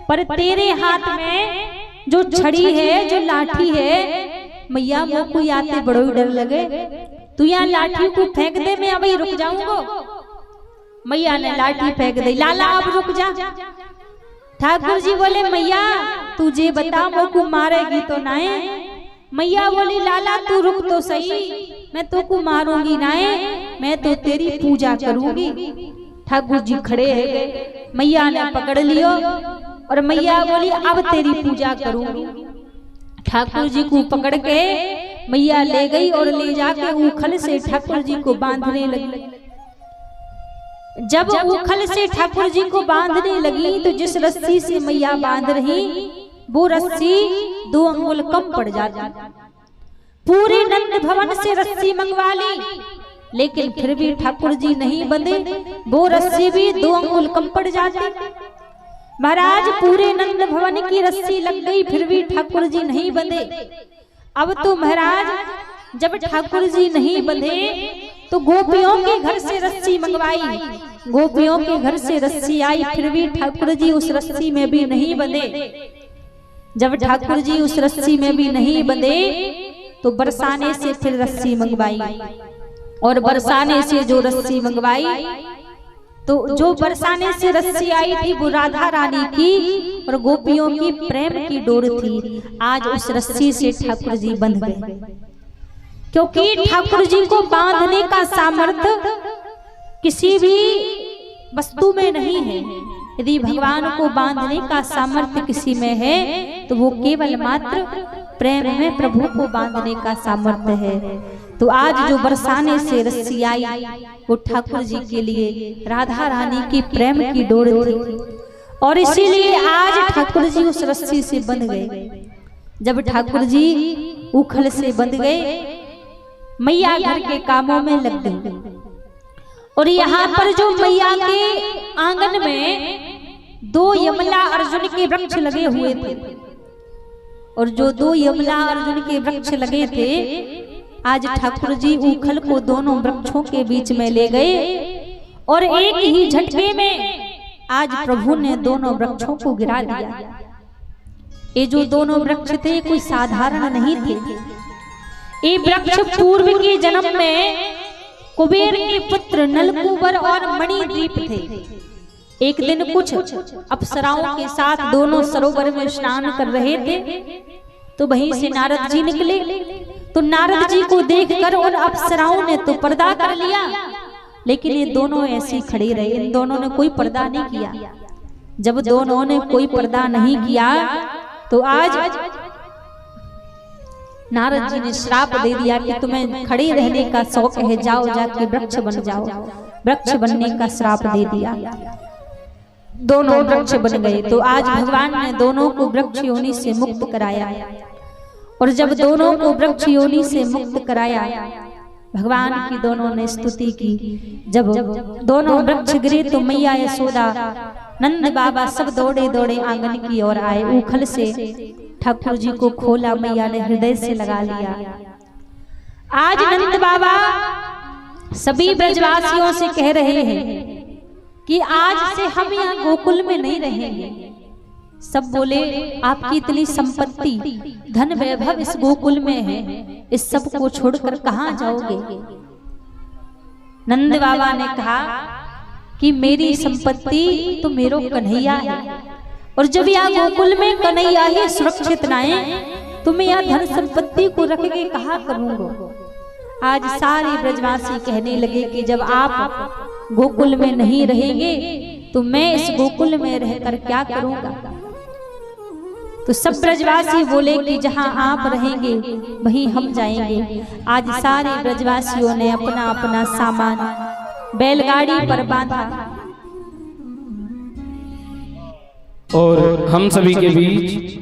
पर तेरे हाथ में जो छड़ी है, जो लाठी है, मैया वो कोई आते बड़ो ही डर लगे, तू यहाँ लाठी को फेंक दे, मैं अभी रुक जाऊंगा। मैया ने लाठी फेंक दी, लाला अब रुक जा। ठाकुर जी बोले मैया तुझे बता वो को मारेगी तो ना है? मैया बोली लाला तू रुक तो सही, मैं तो को मारूंगी ना है, मैं तो तेरी पूजा करूंगी। ठाकुर जी खड़े हैं, मैया ने पकड़ लियो और मैया बोली अब तेरी पूजा करूंगी। ठाकुर जी को पकड़ के मैया ले गई और ले जाके उखल से ठाकुर जी को बांधने लगी। जब उखल से ठाकुर जी को बांधने लगी तो जिस रस्सी से मैया बांध रही वो रस्सी 2 अंगुल कम पड़ जाती। पूरे नंद भवन से रस्सी मंगवा ली लेकिन फिर भी ठाकुर जी नहीं बंधे, वो रस्सी भी 2 अंगुल कम पड़ जाती। महाराज पूरे नंद भवन की रस्सी लग गई फिर भी ठाकुर जी नहीं बंधे। अब तो महाराज जब ठाकुर जी नहीं बंधे तो गोपियों के घर से रस्सी मंगवाई, गोपियों के घर से रस्सी आई फिर भी ठाकुर जी उस रस्सी में भी नहीं बंधे। जब ठाकुर जी उस रस्सी में भी नहीं बंधे तो बरसाने से फिर रस्सी मंगवाई और बरसाने से जो रस्सी मंगवाई तो जो बरसाने से रस्सी आई थी वो राधा रानी की और गोपियों की प्रेम की डोर थी। आज उस रस्सी से ठाकुर जी बंध गए, क्योंकि ठाकुर जी को बांधने का सामर्थ्य किसी भी वस्तु में नहीं है। यदि भगवान को बांधने का सामर्थ्य किसी में है तो वो केवल मात्र प्रेम में प्रभु को बांधने का सामर्थ्य है। तो आज जो बरसाने से रस्सी आई वो ठाकुर जी के लिए राधा रानी की प्रेम की डोर थी और इसीलिए आज ठाकुर जी उस रस्सी से बंध गए। जब ठाकुर जी उखल से बंध गए मैया घर के कामों में लग गई और यहाँ पर जो मैया के आंगन में 2 यमला अर्जुन के वृक्ष लगे हुए थे और जो 2 यमला अर्जुन के वृक्ष लगे थे आज ठाकुर जी उखल को दोनों वृक्षों के बीच में ले गए और एक ही झटके में आज प्रभु ने दोनों वृक्षों को गिरा दिया। ये जो दोनों वृक्ष थे कोई साधारण नहीं थे। ये वृक्ष पूर्व के जन्म में कुबेर के पुत्र नलकूबर और मणिद्वीप थे। एक दिन कुछ अप्सराओं के साथ दोनों सरोवर में स्नान कर रहे थे तो वहीं से नारद जी निकले। तो नारद जी को देखकर उन अप्सराओं ने तो पर्दा कर लिया, लेकिन ये दोनों ऐसे खड़े रहे, इन दोनों ने कोई पर्दा नहीं किया। जब दोनों ने कोई पर्दा नहीं किया तो आज नारद जी ने श्राप दे दिया कि तुम्हें खड़े रहने का शौक है, जाओ जाके वृक्ष बन जाओ। वृक्ष बनने का श्राप दे दिया। दोनों वृक्ष बन गए। तो आज भगवान ने दोनों को वृक्ष योनि से मुक्त कराया। और जब दोनों को वृक्ष योनि से मुक्त कराया, भगवान की दोनों ने स्तुति की। जब दोनों वृक्ष गिरे तो मैया यशोदा, नंद बाबा सब दौड़े दौड़े आंगन की ओर आए। उखल से ठाकुर जी को खोला, मैया ने हृदय से लगा लिया। आज नंद बाबा सभी ब्रजवासियों से कह रहे हैं कि आज से हम यहाँ गोकुल में नहीं रहेंगे। सब बोले आपकी इतनी संपत्ति धन वैभव इस गोकुल में है, इस सब को छोड़कर कहाँ जाओगे? नंद बाबा ने कहा कि मेरी संपत्ति तो मेरो कन्हैया है, और जब यहाँ गोकुल में कन्हैया ही सुरक्षित ना है तो मैं यहाँ धन संपत्ति को रख के कहाँ करूँगा? आज सारे ब्रजवासी कहने लगे कि जब आप गोकुल में नहीं रहेंगे तो मैं इस गोकुल में रहकर क्या करूँगा? तो सब ब्रजवासी बोले कि जहां आप रहेंगे वहीं हम जाएंगे। आज सारे ब्रजवासियों ने अपना अपना सामान बैलगाड़ी पर बांधा और हम सभी के बीच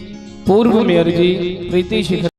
पूर्व मेयर जी प्रीति शिखर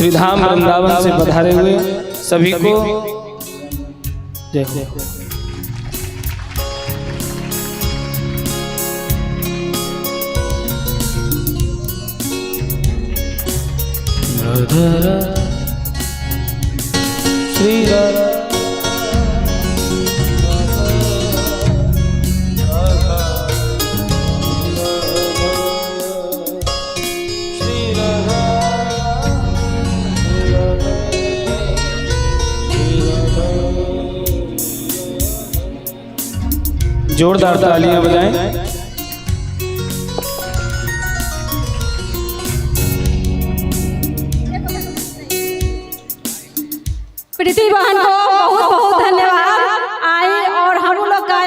श्रीधाम वृंदावन से पधारे हुए सभी को जय हो। श्री राधा जोरदार तालियां बजाएं। प्रीति बहन को बहुत बहुत धन्यवाद आए और हम लोग का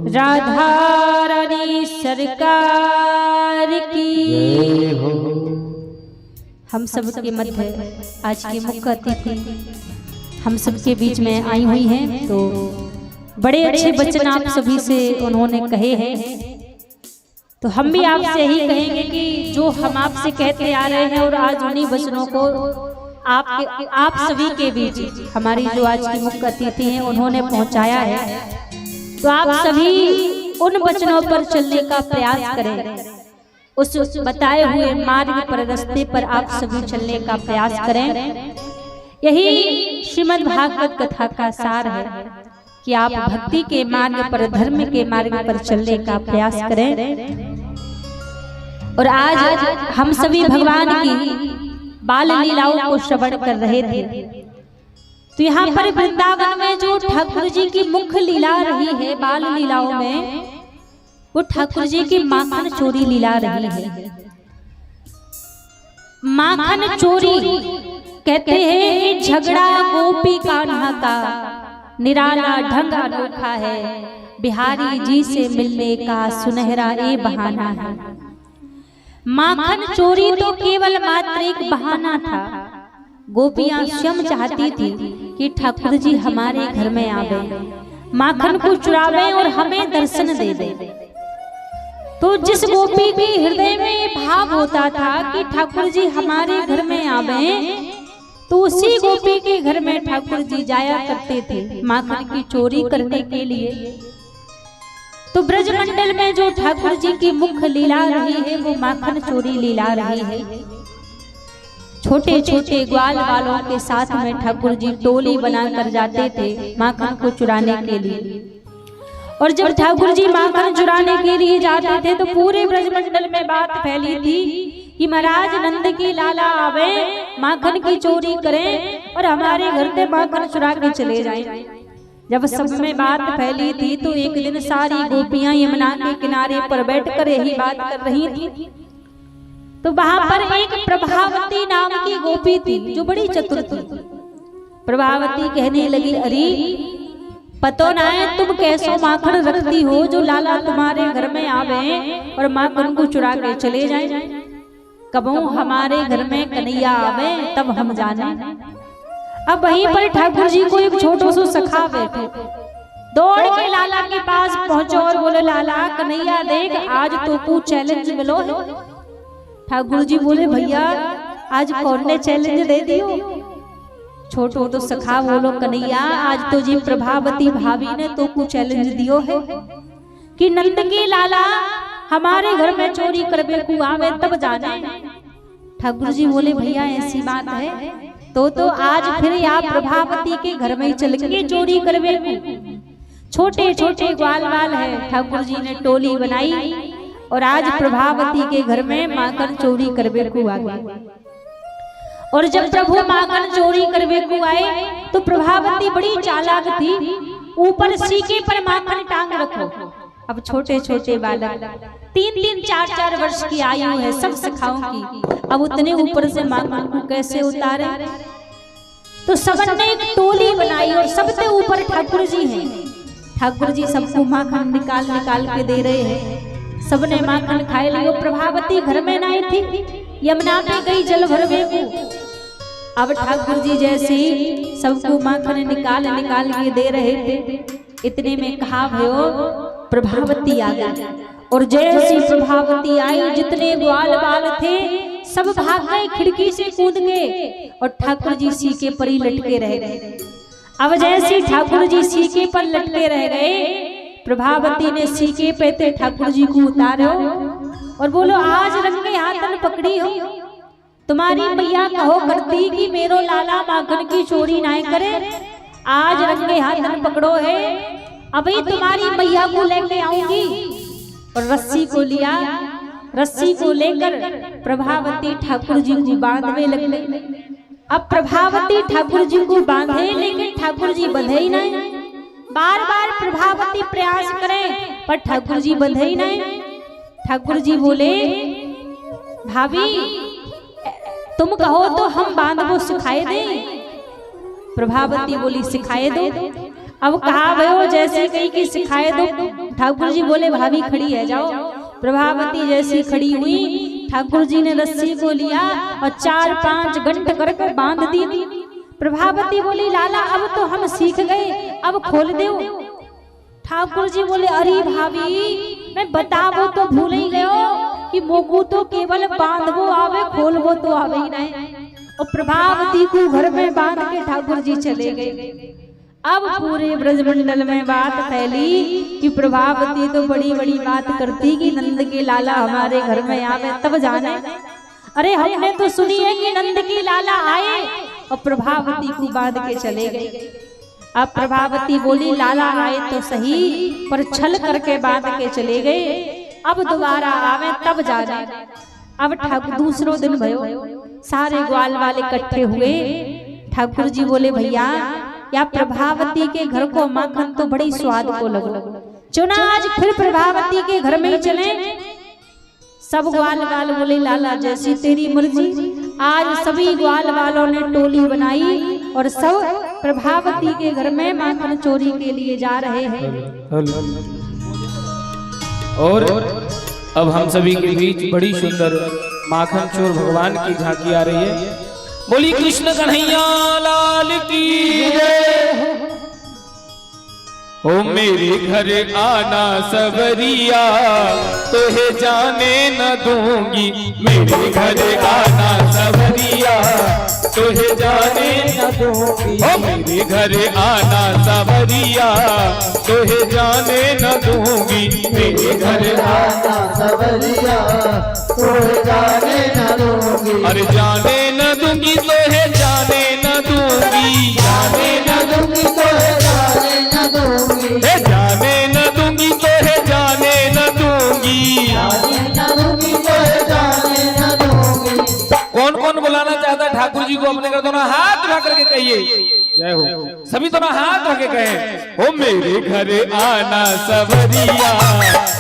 राधा रानी सरकार की। हम सब के मध्य आज की मुख्य अतिथि हम सबके बीच में आई हुई हैं, तो बड़े अच्छे वचन आप सभी से उन्होंने कहे हैं, तो हम भी आपसे यही कहेंगे कि जो हम आपसे कहते आ रहे हैं और आज उन्हीं वचनों को आप सभी के बीच हमारी जो आज की मुख्य अतिथि हैं उन्होंने पहुंचाया है, तो आप सभी उन वचनों पर चलने का प्रयास करें, उस बताए हुए मार्ग पर रास्ते पर आप सभी चलने का प्रयास करें। यही श्रीमद् भागवत कथा का सार है कि आप भक्ति के मार्ग पर, धर्म के मार्ग पर चलने का प्रयास करें। और आज हम सभी भगवान की बाल लीलाओं को श्रवण कर रहे थे, तो यहाँ पर वृंदावन में जो ठाकुर जी की मुख्य लीला रही है बाल लीलाओं में, वो ठाकुर जी की माखन चोरी लीला रही है। माखन चोरी कहते हैं झगड़ा गोपी कान्हा का निराला ढंग अनोखा है, बिहारी जी से मिलने का सुनहरा ये बहाना है। माखन चोरी तो केवल मात्र एक बहाना था, गोपियां स्वयं चाहती थी कि ठाकुर जी हमारे घर में आवे, माखन को चुरावे और हमें दर्शन दे दे। तो जिस गोपी के हृदय में भाव होता था कि ठाकुर जी हमारे घर में आवे, तो उसी गोपी के घर में ठाकुर जी जाया करते थे माखन की चोरी करने के लिए। तो ब्रजमंडल में जो ठाकुर जी की मुख्य लीला रही है वो माखन चोरी लीला रही है। छोटे छोटे ग्वाल वालों के साथ में ठाकुर जी टोली बनाकर जाते थे माखन को चुराने के लिए। और जब ठाकुर जी माखन चुराने के लिए जाते थे तो पूरे ब्रजमंडल में बात फैली थी कि महाराज नंद की लाला आवे, माखन की चोरी करें और हमारे घर से माखन चुरा के चले जाएं। जब सब में बात फैली थी तो एक दिन सारी गोपियां यमुना के किनारे पर बैठकर यही बात कर रही थी। तो वहां पर एक प्रभावती नाम की गोपी थी जो बड़ी चतुर थी। प्रभावती कहने लगी, अरे पतो ना है तुम कैसो माखन रखती हो जो लाला तुम्हारे घर में आवे और माखन को चुरा के चले जाए। कबो हमारे घर में कन्हैया आवे तब हम जाने। अब वहीं पर ठाकुर जी को एक छोटो सो सखा बैठे, दौड़ के लाला के पास पहुंचो और बोले, लाला कन्हैया देख आज तो तू चैलेंज मिलो है। ठाकुर जी बोले, भैया आज कौन ने चैलेंज दे दियो? छोटो तो सखा बोलो, कन्हैया आज तो जी प्रभावती भाभी ने तो कुछ चैलेंज दियो है कि नंद की लाला हमारे घर में चोरी करबे को आवे तब जाने। ठाकुर जी बोले, भैया ऐसी बात है तो आज फिर आप प्रभावती के घर में चल के चोरी करबे को। छोटे छोटे ग्वाल वाल है, ठाकुर जी ने टोली बनाई और आज प्रभावती के घर में माखन चोरी करबे को आ गए। और जब प्रभु माखन चोरी करबे को आए तो प्रभावती बड़ी चालाक थी, ऊपर सीके पर माखन टांग रखो। अब छोटे छोटे बालक 3-3, 4-4 वर्ष की आयु है सब सखाओं की, अब उतने ऊपर से माखन को कैसे उतारे? तो सबने एक टोली बनाई और सबसे ऊपर ठाकुर जी हैं। ठाकुर जी सबको माखन निकाल निकाल के दे रहे हैं। सबने माखन खाए लियो। प्रभावती घर में नहीं थी, यमुना पे गई जल भरवे को। अब ठाकुर जी जैसे सबको माखन निकाल निकाल के दे रहे थे, इतने में कहा भयो प्रभावती आ गई। और जैसी प्रभावती आई, जितने ग्वाल बाल थे सब भाग गए खिड़की से कूद गए, और ठाकुर जी सीके पर ही लटके रह गए। अब जैसे ठाकुर जी सीके पर लटके रह गए, प्रभावती ने सीके पे थे ठाकुर जी को उतारो और बोलो आज रंगे हाथन पकड़ी हो। तुम्हारी मैया कहो करती कि मेरो लाला माखन की चोरी ना करे, आज रंगे हाथन पकड़ो है। अभी तुम्हारी मैया को लेके आऊंगी। और रस्सी को लिया, रस्सी को लेकर प्रभावती ठाकुर जी को बांधने लगे। अब प्रभावती ठाकुर जी को बांधे, लेकिन ठाकुर जी बंधे ही नहीं। बार बार प्रभावती प्रयास करें पर ठाकुर जी बंधे ही नहीं। ठाकुर जी बोले भाभी तुम कहो तो हम बांधो सिखाए दे। प्रभावती बोली सिखाए दो। अब कहा भयो जैसे कही कि सिखाए दो। ठाकुर जी बोले भाभी खड़ी है जाओ। प्रभावती जैसी खड़ी हुई, ठाकुर जी ने रस्सी को लिया और 4-5 घंटे करके बांध दी। प्रभावती बोली लाला अब तो हम सीख गए, अब खोल दो। ठाकुर जी बोले अरे भाभी मैं बतावो तो भूल ही गयो कि मोकू तो केवल बांधवो आवे, खोलवो तो आवे ही नहीं। और प्रभावती को घर में बांध के ठाकुर जी चले गए। अब पूरे ब्रजमंडल में बात फैली कि प्रभावती तो बड़ी बड़ी बात करती कि नंद के लाला हमारे घर में आवे तब जाने। अरे हमने तो सुनी है कि नंद के लाला आए और प्रभावती को बांध के चले गए। अब प्रभावती बोली लाला आए तो सही पर छल करके बांध के चले गए, अब दोबारा आवे तब जाने। अब ठाकुर दूसरों दिन भयो, सारे ग्वाल वाले इकट्ठे हुए। ठाकुर जी बोले भैया या प्रभावती के घर को माखन तो बड़ी स्वाद को लगो, चुना आज फिर प्रभावती के घर में ही चले। सब ग्वाल वाल बोले लाला जैसी तेरी मर्जी। आज सभी ग्वाल वालों ने टोली बनाई और सब प्रभावती के घर में माखन चोरी के लिए जा रहे हैं। और अब हम सभी के बीच बड़ी सुंदर माखन चोर भगवान की झांकी आ रही है। बोली कृष्ण कन्हैया लाल की जय। ओ मेरे घर आना सबरिया तोहे जाने न दूंगी, मेरे घर आना सबरिया तोहे जाने न दूंगी। ओ मेरे घर आना सबरिया तोहे जाने न दूंगी, मेरे घर आना सबरिया तोहे जाने न दूंगी। अरे जाने न दूंगी तोहे जाने न दूंगी, जाने न दूंगी तोहे जाने न दूंगी। हे जाने न दूंगी तोहे जाने न दूंगी, जाने न दूंगी तोहे जाने न दूंगी। कौन कौन बुलाना चाहता है ठाकुर जी को अपने घर? दोनों हाथ उठा करके कहिए जय हो। सभी दोनों हाथ उठा के कहें ओ मेरे घर आना सबरिया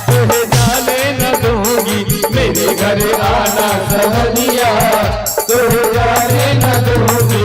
तोहे जाने न दूंगी, मेरे घर आना सबरिया तोहे जाने न दूंगी।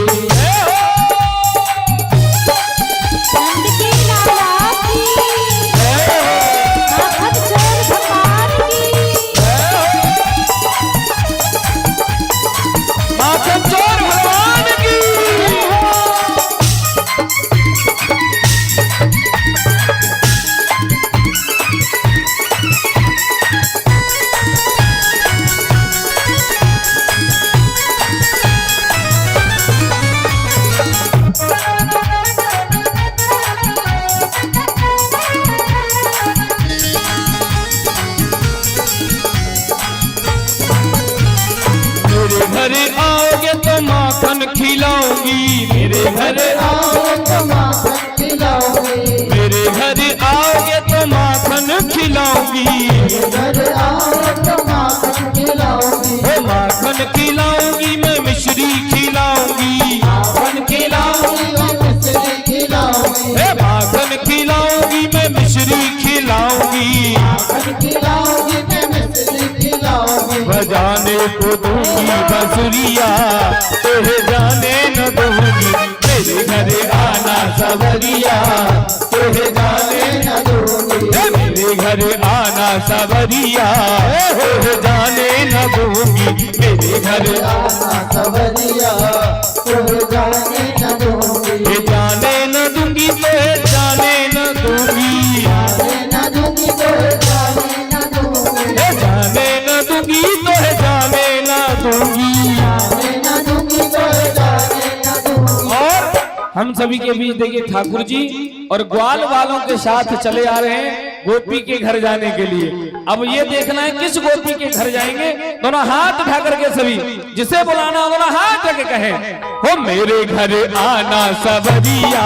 माखन खिलाऊंगी, मेरे घर आओगे तो माखन खिलाऊंगी, मेरे घर आओगे तो माखन खिलाऊंगी, घर आओगे तो माखन खिलाऊंगी। ओ माखन खिलाऊंगी मैं मिश्री खिलाऊंगी, माखन खिलाऊंगी मैं मिश्री खिलाऊंगी, माखन खिलाऊंगी मैं मिश्री खिलाऊंगी, माखन खिलाऊंगी मैं मिश्री खिलाऊंगी। बजाने को दूंगी बंसुरिया तोहे जाने न दूंगी, मेरे घर आना सबरिया तुझे जाने न दूंगी। मेरे घर आना सवरिया तुझे जाने न दूंगी। मेरे घर आना सवरिया तुझे जाने न दूंगी। जाने न दूंगी तुझे जाने न दूंगी। जाने न दूंगी तुझे जाने न दूंगी। जाने न दूंगी तुझे जाने न दूंगी। जाने न दूंगी तुझे जाने न दूंगी। और हम सभी के बीच देखिए ठाकुर जी और ग्वाल वालों के साथ चले आ रहे हैं गोपी के घर जाने के लिए। अब ये देखना है किस गोपी के घर जाएंगे। दोनों हाथ उठा करके सभी जिसे बुलाना हो दोनों हाथ करके कहें, हो मेरे घर आना सवरिया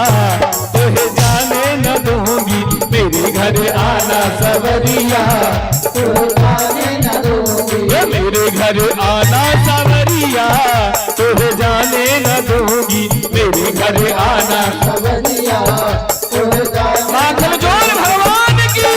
तुझे जाने न दूंगी। मेरे घर आना सवरिया तुझे जाने न दूंगी। मेरे घर आना सवरिया तुझे जाने न दूंगी। मेरे घर आना सवरिया तुझे जाने माखन चोर भगवान की।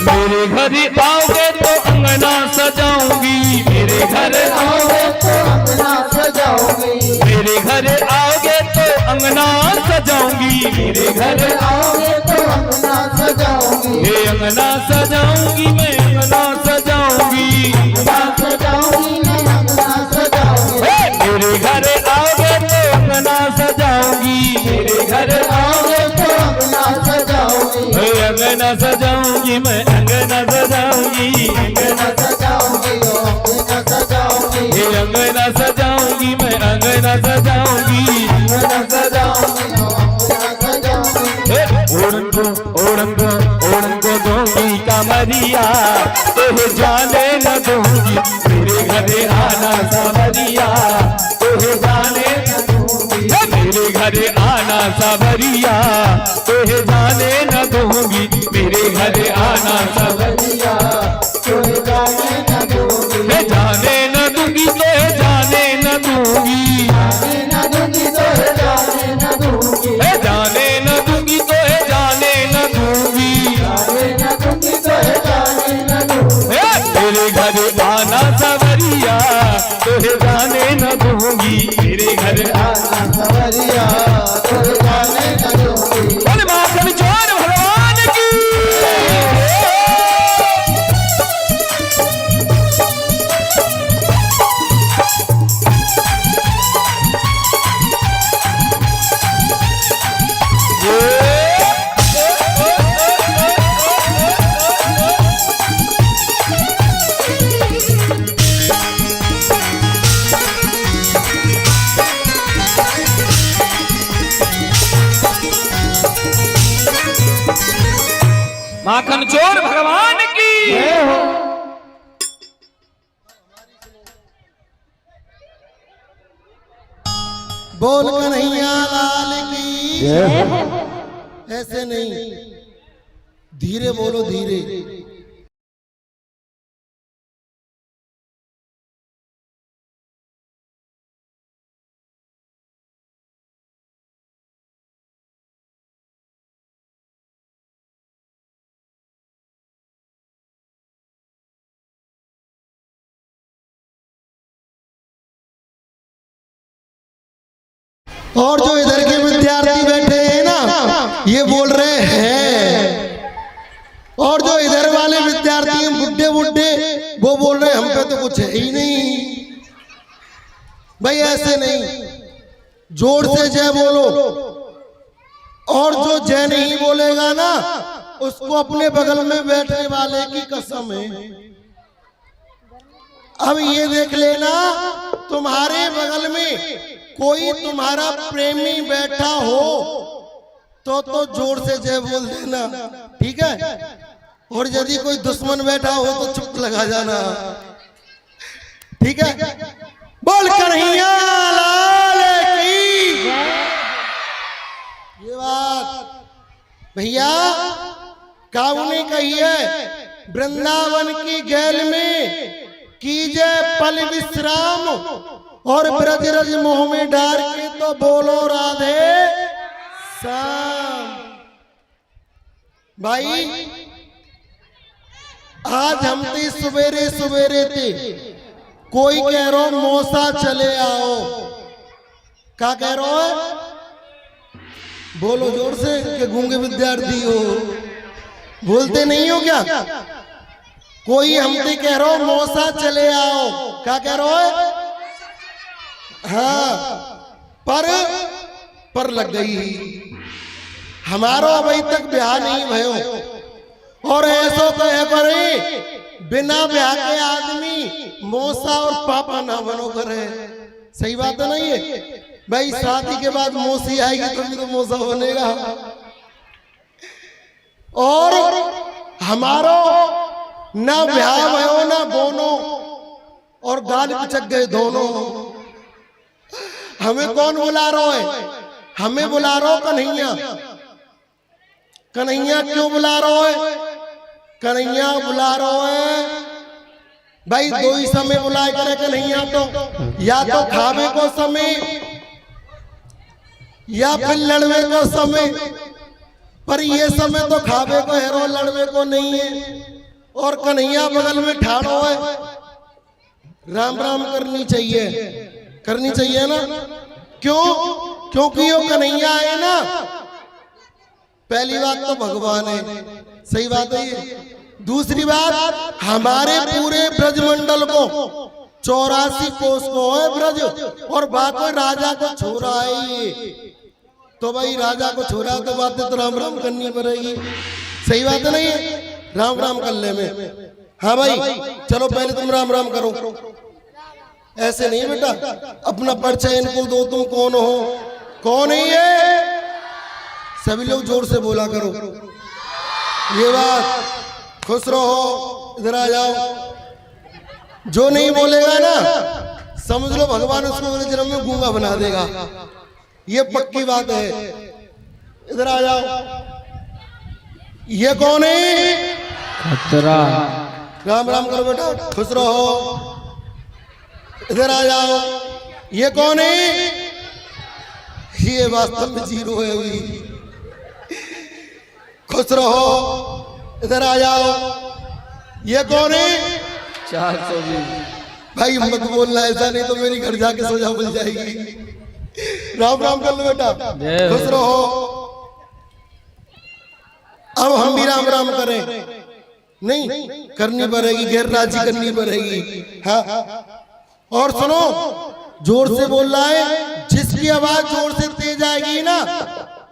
मेरे घर आओगे तो अंगना सजाऊंगी। मेरे घर आओगे तो अपना सजाऊंगी। मेरे घर आओगे तो अंगना सजाऊंगी। मेरे घर आओगे तो अपना सजाऊंगी। ये अंगना सजाऊंगी मैं अंगना सजाऊंगी। अपना सजाऊंगी मैं अपना सजाऊंगी। मेरे घर आओगे तो अंगना सजाऊंगी। मेरे घर आओगे तो अपना सजाऊंगी। अंगना सजाऊंगी मैं अंगना सजाऊंगी। अपना सजाऊंगी अपना सजाऊंगी। ये अंगना सजाऊंगी मैं अंगना सजाऊंगी। अपना सजाऊंगी अपना सजाऊंगी। ओढ़न को दूंगी कमरिया तुझे जाने न दूंगी। मेरे घर आना सवरिया तुझे जाने न दूंगी। मेरे घर आना सवरिया तुझे जाने न दूंगी। मेरे घर आना सवरिया तुझे जाने न दूंगी। जाने न दूंगी तुझे जाने न दूंगी। जाने न दूंगी तुझे जाने न दूंगी। जाने न दूंगी तुझे जाने न दूंगी। जाने न दूंगी तुझे जाने न दूंगी। मेरे घर आना सवरिया तुझे जाने न दूंगी। मेरे घर आना सवरिया तुझे जाने न दूंगी। बोले माखन चोर भगवान की। माखन चोर भगवान की। बोल कन्हैया लाल की। ऐसे नहीं, धीरे बोलो धीरे। और जो इधर के विद्यार्थी बैठे हैं ना, ये बोल रहे हैं, और जो इधर वाले विद्यार्थी हैं बुड्ढे बुड्ढे, वो बोल रहे हैं हम पे तो कुछ है ही नहीं। भाई ऐसे नहीं, जोर से जय बोलो। और जो जय नहीं बोलेगा ना, उसको अपने बगल में बैठने वाले की कसम है। अब ये देख लेना, तुम्हारे बगल में कोई तुम्हारा प्रेमी बैठा हो तो जोर से जय बोल देना, ठीक है। और यदि कोई दुश्मन बैठा हो तो चुप लगा जाना। ठीक है, बोल कन्हैया लाल की। ये बात भैया काऊ ने कही है, वृंदावन की गैल में कीजे पल विश्राम और ब्रज रज मोह में डार के तो बोलो राधे श्याम। भाई आज हम थे सवेरे सवेरे थे, कोई कह रहा मौसा चले आओ, क्या कह रहा है? बोलो जोर से कि गूंगे विद्यार्थी हो, बोलते नहीं हो क्या? कोई हमसे कह रहा हो मौसा चले आओ, क्या कह रहा है? हाँ, पर लग गई हमारो अभी तक ब्याह नहीं भयो, और ऐसो कहे करे बिना ब्याह के आदमी मौसा और पापा ना बनो करे। सही बात तो नहीं है भाई? शादी के बाद मौसी आएगी तभी तो मौसा बनेगा। और हमारो ना ब्याह भयो ना बोनो, और गाल पिचक गए दोनों। हमें कौन बुला रहा है? हमें बुला रहा हो कन्हैया। कन्हैया क्यों बुला रहा है? कन्हैया बुला रहा है भाई, दो ही समय बुलाए करे कन्हैया तो, या तो खावे को समय या फिर लड़वे को समय। पर ये समय तो खावे को है रो, लड़वे को नहीं है। और कन्हैया बगल में ठाड़ो है, राम राम करनी चाहिए ना। क्यों? क्योंकि वो कन्हैया है ना। पहली बात तो भगवान है, सही बात है ये। दूसरी बात, हमारे पूरे ब्रजमंडल को 84 कोस को है ब्रज, और बात है राजा को छोड़ा है ये। तो भाई राजा को छोड़ा तो बातें तो राम राम करनी पड़ेगी। सही बात नहीं है? राम राम कर ले में। हाँ भाई चलो पहले तुम राम राम करो। ऐसे नहीं बेटा, अपना परिचय इनको दो, तुम कौन हो? कौन है ये? सभी लोग जोर से बोला करो ये बात। खुश रहो, इधर आ जाओ। जो नहीं बोलेगा ना समझ लो भगवान उसको अगले जन्म में गूंगा बना देगा, ये पक्की बात है। इधर आ जाओ। ये कौन है? खतरा। राम राम करो बेटा, खुश रहो। इधर आ जाओ। ये कौन है? ये वास्तव में जीरो है अभी। खुश रहो, इधर आ जाओ। ये कौन है? 420। भाई मत बोलना ऐसा, नहीं तो मेरी घर जाके सजा मिल जाएगी। राम राम कर लो बेटा, खुश रहो। अब हम भी राम राम करें? नहीं करनी पड़ेगी, गैर राजी करनी पड़ेगी। हाँ, और सुनो, जोर से बोल रहा है। जिसकी आवाज जोर से तेज आएगी ना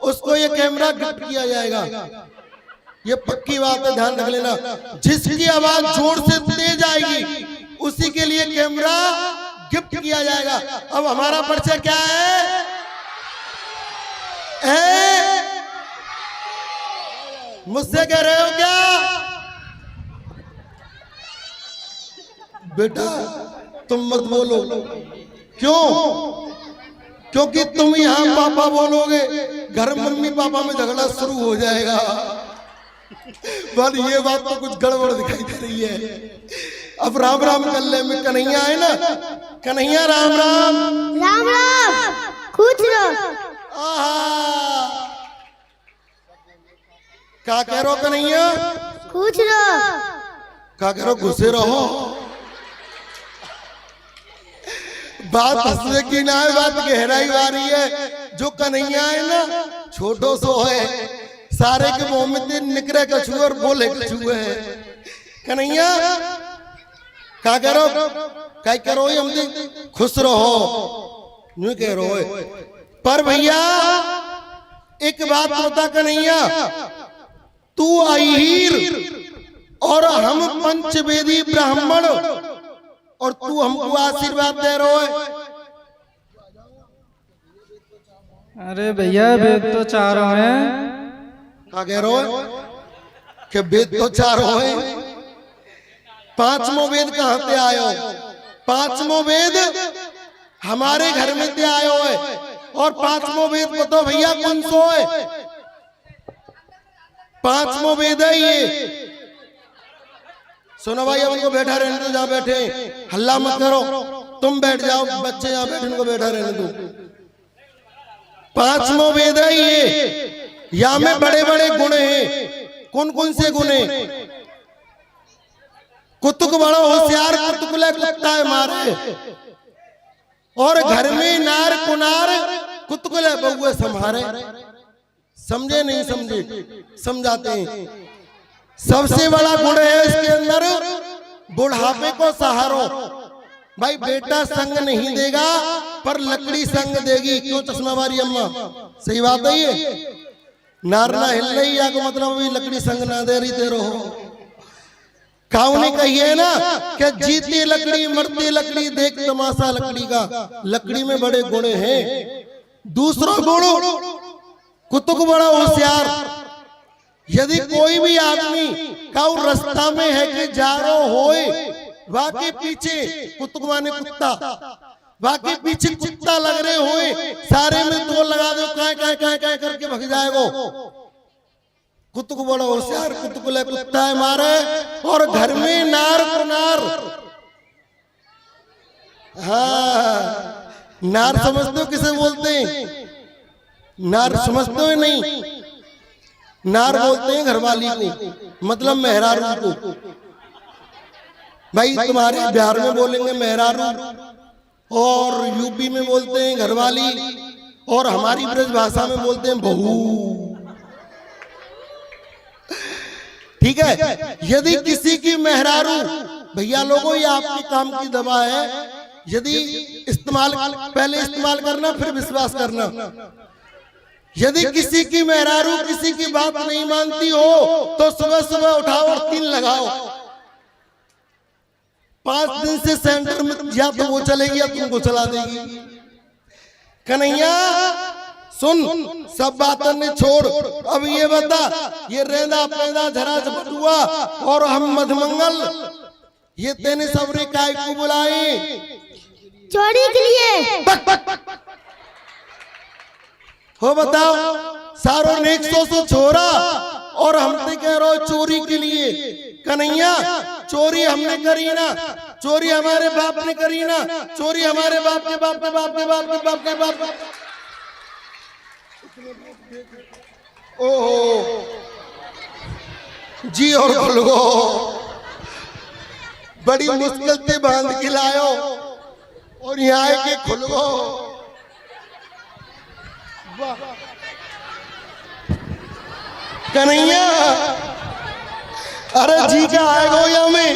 उसको ये कैमरा गिफ्ट किया जाएगा। ये पक्की बात है, ध्यान रख लेना। जिसकी आवाज जोर से तेज आएगी उसी के लिए कैमरा गिफ्ट किया जाएगा। अब हमारा परिचय क्या है? मुझसे कह रहे हो क्या बेटा? तुम मत बोलो। क्यों? क्योंकि तुम यहां पापा बोलोगे, घर में मम्मी पापा में झगड़ा शुरू हो जाएगा। पर ये बात तो कुछ गड़बड़ दिखाई दे रही है। अब राम राम कर ले में कन्हैया है ना। कन्हैया राम राम। राम राम, खुश रहो। क्या कह रहे हो कन्हैया? खुश रहो। क्या कह रहे हो? घुसे रहो। बात हंसने की ना है, बात गहराई वाली है। जो कन्हैया है ना छोटो सो है, सारे के मुंह में निकरे कछुए और बोले कछुए है। कन्हैया क्या कह रहे हो? क्या कह रहे हो? हम खुश रहो यूं कह रहे हो। पर भैया एक बात बता कन्हैया, तू अहीर और हम पंचवेदी ब्राह्मण, और तू हमको आशीर्वाद दे रहे हो। अरे भैया वेद तो चारों हैं। क्या कह रहे हो? कि वेद तो चारों हैं। पांचवो वेद कहां से आयो? पांचवो वेद हमारे घर में ते आयो है, और पांचवो वेद बताओ भैया कौन सो है? पांचवो वेद है ये। सुनो भाई, अब उनको बैठा रहने दो, जहां बैठे, हल्ला मत करो, तुम बैठ जाओ, बच्चे यहां बैठे उनको बैठा रहने दो। पांचवो वेद है ये, या में बड़े बड़े गुण हैं। कौन कौन से गुण हैं? कुतुक बड़ा होशियार, कुतुकले कुत्ता है मारे, और घर में नार कुनार कुतुकले बउए संभारे। समझे नहीं समझे? समझाते हैं। सबसे बड़ा गुण है इसके अंदर बुढ़ापे को सहारो। भाई बेटा संग नहीं देगा पर लकड़ी संग देगी। क्यों चश्मा वाली अम्मा? सही बात है ये। नार ना हिल रही या को मतलब अभी लकड़ी संग ना दे रही तेरो। काऊ ने कही है ना कि जीती लकड़ी मरती लकड़ी, देख तमाशा लकड़ी का। लकड़ी में बड़े गुण हैं। दूसरा गुण कुतुक बड़ा होशियार। यदि कोई भी आदमी काऊ रास्ता में है कि जा रो होए, वाके पीछे कुतुक माने कुत्ता, वाके पीछे कुत्ता लग रहे होए, सारे में दो लगा दो, काय काय काय काय करके भग जाएगो। कुतुक बड़ा होशियार, कुतुकले कुत्ता है मारे, और घर में नार कुनार। हाँ, नार समझते हो किसे बोलते हैं? नार समझते हो नहीं? नार बोलते हैं घरवाली को, मतलब मेहरारू को। भाई तुम्हारे बिहार में बोलेंगे मेहरारू, और यूपी में बोलते हैं घरवाली, और हमारी ब्रज भाषा में बोलते हैं बहू। ठीक है। यदि किसी की मेहरारू, भैया लोगों ये आपके काम की दवा है, यदि इस्तेमाल पहले इस्तेमाल करना फिर विश्वास करना। यदि किसी की मेहरारू किसी की बात नहीं मानती हो तो सुबह सुबह उठाओ और 3 लगाओ। 5 दिन से सेंटर में या तो वो चलेगी या तुमको चला देगी। कन्हैया सुन, सब बातों ने छोड़, अब ये बता, ये रेंदा पैदा झरा झपटुआ और हम मधमंगल, ये तेने सबरे काय को बुलाए? चोरी के लिए। हो बताओ, सारों ने 100 छोरा और हमसे कह रहे हो चोरी के लिए। कन्हैया चोरी हमने करी ना, चोरी हमारे बाप ने करी ना, चोरी हमारे बाप के बाप के बाप के बाप के बाप के बाप। ओहो जी, और खुलगो बड़ी मुश्किल से बांध के लायो, और यहाँ आके खुलगो। कन्हैया अरे जी क्या आएगो या में?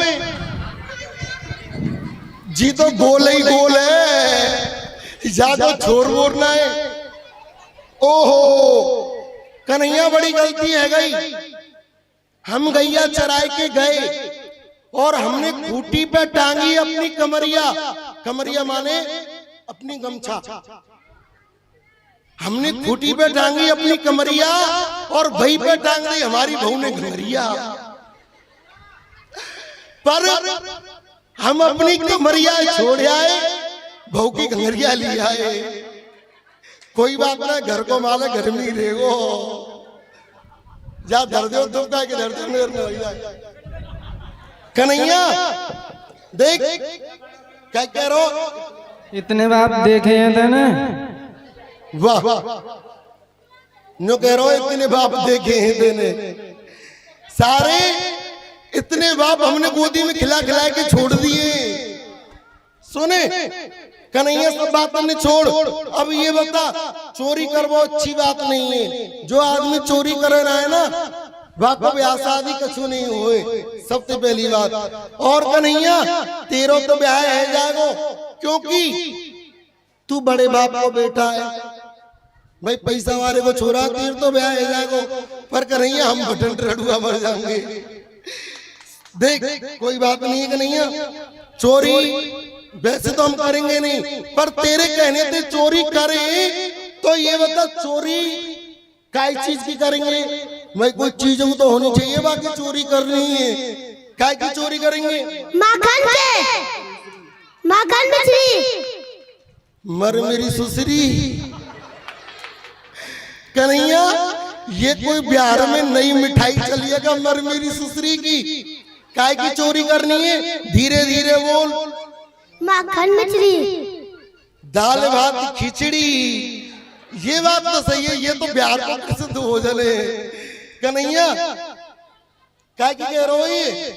जी तो गोल ही गोल है, ज्यादा छोर बोलना है। ओहो कन्हैया बड़ी गलती है गई। हम गैया चराए के गए और हमने खूंटी पे टांगी अपनी कमरिया, कमरिया माने अपनी गमछा। हमने खूंटी पे टांगी अपनी कमरिया और भई पे टांग दी हमारी बहू ने घंगरिया। पर हम अपनी कमरिया छोड़ आए, बहू की घंगरिया ले आए। कोई बात ना, घर को माला घर में रहेगो, जा धर दो तुम का के धर दो। कन्हैया देख क्या कह रहे? इतने बाप देखे हैं ना? वाह, नो कह रहे हो इतने बाप देखे हैं तेने। सारे इतने बाप हमने गोदी में खिला खिला के छोड़ दिए। सुने कन्हैया, सब बात हमने छोड़। अब ये बता, चोरी कर वो अच्छी बात नहीं है। जो आदमी चोरी करे रहा है ना, वाको ब्याह शादी कछु नहीं हुए, सबसे पहली बात। और कन्हैया तेरो तो ब्याह है जागो, क्योंकि तू बड़े बाप को बेटा है। भाई पैसा वाले को छोरा तीर तो ब्याह है जागो, पर कन्हैया हम बटन टड़ुआ मर जाएंगे। देख कोई बात नहीं है कन्हैया, चोरी वैसे तो हम करेंगे नहीं, पर तेरे कहने से चोरी करें तो ये बता चोरी काय चीज की करेंगे? भाई कोई चीज तो होनी चाहिए, बाकी चोरी करनी है। काय की चोरी करेंगे? माखन के, माखन मिश्री। मर मेरी सुसरी। कन्हैया ये कोई बिहार में नई मिठाई चली है क्या, मर मेरी सुसरी की? काय की चोरी करनी है? धीरे धीरे बोल। माखन मिश्री। दाल भात खिचड़ी, ये बात तो सही है, ये तो बिहार का प्रसिद्ध भोजन है। कन्हैया काय की कह रहे हो ये?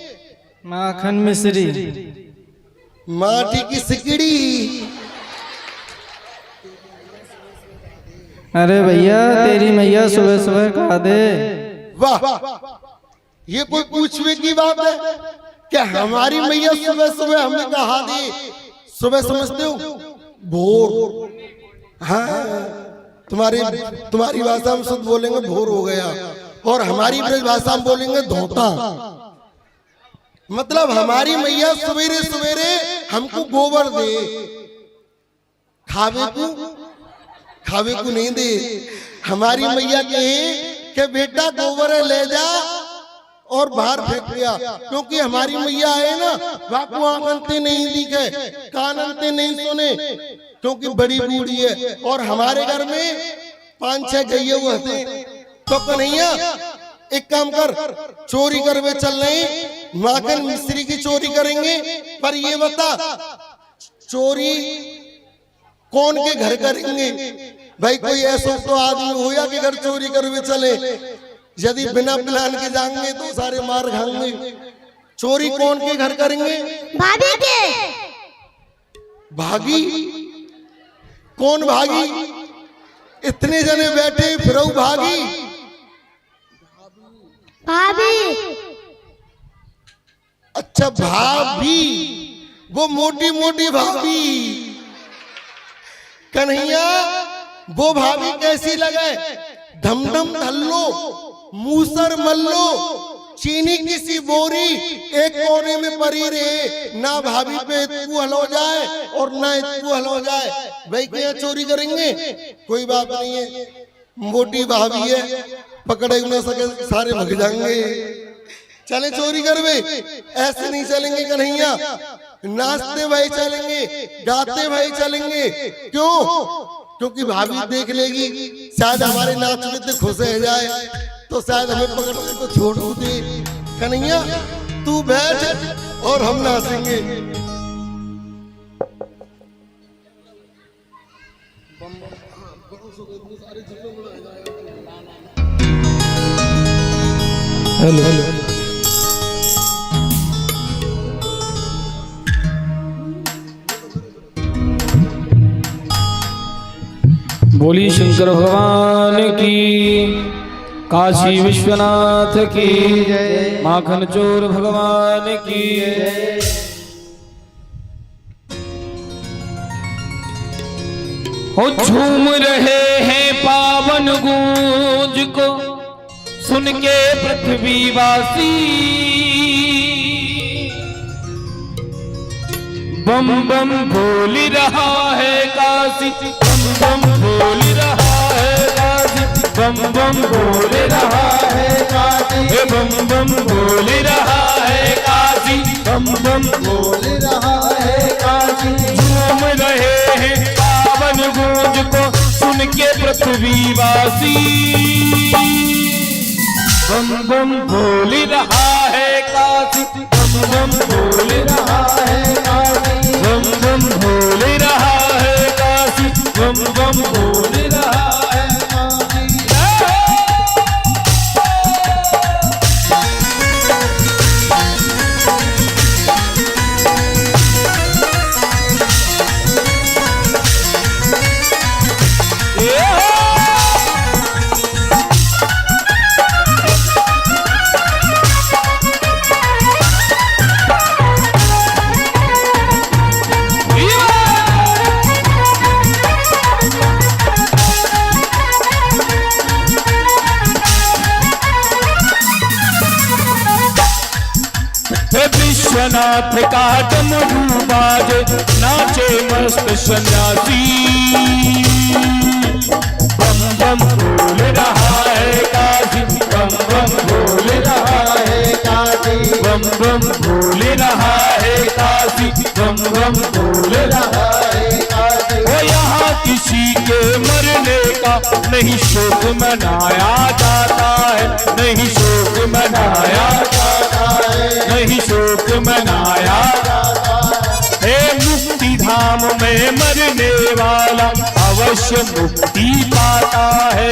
माखन मिश्री। माटी की सिकड़ी। अरे भैया तेरी मैया सुबह सुबह खा दे। वाह, ये कोई पूछने की बात है क्या? हमारी मैया सुबह सुबह हमें कहा दी। सुबह समझते हो? भोर। हाँ, तुम्हारी भाषा में शुद्ध बोलेंगे भोर हो गया, और हमारी ब्रज भाषा में बोलेंगे धोता। मतलब हमारी मैया सवेरे सवेरे हमको गोबर दे, खावे को नहीं दे। हमारी मैया कहे कि बेटा गोबर है ले जा और बाहर फेंक दिया, क्योंकि हमारी मैया है ना, बापू आंखते नहीं दिखे, कानते नहीं सुने, क्योंकि बड़ी बूढ़ी है। और हमारे घर में 5-6 गैये हुए थे। तो कन्हैया एक काम कर, चोरी करवे चल रहे, माखन मिश्री की चोरी करेंगे। पर ये बता, चोरी कौन के घर करेंगे? भाई कोई ऐसा तो आदमी हो या कि घर चोरी करवे चले। यदि बिना प्लान के जाएंगे तो सारे मार खाएंगे। चोरी कौन के घर करेंगे? भाभी के। भागी? कौन भागी? इतने जने बैठे फिर भागी। भाभी। अच्छा भाभी, वो मोटी मोटी भाभी। कन्हैया वो भाभी कैसी लगे? धमधम धल्लो, मूसर मल्लो, चीनी की सी बोरी एक कोने में पड़ी रहे, ना भाभी पे इतकू हल हो जाए और ना इतकू हल हो जाए। भाई क्या चोरी करेंगे? कोई बात नहीं है, मोटी भाभी है, पकड़े न सके सारे भग जाएंगे। चले चोरी करवे, ऐसे नहीं चलेंगे कन्हैया। नाचते भाई चलेंगे, गाते भाई चलेंगे। क्यों? क्योंकि भाभी देख लेगी, शायद हमारे नाच में तो खुश हो जाए, तो शायद हमें पकड़ के तो छोड़ दे। कन्हैया तू बैठ और हम नाचेंगे। Hello hello. बोली शंकर भगवान की, काशी विश्वनाथ की, माखन चोर भगवान की। हो झूम रहे हैं पावन गूंज को सुन के पृथ्वीवासी, बम बम बोल रहा है काशी, बम बम बोल रहा है काशी, बम बम बोल रहा है काशी, बम बम बोल रहा है काशी, बम बम बोल रहा है काशी। झूम रहे हैं पावन गूंज को सुन के पृथ्वीवासी, बम बम बोल रहा है काशी, बम बम बोल रहा है काशी, बम बम बोल रहा है काशी, बम बम बोल रहा है काशी। विश्वनाथ का डमरू बाजे, नाचे मस्त सन्यासी, बम बम बोल रहा है काशी, बम बम बोल रहा है काशी, बम बम बोल रहा है काशी, बम बम बम बोल रहा है काशी। ओ यहाँ किसी के मरने का नहीं शोक मनाया जाता है, नहीं शोक मनाया जाता है, नहीं शोक मनाया जाता है। मुक्ति धाम में मरने वाला अवश्य मुक्ति पाता है,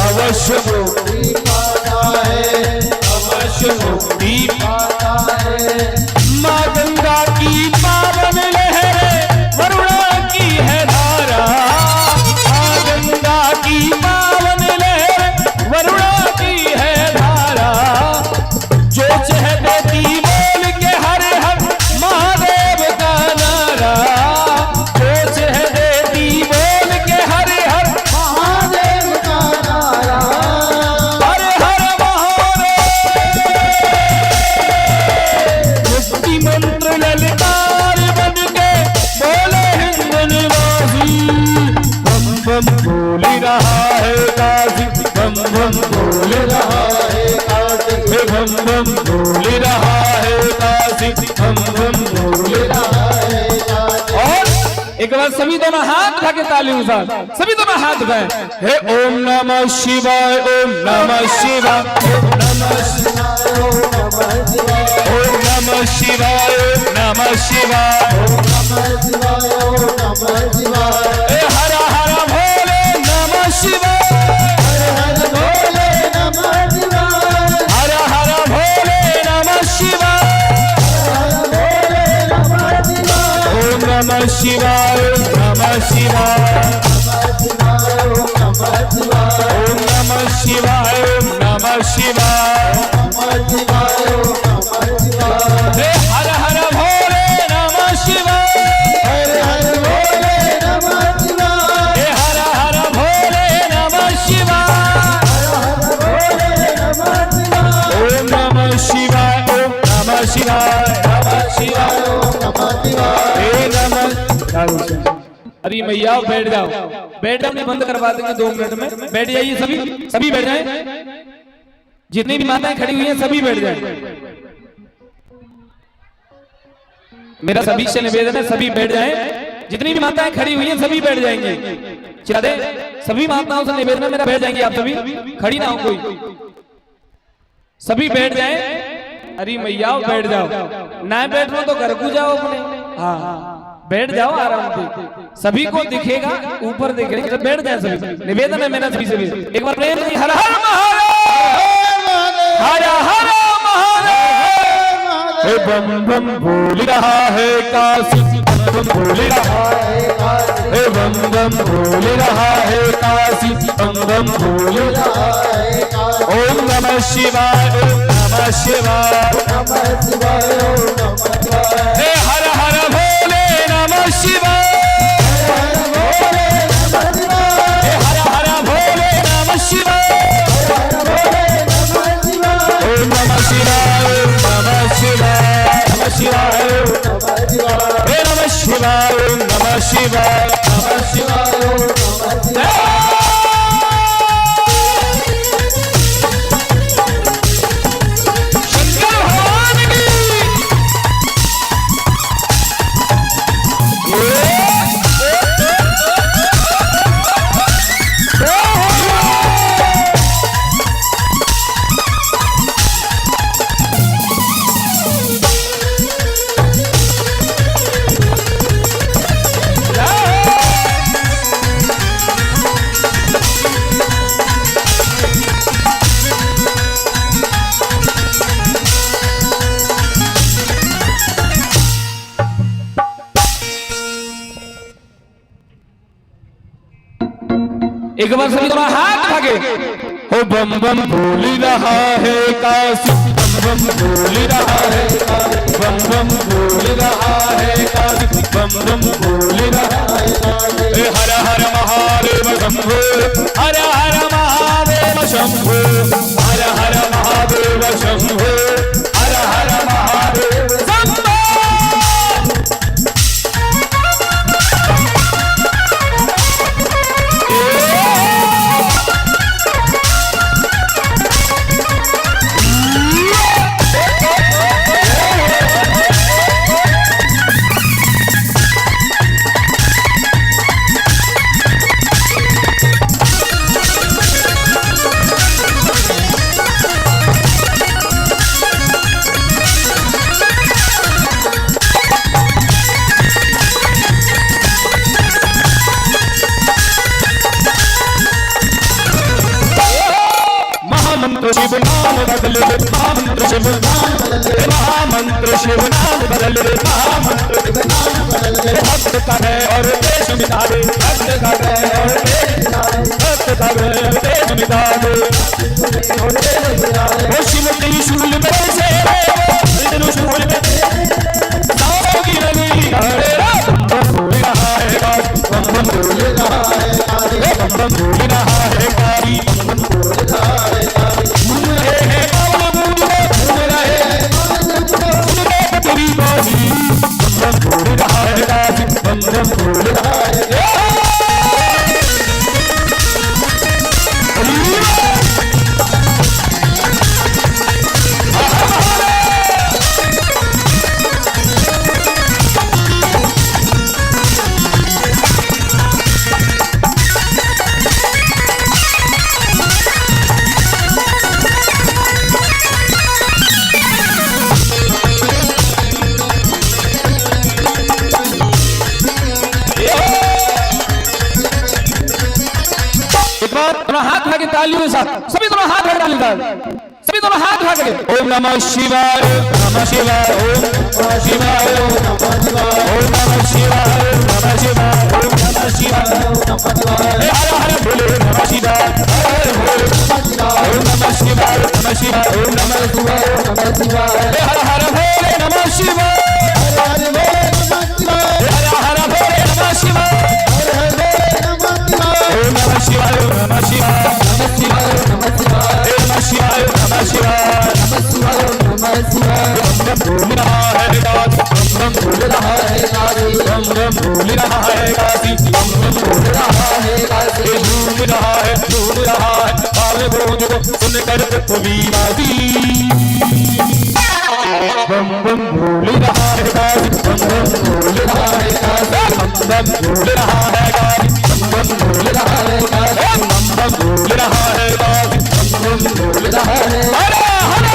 अवश्य मुक्ति पाता है, अवश्य मुक्ति पाता है। माँ गंगा की पावन लहरें वरुणा की है धारा, माँ गंगा की पावन लहरें वरुणा की है धारा। जो चह देती बोल के हर हर महादेव का नारा, जो चह देती बोल के हर हर महादेव का नारा, हर हर महादेव। मुक्ति मंत्र ललकार बन के बोले हिंद निवासी, बम बम बोल रहा है काशी, बम बम बोल रहा है काशी, बम बम बोल रहा है काशी, बम बम बोल रहा है काशी। और एक बार सभी दोनों हाथ उठा के तालियों के साथ सभी दोनों हाथ उठाए, हे ओम नमः शिवाय, ओम नमः शिवाय, ओम नमः शिवाय, ओम नमः शिवाय, ओम नमः शिवाय, ओम नमः शिवाय, ओम नमः शिवाय, ओम नमः शिवाय। हे हर हर भोले नमः शिवाय, हर हर भोले नमः शिवाय, हर हर भोले नमः शिवाय, हर भोले नमः शिवाय। ओम नमः शिवाय, ओम नमः शिवाय, ओम नमः शिवाय, ओम नमः शिवाय, ओम नमः शिवाय, नमः शिवाय, ओम नमः शिवाय। हे हर हर भोले नमः शिवाय, हर हर भोले नमः शिवाय, हे हर हर भोले नमः शिवाय, हर हर भोले नमः शिवाय। ओम नमः शिवाय, ओम नमः शिवाय, नमः शिवाय, ओम नमः शिवाय, हे नमः। अरे मैया बैठ जाओ, बैठ जाओ, नहीं बंद करवा देंगे 2 मिनट में। बैठ जाइए सभी, सभी बैठ जाएं, जितनी भी माताएं खड़ी हुई हैं सभी बैठ जाएं। मेरा सभी से निवेदन है सभी बैठ जाएं, जितनी भी माताएं खड़ी हुई हैं सभी बैठ जाएंगे। चिरा दे, सभी माताओं से निवेदन है मेरा, बैठ जाएंगे आप सभी, खड़ी ना हो कोई, सभी बैठ जाएं। अरे मैया बैठ जाओ, ना बैठ लो तो घर को जाओ अपने, हाँ बैठ जाओ आराम से, सभी को दिखेगा ऊपर दिखेगा, बैठ जाए सभी। निवेदन है मेरा सभी से, एक बार प्रेम से हर हर महादेव, हर हर महादेव। हे बम बम बोल रहा है काशी, बम बम बोल रहा है काशी, हे बम बम बोल रहा है काशी, बम बम बोल रहा है काशी। ओम नमः शिवाय, ओम नमः शिवाय, नमः शिवाय, ओम नमः शिवाय। हे हर हर भोले नमः शिवाय, हर हर भोले नमः शिवाय, हे हर हर भोले नमः शिवाय, हर हर भोले नमः शिवाय। ओम नमः शिवाय, ओम नमः शिवाय, नमः शिवाय, ओम नमः शिवाय, हे नमः शिवाय, ओम नमः शिवाय, नमः शिवाय, ओम नमः शिवाय। एक बार सभी थोड़ा हाथ उठा के, हो बम बम बोल रहा है काशी, बम बम बोल रहा है काशी, बम बम बोल रहा है काशी, बम बम बोल रहा है काशी। हर हर महादेव शंभो, हर हर महादेव शंभो, हर हर महादेव शंभो, हर हर महादेव शंभो। बदल रे महामंत्र शिव नाम बदल रे महामंत्र शिव नाम बदल रे महामंत्र शिव नाम बदल रे भक्त का है और देश मिटा दे भक्त का है और देश मिटा दे भक्त का है और देश मिटा दे ओ शिव त्रिशूल में से त्रिशूल में साओ की नदी हरे बम बोल रहा है बम बोल रहा है बम बोल रहा है कारी बम बोल रहा है घूम रहे हैं बाबा घूम रहे तेरी बाजी बम बोल रहा है बम बोल रहा है हाथ उठा के तालियों के साथ सभी दोनों हाथ उठा के सभी दोनों हाथ उठा के ओम नमः शिवाय नमः शिवाय ओम नमः शिवाय ओम नमः शिवाय ओम नमः शिवाय ओम नमः शिवाय हर हर बोले नमः शिवाय हर बोले ओम नमः शिवाय नमः शिवाय ओम नमः शिवाय नमः शिवाय हर हर बोले नमः शिवाय हर हर बोले नमः शिवाय ओम नमः शिवाय नमः शिवाय नमः शिवाय नमः शिवाय नमः शिवाय नमः शिवाय नमः शिवाय बम बोल रहा है काशी बम बोल रहा है काशी बम बोल रहा है काशी बम बोल रहा है काशी झूम रहा है आवे बोझ को सुन कर कबीरादी बम बम बोल रहा है काशी बम बोल रहा है काशी बम बोल रहा है काशी बम बोल रहा है काशी बम बोल रहा है काशी बम बोल रहा है हर हर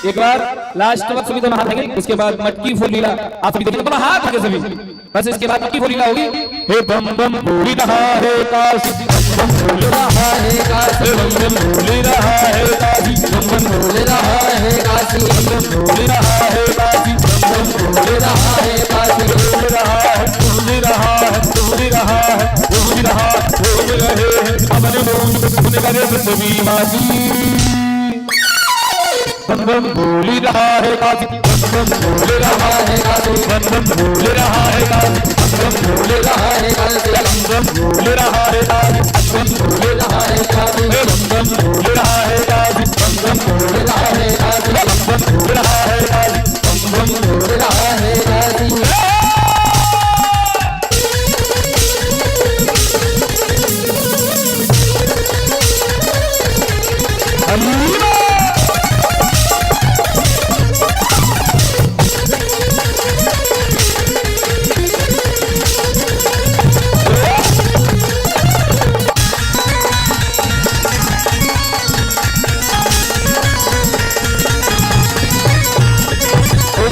एक बार लास्ट वक्त सभी दोनों हाथ आगे उसके बाद मटकी फूल लीला आप सभी देखिए दोनों हाथ आगे सभी बस इसके बाद मटकी फूल लीला होगी हे बम बम बोल रहा है काशी बम बोल रहा है काशी बम बम बोल रहा है काशी बम बम बोल रहा है काशी बम बम बोल रहा है काशी बम बम बोल रहा है काशी बोल रहा है बोल रहा है बोल रहा है बोल रहा बोल रहे हैं अपने बोल सुन करे सभी माजी बम बम बोल रहा है काशी बम बम बोल रहा है काशी बम बम बोल रहा है काशी बम बोल रहा है काशी बम बोल रहा है काशी बम बोल रहा है काशी बम बोल रहा है काशी बम बोल रहा है काशी बम बोल रहा है काशी बम बोल रहा है काशी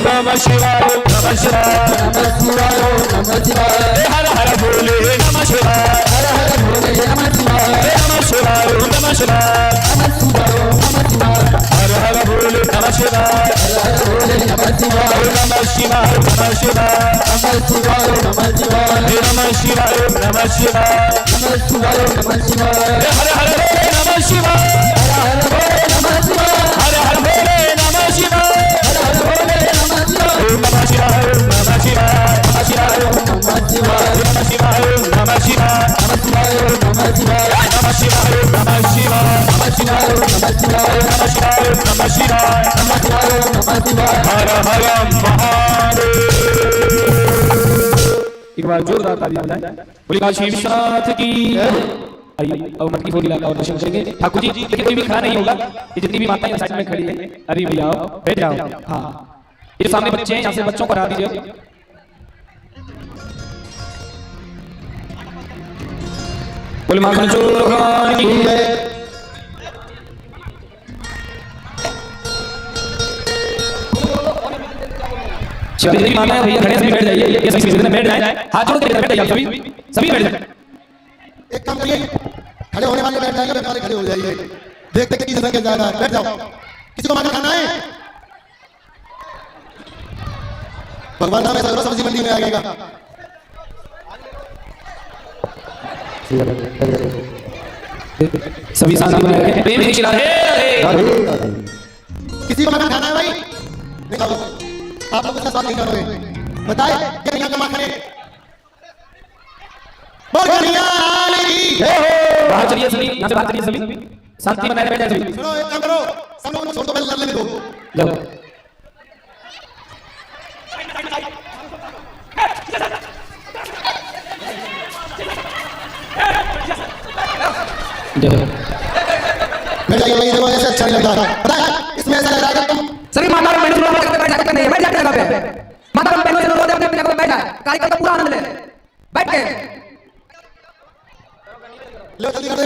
नमः शिवाय नमः शिवाय नमः शिवाय नमः शिवाय हर हर बोले नमः शिवाय हर हर बोले नमः शिवाय नमः शिवाय नमः शिवाय नमः शिवाय नमः शिवाय हर हर बोले नमः शिवाय हर हर बोले नमः शिवाय नमः शिवाय नमः शिवाय नमः शिवाय नमः शिवाय नमः शिवाय नमः शिवाय नमः शिवाय नमः शिवाय हर हर बोले नमः शिवाय हर हर बोले नमः शिवाय हर हर बोले नमः शिवाय हर हर बोले नमः शिवाय नमः शिवाय नमः शिवाय नमः शिवाय नमः शिवाय नमः शिवाय नमः शिवाय नमः शिवाय नमः शिवाय नमः शिवाय नमः शिवाय नमः शिवाय नमः शिवाय नमः शिवाय नमः शिवाय नमः शिवाय हर हर महादेव। एक बार जोरदार ताली बजाएं। बोलिए काशी विश्वनाथ की। आइए और मटकी फोड़ लीला का और दर्शन करेंगे। ठाकुर जी देखिए कोई भी खड़ा नहीं होगा, ये जितनी भी माताएं साइड में खड़ी है, अरे भैया आओ बैठ जाओ। हाँ ये सामने बच्चे हैं, यहाँ से बच्चों को हरा दीजिए। बोले माखन चोर भगवान की जय। शिवाजी जी माना है भैया, खड़े सभी बैठ जाइए, ये सभी सीधे बैठ जाए, हाथ जोड़ के बैठ जाइए, आप सभी बैठ जाए। एक काम करिए, खड़े होने वाले बैठ जाइए, बैठने वाले खड़े हो जाइए। देखते किसी जगह के जाएगा, बैठ जाओ। किसी को माखन खाना है? भगवान नाम है, सब्जी मंडी में आएगा। सभी साथ में रखें, प्रेम से खिला रहे। किसी को माखन खाना है भाई? नहीं खाओ, आप लोग इसका स्वाद नहीं करोगे। बताए क्या यहाँ का माखन है? बोल कन्हैया लाल की जय हो। बाहर चलिए सभी, यहाँ से बाहर चलिए सभी, शांति बनाए बैठ जाए सभी। सुनो, एक काम करो, सब लोगों को छोड़ दो, पहले लड़ने दो। जाओ। बैठ जाइए भाई, देखो ऐसे अच्छा नहीं लगता। पता है इसमें ऐसा लग रहा है कि तुम सभी माता और बहनों को बैठ जाते नहीं, बैठ जाते जगह पे। माता और बहनों से रोते अपने अपने जगह पे बैठ जाए, कार्यक्रम का पूरा आनंद ले बैठ के। लो जल्दी कर दे।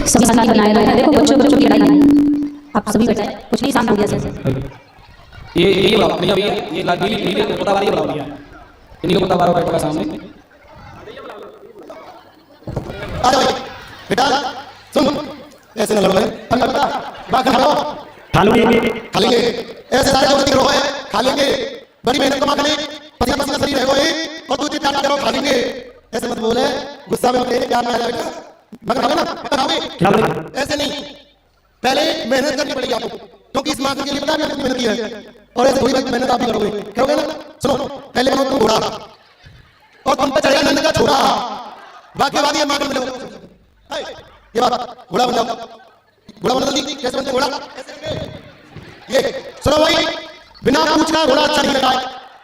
सभी साथ बनाए रहे हैं। देखो बच्चों बच्चों की लड़ाई है, आप सभी बचाए, कुछ नहीं शांत हो गया सर। ये बताओ नहीं, अभी ये नीली नीली पोता वाली बताओ दिया, नीली पोता वाला बैठा सामने। आ जाओ बेटा, सुन ऐसे न लड़ो, माखन खाओ, खा लेंगे। ऐसे सारे जो गलती है खा लेंगे। बड़ी मेहनत का माखन है, पसीना पसीना शरीर है वो है, और दूसरी चाट करो खा लेंगे। ऐसे मत बोले, गुस्सा में मत, प्यार में आ जाए बेटा। मगर खाओगे ना, खाओगे ऐसे नहीं, पहले मेहनत करनी पड़ेगी आपको, क्योंकि इस माखन के लिए पता है आपने मेहनत की है, और ऐसे थोड़ी मेहनत आप भी करोगे ना। सुनो, पहले बनो तुम घोड़ा, और तुम पे चढ़ेगा नंद का छोड़ा, बाकी बाद ये माखन मिलेगा। ये बात, घोड़ा बन जाओ, घोड़ा बन जल्दी। कैसे बनते घोड़ा? ये सुनो भाई, बिना पूछना घोड़ा अच्छा नहीं लगा है।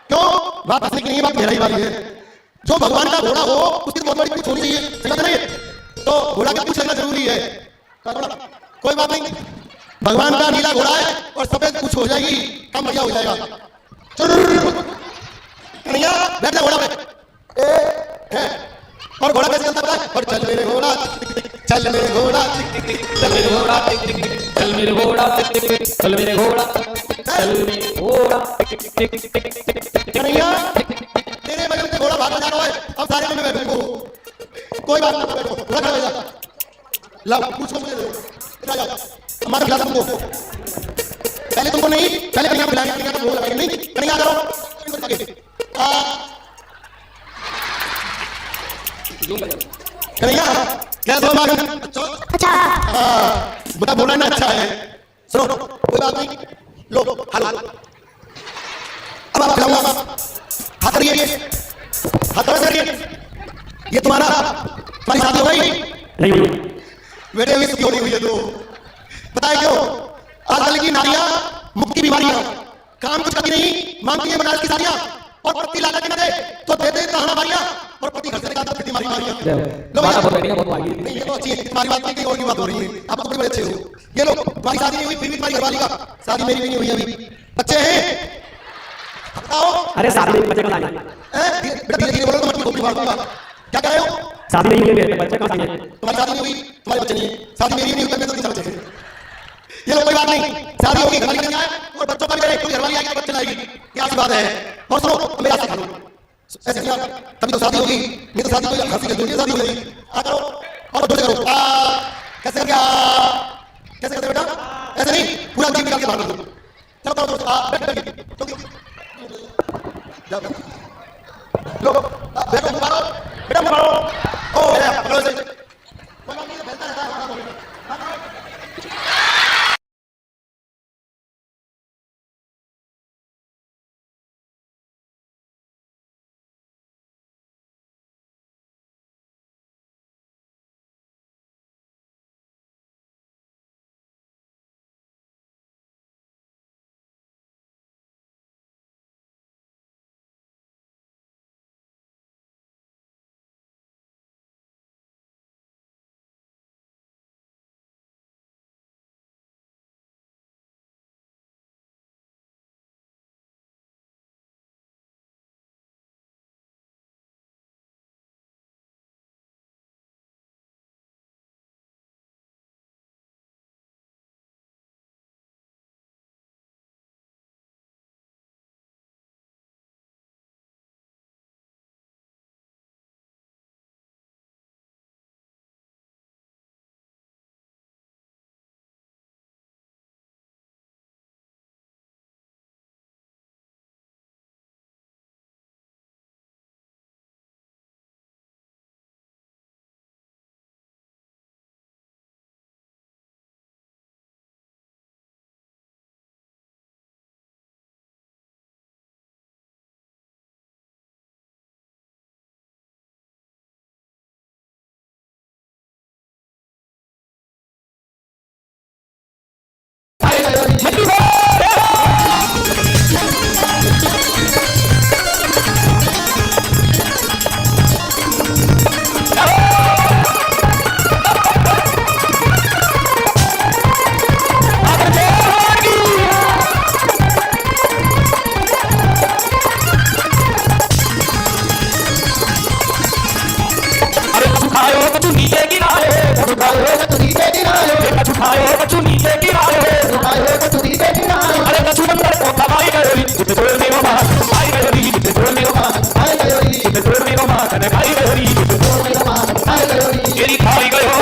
क्यों? बात हंसने की नहीं, बात गहराई वाली है। जो भगवान का घोड़ा हो उसकी बहुत बड़ी पूछ होनी चाहिए, समझ नहीं? तो घोड़ा का पूछ लगना जरूरी है। कोई बात नहीं, भगवान का नीला घोड़ा है और सफेद कुछ हो जाएगी, कम बढ़िया हो जाएगा। कन्हैया बैठ जा घोड़ा पे। और घोड़ा कैसे चलता है? और चल मेरे घोड़ा, चल मेरे घोड़ा, चल मेरे घोड़ा, चल मेरे घोड़ा, चल मेरे घोड़ा, चल मेरे घोड़ा। कन्हैया तेरे वजह से घोड़ा भाग जा रहा है, अब सारे में मैं बैठूं। कोई बात नहीं, बैठो, घोड़ा खड़ा हो जा। लाओ पूछो मुझे, हमारा खिला तुमको, पहले तुमको नहीं, पहले कन्हैया खिलाएंगे, कन्हैया को भोग लगाएंगे। नहीं कन्हैया करो, कन्हैया कैसा हो माखन? अच्छा बेटा बोला ना अच्छा है। सुनो कोई बात नहीं, लो हाल अब आप खिलाऊंगा। हाथ करिए, हाथ करिए। ये तुम्हारी शादी हो गई? नहीं हुई बेटे, अभी क्यों नहीं हुई है? तो बताए क्यों? आजकल की नारियां मुक्ति बीमारियां, काम कुछ करती नहीं, मांगती है बनारस की साड़ियां, और पति लाकर के न दे तो दे दे कहां मारियां, और पति घर से निकालता फिर मारियां। लो भैया, नहीं ये तो अच्छी है, तुम्हारी बात नहीं, और की बात हो रही है। आप तो बड़े अच्छे हो। ये लो, तुम्हारी शादी नहीं हुई, फिर भी तुम्हारी घरवाली का शादी मेरी नहीं हुई अभी। बच्चे हैं? बताओ। अरे शादी में बच्चे कहाँ आए? बेटा धीरे धीरे बोलो तो मत खोपड़ी मार दूंगा। क्या कह रहे हो? शादी नहीं हुई मेरे बच्चे कहाँ आए? तुम्हारी शादी नहीं हुई, तुम्हारे बच्चे नहीं है। शादी मेरी नहीं हुई, मैं तो तीन बच्चे हैं। ये लो कोई बात नहीं, शादी होगी, घरवाली कहीं आए और बच्चों का भी रहे, कोई घरवाली आएगी बच्चे लाएगी, क्या सी बात है? और सुनो मेरा से खा लो, ऐसे किया तभी तो शादी होगी, नहीं तो शादी कोई हंसी के दूसरी शादी हो जाएगी। आ करो और जोर से करो। कैसे क्या कैसे करते बेटा? ऐसे नहीं, पूरा जीव निकाल के बाहर कर दो। चलो करो जोर से, बैठ बैठ जाओ, लो बैठो, मारो बेटा, मारो। ओ बेटा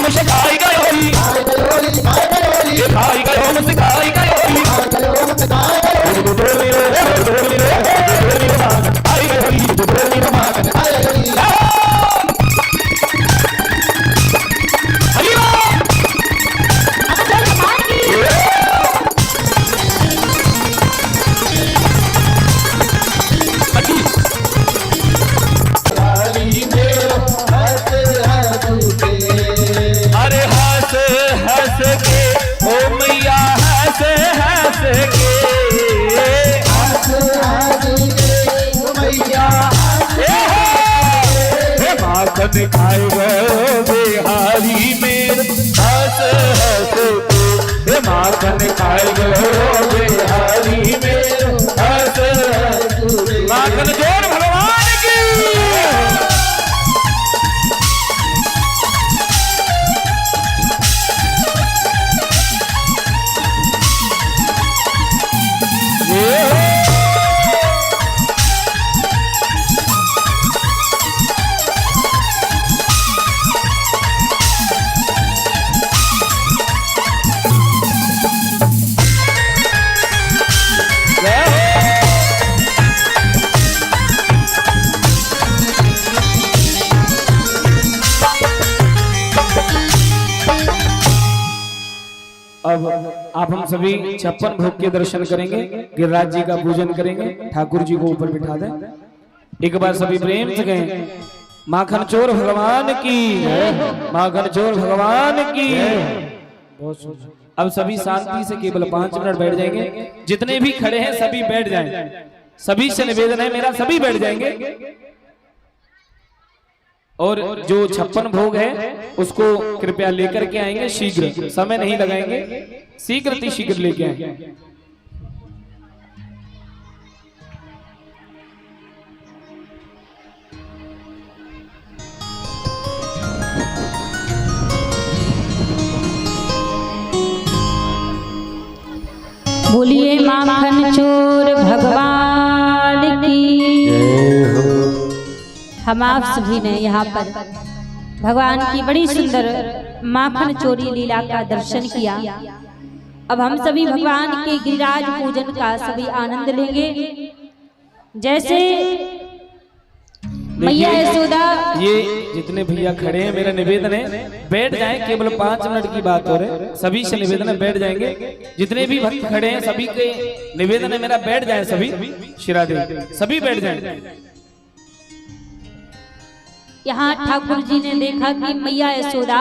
हम सिखाई गए होली, सिखाई गए हम सिखाई गए होली, डोली रे डोली रे डोली रे आई गए होली, डोली रे मां आई गए होली। अरे हंस हंस के ओ मैया हंस हंस के, हंस हंस के ओ मैया माखन खाए गए बिहारी में, हंस हंस के माखन खाए गए बिहारी में, हंस माखन जोर भगवान की। अब आप हम सभी 56 भोग के दर्शन करेंगे, गिरिराज जी का पूजन करेंगे, ठाकुर जी को ऊपर बिठा दें। एक बार सभी प्रेम से कहें माखन चोर भगवान की, माखन चोर भगवान की। बहुत सुंदर। अब सभी शांति से केवल 5 मिनट बैठ जाएंगे। जितने भी खड़े हैं सभी बैठ जाएं। सभी से निवेदन है मेरा, सभी बैठ जाएंगे। और जो 56 भोग है उसको कृपया लेकर के आएंगे, शीघ्र, समय नहीं लगाएंगे, शीघ्र शीघ्र लेके आएंगे। बोलिए माखन चोर भगवान की। हम आप सभी ने यहाँ पर भगवान की बड़ी सुंदर माखन चोरी लीला का दर्शन किया। अब हम सभी भगवान के गिरिराज पूजन का सभी आनंद लेंगे। जैसे मैया यशोदा, ये जितने भैया खड़े हैं मेरा निवेदन है बैठ जाएं, केवल 5 मिनट की बात हो रही है। सभी से निवेदन है बैठ जाएंगे। जितने भी भक्त खड़े हैं सभी के निवेदन है मेरा बैठ जाएं, सभी शिरादेव सभी बैठ जाएं। यहाँ ठाकुर जी ने देखा कि मैया यशोदा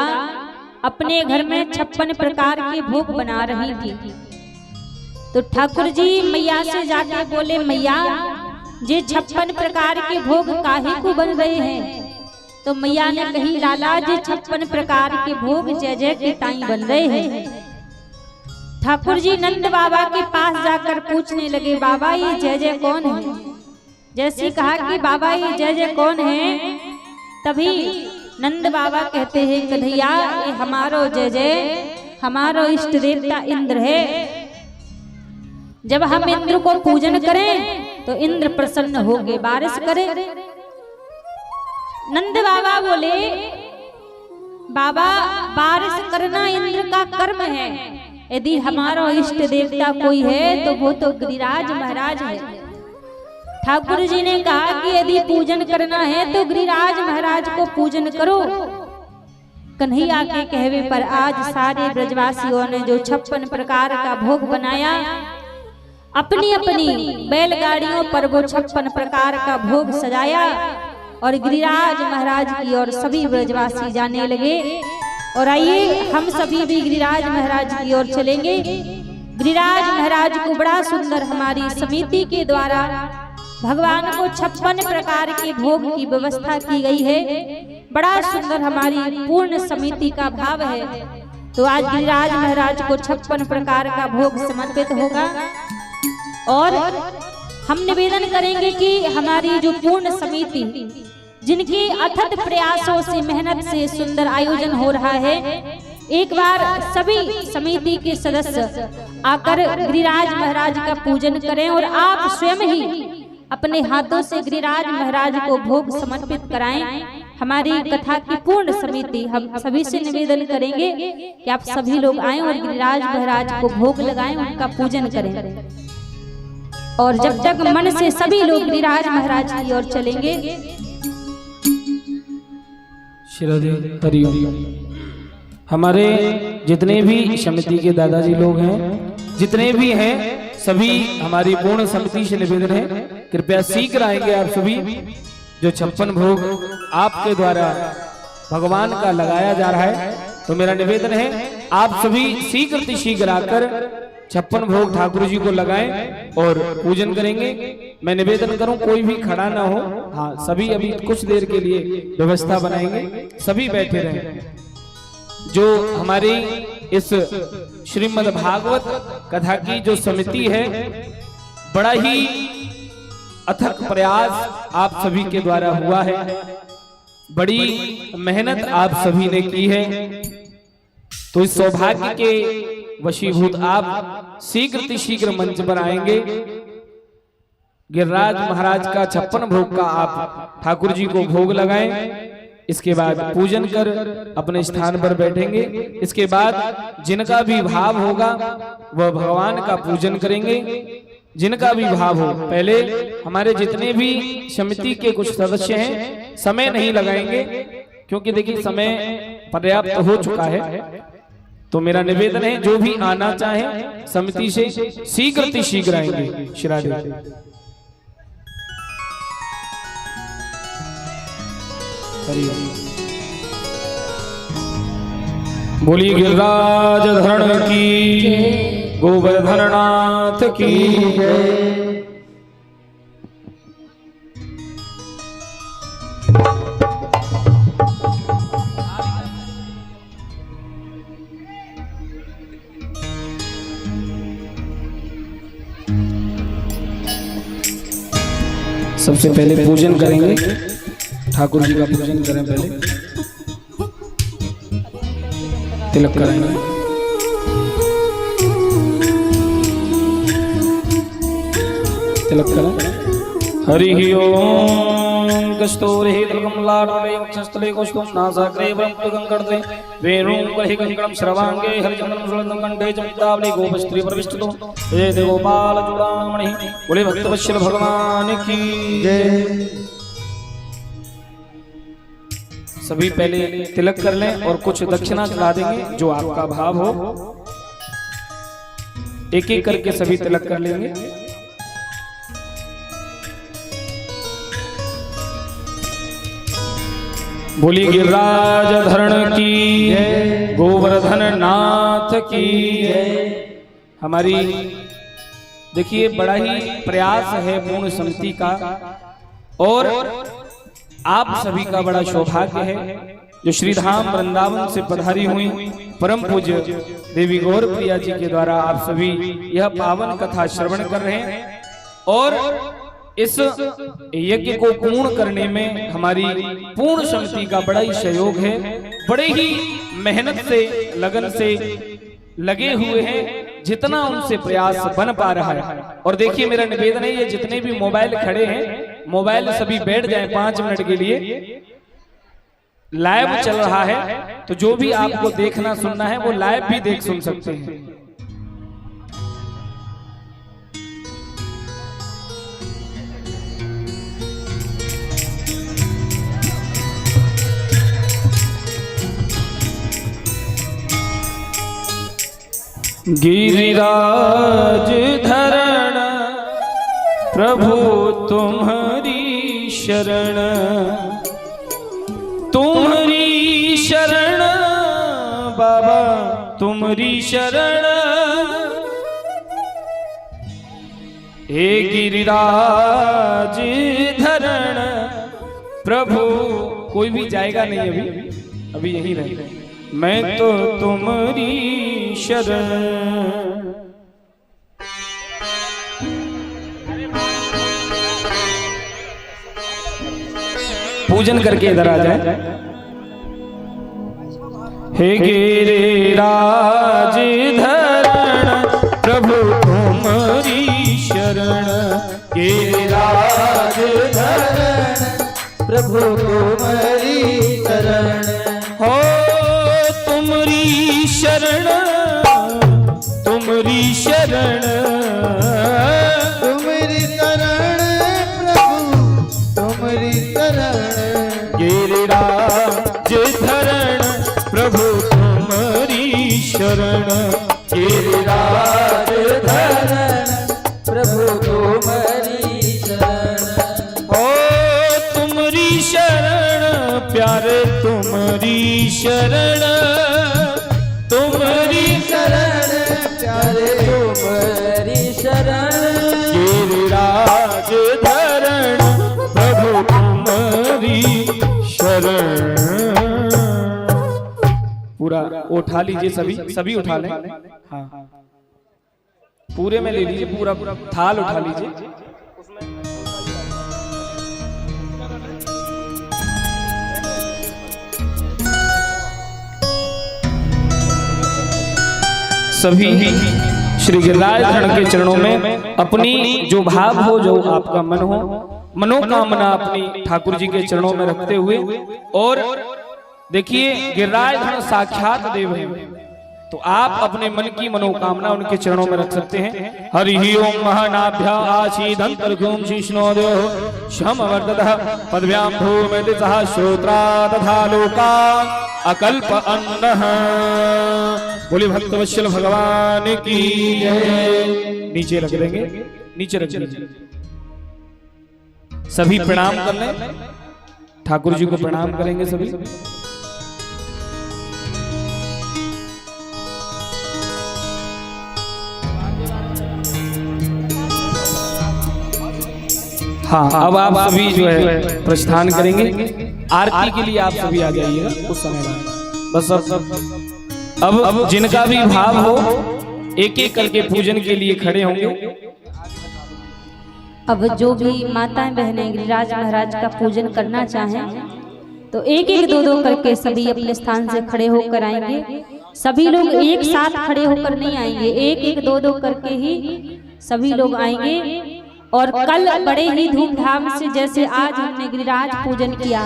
अपने घर में 56 प्रकार के भोग बना रही थी। तो ठाकुर जी मैया से जाके बोले, मैया ये 56 प्रकार के भोग काहे को बन रहे हैं? तो मैया ने कही, लाला जी 56 प्रकार के भोग जय जय के ताई बन रहे हैं। ठाकुर जी नंद बाबा के पास जाकर पूछने लगे, बाबा ये जय जय कौन है? जैसे कहा कि बाबा ये जय जय कौन है, तभी नंद बाबा कहते हैं, कन्हैया ये हमारो जय जय हमारो इष्ट देवता इंद्र है। जब हम इंद्र को पूजन करें तो इंद्र प्रसन्न होके बारिश करे। नंद बाबा बोले, बाबा बारिश करना इंद्र का कर्म है, यदि हमारा इष्ट देवता कोई है तो वो तो गिरिराज महाराज है। ठाकुर जी ने कहा कि यदि पूजन करना है तो गिरिराज महाराज को पूजन करो। कन्हैया के कहवे पर आज सारे ब्रजवासियों ने जो 56 प्रकार का भोग बनाया, अपनी अपनी बैलगाड़ियों पर वो 56 प्रकार का भोग सजाया और गिरिराज महाराज की ओर सभी ब्रजवासी जाने लगे। और आइए हम सभी भी गिरिराज महाराज की ओर चलेंगे। गिरिराज महाराज को बड़ा सुंदर हमारी समिति के द्वारा भगवान को 56 प्रकार के भोग की व्यवस्था की गई है। बड़ा सुंदर हमारी पूर्ण समिति का भाव है। तो आज गिरिराज महाराज को 56 प्रकार का भोग समर्पित होगा और हम निवेदन करेंगे कि हमारी जो पूर्ण समिति, जिनकी अथक प्रयासों से मेहनत से सुंदर आयोजन हो रहा है, एक बार सभी समिति के सदस्य आकर गिरिराज महाराज का पूजन करें और आप स्वयं ही अपने हाथों से गिरिराज महाराज को भोग समर्पित कराएं। हमारी कथा की पूर्ण समिति हम सभी से निवेदन करेंगे कि आप सभी लोग आएं और गिरिराज महाराज को भोग लगाएं, उनका पूजन करें। और जब तक मन से सभी लोग गिरिराज महाराज की ओर चलेंगे। हमारे जितने भी समिति के दादाजी लोग हैं, जितने भी हैं, सभी हमारी पूर्ण समिति से निवेदन है, कृपया शीघ्र आएंगे आप सभी। जो 56 भोग आपके द्वारा भगवान का लगाया जा रहा है, तो मेरा निवेदन है आप सभी शीघ्र आकर 56 भोग ठाकुर जी को लगाएं और पूजन करेंगे। मैं निवेदन करूं कोई भी खड़ा ना हो। हाँ, सभी अभी कुछ देर के लिए व्यवस्था बनाएंगे, सभी बैठे रहें। जो हमारी इस श्रीमद् भागवत कथा की जो समिति है, बड़ा ही अथक प्रयास आप सभी के द्वारा हुआ है, बड़ी मेहनत आप सभी ने की है। तो इस सौभाग्य के वशीभूत आप शीघ्र मंच पर आएंगे। गिरिराज महाराज का 56 भोग का आप ठाकुर जी को भोग लगाएं। इसके बाद पूजन कर अपने स्थान पर बैठेंगे। इसके बाद जिनका भी भाव होगा वह भगवान का पूजन करेंगे। जिनका भी भाव हो, पहले हमारे जितने भी समिति के कुछ सदस्य हैं समय नहीं लगाएंगे, क्योंकि देखिए समय पर्याप्त हो चुका है। तो मेरा निवेदन है जो भी आना चाहे समिति से शीघ्र आएंगे। श्रीराधे। बोली गिरिराज धरण की, गोवर्धन नाथ की जय। सबसे पहले पूजन करेंगे, ठाकुर जी का पूजन करें। पहले तिलक कराएंगे। तिलक करें। हरि ओम कस्तूरि तिलकमलाटले वक्षस्थले कौस्तुभं नासाग्रे वरं कंकड़े वेणुं कहि कंकणं श्रवांगे हरिचंदनं सुगंधं कंठे च मुक्तावली गोपस्त्री प्रविष्टतो जय देव गोपाल चूड़ामणि। बोले भक्तवत्सल भगवान की जय। सभी पहले तिलक कर लें और कुछ दक्षिणा चढ़ा देंगे, जो आपका भाव हो। एक एक करके सभी तिलक कर लेंगे। बोली गिरिराज धरण की जय, गोवर्धन नाथ की जय। हमारी देखिए बड़ा ही प्रयास है पूर्ण समिति का, और आप सभी का बड़ा सौभाग्य है जो श्रीधाम वृंदावन से पधारी हुई परम पूज्य देवी गौर प्रिया जी के द्वारा आप सभी यह पावन कथा श्रवण कर रहे हैं। और इस यज्ञ को पूर्ण करने में हमारी पूर्ण समिति का बड़ा ही सहयोग है। बड़े ही मेहनत से लगन से लगे हुए हैं, जितना उनसे प्रयास बन पा रहा है। और देखिए मेरा निवेदन है, ये जितने भी मोबाइल खड़े हैं, मोबाइल सभी बैठ जाएं 5 मिनट के लिए। लाइव चल रहा है, तो जो भी आपको देखना सुनना है वो लाइव भी देख सुन सकते हैं। गिरिराज धरण प्रभु तुम्हारी शरण, तुम्हारी शरण बाबा तुम्हारी शरण। हे गिरिराज धरण प्रभु। कोई भी जाएगा नहीं, अभी यही रहे। मैं तो तुम्हारी शरण। पूजन करके इधर आ जाए। हे गिरिराज धरण प्रभु तुम्हारी शरण, गिरिराज धरण प्रभु तुम्हारी शरण तुमरी शरण तुम्हारी शरण प्रभु तुम्हारी शरण गिरिराज धरण प्रभु तुमरी शरण गिरिराज धरण प्रभु तुम्हारी शरण ओ तुमरी शरण प्यारे तुमरी शरण तुमरी शरण प्यारे तुम्हारी शरण गिरिराज धरण प्रभु तुमरी शरण। पूरा उठा लीजिए, सभी उठा लें। हाँ पूरे में ले लीजिए, पूरा थाल उठा लीजिए। सभी श्री गिरिराज धरण के चरणों में अपनी जो भाव हो, जो आपका मन हो, मनोकामना अपनी ठाकुर जी के चरणों में रखते हुए, और देखिए गिरिराज धरण साक्षात देव है, तो आप अपने मन की मनोकामना उनके चरणों में रख सकते हैं। हरि ओम महानाभ्या आशीदंतर्घुम शीष्णोदयो शम वर्धतः पदव्याम भूमिदिसः श्रोत्रा तथा लोका अकल्प अन्नः। बोले भक्तवत्सल भगवान की जय। नीचे रख देंगे, नीचे रख दीजिए। सभी प्रणाम कर लें, ठाकुर जी को प्रणाम करेंगे सभी। हाँ अब आप सभी जो है प्रस्थान करेंगे। आरती के लिए आप सभी आ जाइएगा उस समय बाद। बस अब जिनका भी भाव हो एक एक करके पूजन के लिए खड़े होंगे। अब जो भी माताएं बहनें गिरिराज महाराज का पूजन करना चाहें तो एक एक दो दो करके सभी अपने स्थान से खड़े होकर आएंगे। सभी लोग एक साथ खड़े होकर नहीं आएंगे, एक एक दो दो करके ही सभी लोग आएंगे। और कल बड़े ही धूमधाम से, जैसे आज हमने गिरिराज पूजन किया,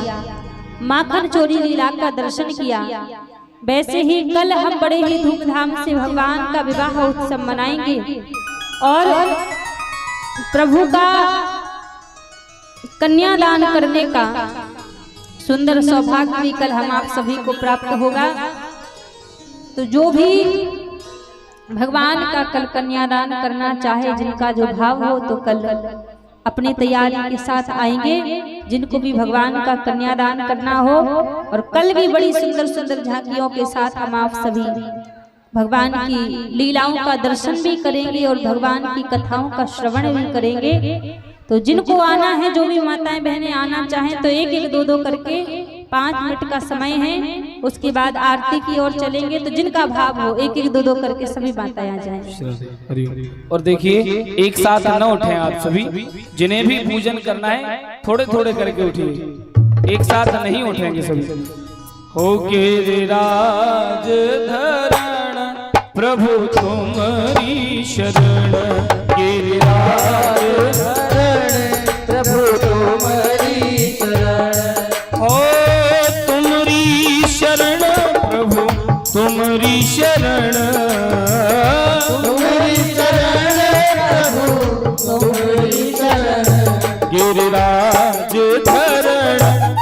माखन चोरी लीला का दर्शन किया, वैसे ही कल हम बड़े ही धूमधाम से भगवान का विवाह उत्सव मनाएंगे। और प्रभु का कन्यादान करने का सुंदर सौभाग्य भी कल हम आप सभी को प्राप्त होगा। तो जो भी भगवान का कल कन्यादान करना चाहे, जिनका जो भाव हो, तो कल अपनी तैयारी के साथ आएंगे। जिनको भी भगवान का कन्यादान करना हो, और कल भी बड़ी सुंदर सुंदर झांकियों के साथ हम आप सभी भगवान की लीलाओं का दर्शन भी करेंगे और भगवान की कथाओं का श्रवण भी करेंगे। तो जिनको आना है, जो भी माताएं बहनें आना चाहें, तो एक एक दो दो करके 5 मिनट का समय है, उसके बाद आरती की ओर चलेंगे। तो जिनका भाव हो एक एक दो दो करके सभी माताएं आ जाएं। और देखिए एक साथ न उठें आप सभी, जिन्हें भी पूजन करना है थोड़े थोड़े करके उठिए, एक साथ नहीं उठेंगे सभी। हो गिरिराज धरण प्रभु तुमरी शरण, गिरिराज धरण प्रभु तुम्हारी शरण, हो तुमरी शरण प्रभु तुमरी शरण, तुम्हारी शरण प्रभु तुम्हारी शरण, गिरिराज धरण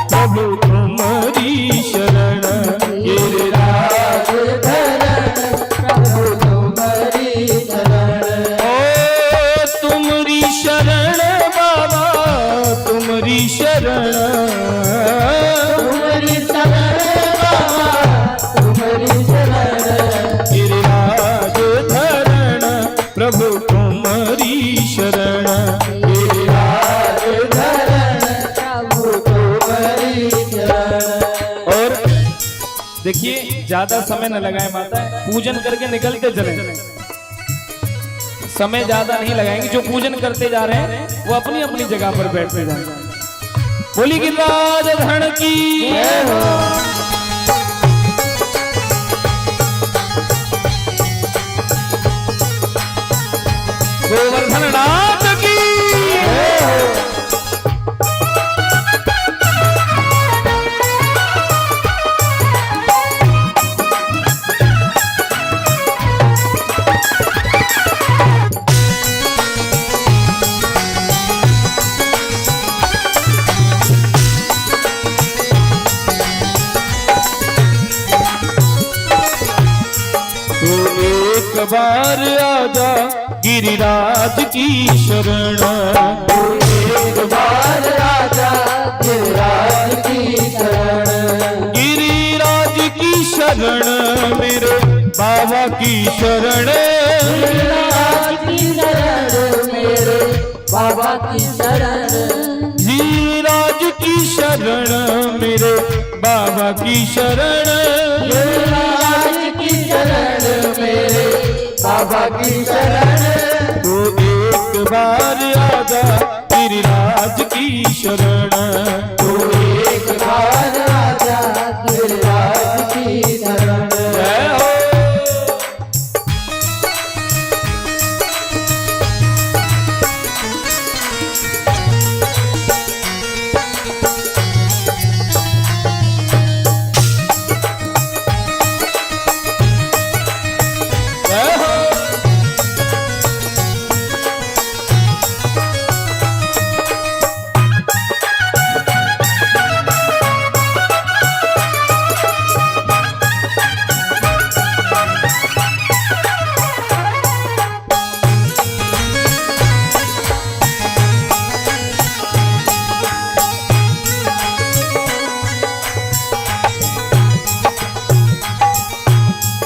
प्रभु तुमरी शरण, गिरिराज धरण प्रभु तुम्हारी शरण, ओ तुमरी शरण बाबा तुमरी शरण, तुम्हारी शरण बाबा तुम्हारी शरण, गिरिराज धरण प्रभु तुमरी शरण, गिरिराज धरण प्रभु तुम्हारी शरण। और देखिए ज्यादा समय न लगाए माता, पूजन करके निकलते चले, समय ज्यादा नहीं लगाएंगे। जो पूजन करते जा रहे हैं वो अपनी अपनी जगह पर बैठते जाएंगे। बोली गिरिराज धरण की जय हो। गोवर्धन नाथ की जय हो। एक बार आजा गिरिराज की शरण, एक बार आजा गिरिराज की शरण, गिरिराज की शरण मेरे बाबा की शरण, गिरिराज की शरण मेरे बाबा की शरण, गिरिराज की शरण मेरे बाबा की शरण, गिरिराज की शरण मेरे बाबा की शरण, तो एक बार आजा गिरिराज की शरण, तो एक बार आजा गिरिराज की शरण। जय हो। जय हो।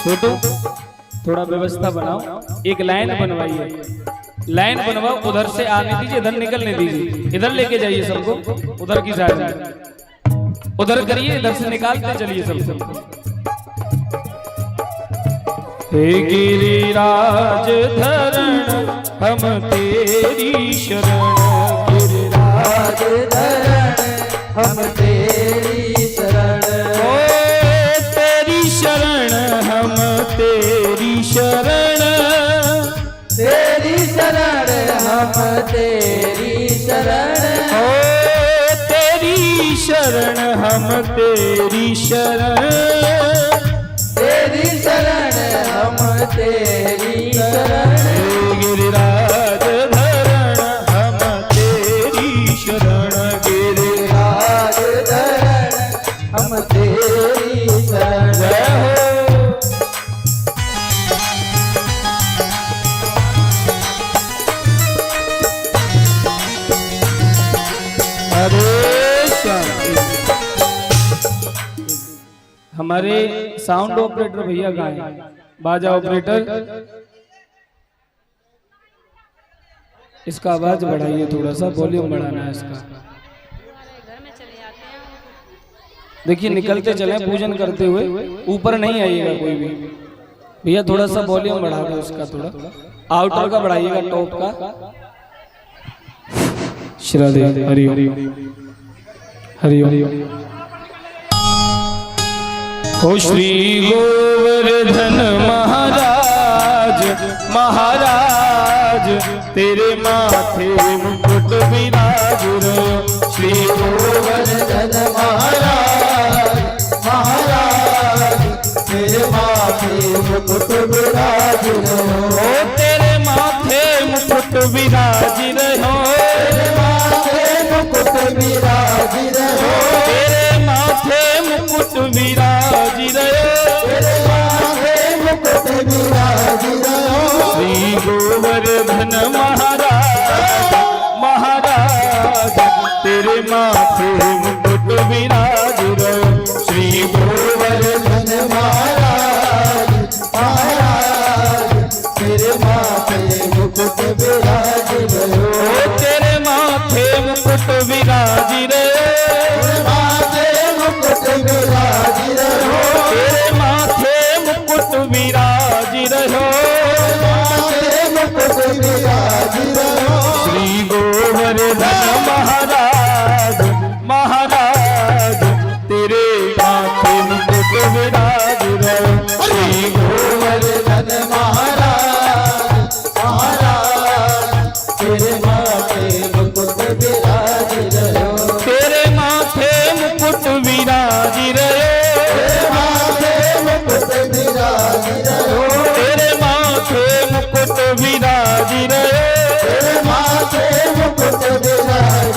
छोटू थोड़ा व्यवस्था बनाओ, एक लाइन बनवाइए, लाइन बनवाओ, उधर से आने दीजिए, इधर निकलने दीजिए, इधर लेके जाइए सबको, उधर की साइड में उधर करिए, इधर से निकालते चलिए सबको। हे गिरिराज धरण हम तेरी शरण, गिरिराज धरण हम तेरी शरण, ओ तेरी शरण हम तेरी शरण, तेरी शरण हम तेरी शरण, ओ तेरी शरण हम तेरी शरण, तेरी शरण हम तेरी शरण, हे गिरिराज धरण हम तेरी शरण, गिरिराज धरण हम तेरी शरण। जय हो। हरे शांति। हमारे साउंड ऑपरेटर भैया कहाँ हैं? बाजा ऑपरेटर, इसका आवाज बढ़ाइए, थोड़ा सा वॉल्यूम बढ़ाना है इसका। देखिए निकलते चले पूजन करते हुए, ऊपर नहीं आइएगा कोई भी भैया, थोड़ा सा वॉल्यूम बढ़ा दो इसका, थोड़ा आउटर का बढ़ाइएगा, टॉप का। श्रद्धे हरि हरि हरि हरि। ओ श्री गोवर्धन महाराज महाराज तेरे माथे मुकुट विराज रहो, श्री गोवर्धन महाराज महाराज तेरे माथे मुकुट विराज रहो, ओ तेरे माथे मुकुट विराज रहो, तेरे माथे मुकुट विराज रहो, तेरे माथे मुकुट विराज रहो, तेरे माथे मुकुट विराज रहो, श्री गोवर्धन महाराज महाराज तेरे माथे मुकुट विराज रहो, श्री गोवर्धन महाराज महाराज तेरे माथे मुकुट विराज रहो, ओ तेरे माथे मुकुट विराज रहो, तेरे माथे मुकुट विराज रहो, तेरे माथे मुकुट विराज रहो, माथे मुकुट विराज रहो, श्री गोवर्धन महाराज महाराज तेरे माथे मुकुट विराज रहो, श्री गोवर्धन महाराज महाराज तेरे माथे मुकुट विराज रहो, तेरे माथे मुकुट विराज रहो, तेरे माथे मुकुट विराज रहो, तेरे माथे मुकुट विराज रहो, तेरे माथे मुकुट विराज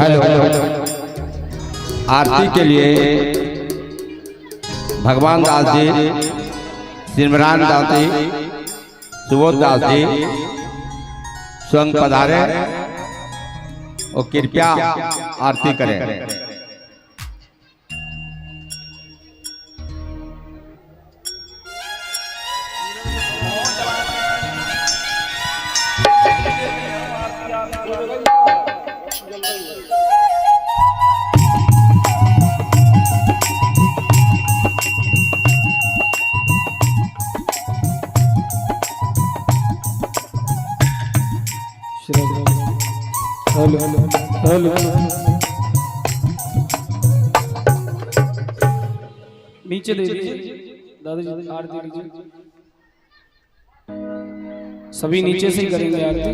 हेलो। आरती के लिए भगवान दास जी, सिमरान दास जी, सुबोध दास जी स्वयं पधारे और कृपया आरती करें। Hello hello. नीचे दे दीजिए दादाजी, आरती लीजिए। सभी नीचे से ही करेंगे आरती।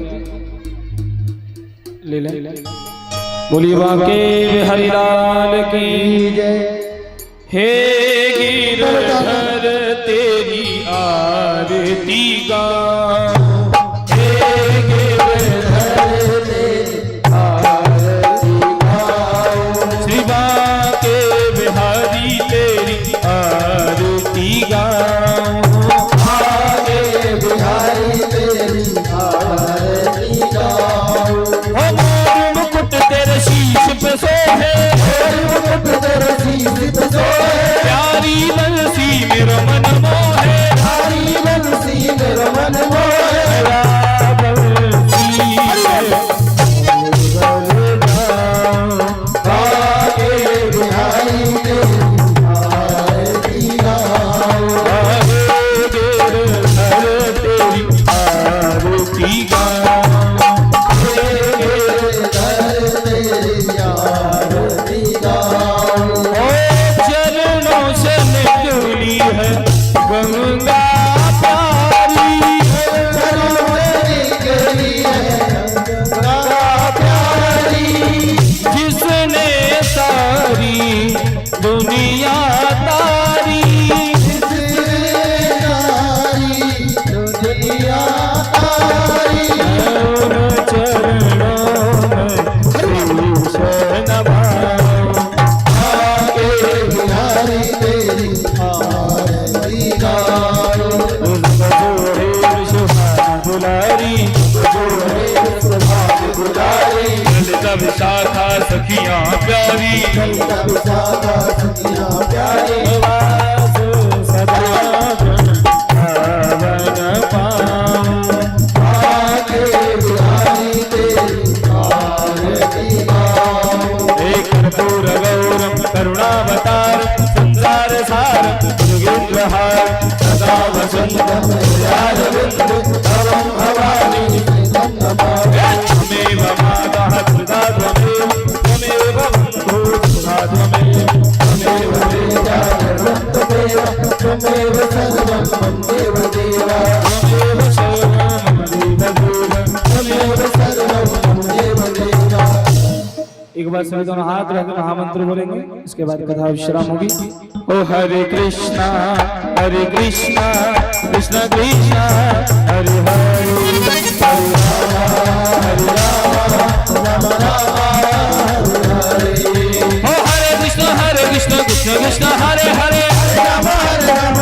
ले ले। बोलिए बांके बिहारी लाल की जय। हे गिरधर तेरी आरती गा, प्यारी बंसी मेरा मन मोहे, प्यारी बंसी मेरा मन मोहे, बंसी आगे बिहारी तेरी आरती गाओ, आगे गिरधर तेरी आरती गाओ, गंगा प्यारी गंगा प्यारी, जिसने सारी दुनिया तारी, दुनिया तारी, चरणों में शीश नवाओ, आगे बिहारी तेरी विशाखा सखियां प्यारी, सखियां प्यारी, सदा पावन पाऊं, आगे बिहारी तेरी आरती गाऊं, एक कर्पूर गौरम करुणावतार, संसार सार युगेन्द्रहार, सदा वसंतम हृदयारविंद तवं भवानी त्वमेव मातः पिता त्वमेव, त्वमेव बन्धुः सुधा त्वमेव, त्वमेव तेजा सर्वं त्वमेव, त्वमेव सर्वं मम देवदेव, त्वमेव सर्वं मम देवदेव, त्वमेव सर्वं मम देवदेव। एक बार सभी दोनों हाथ रखकर महामंत्र बोलेंगे, इसके बाद कथा विश्राम होगी। ओ हरे कृष्णा कृष्ण कृष्ण हरे हरे, हरे राम राम हरे हरे, ओ हरे कृष्ण कृष्ण कृष्ण हरे हरे, हरे राम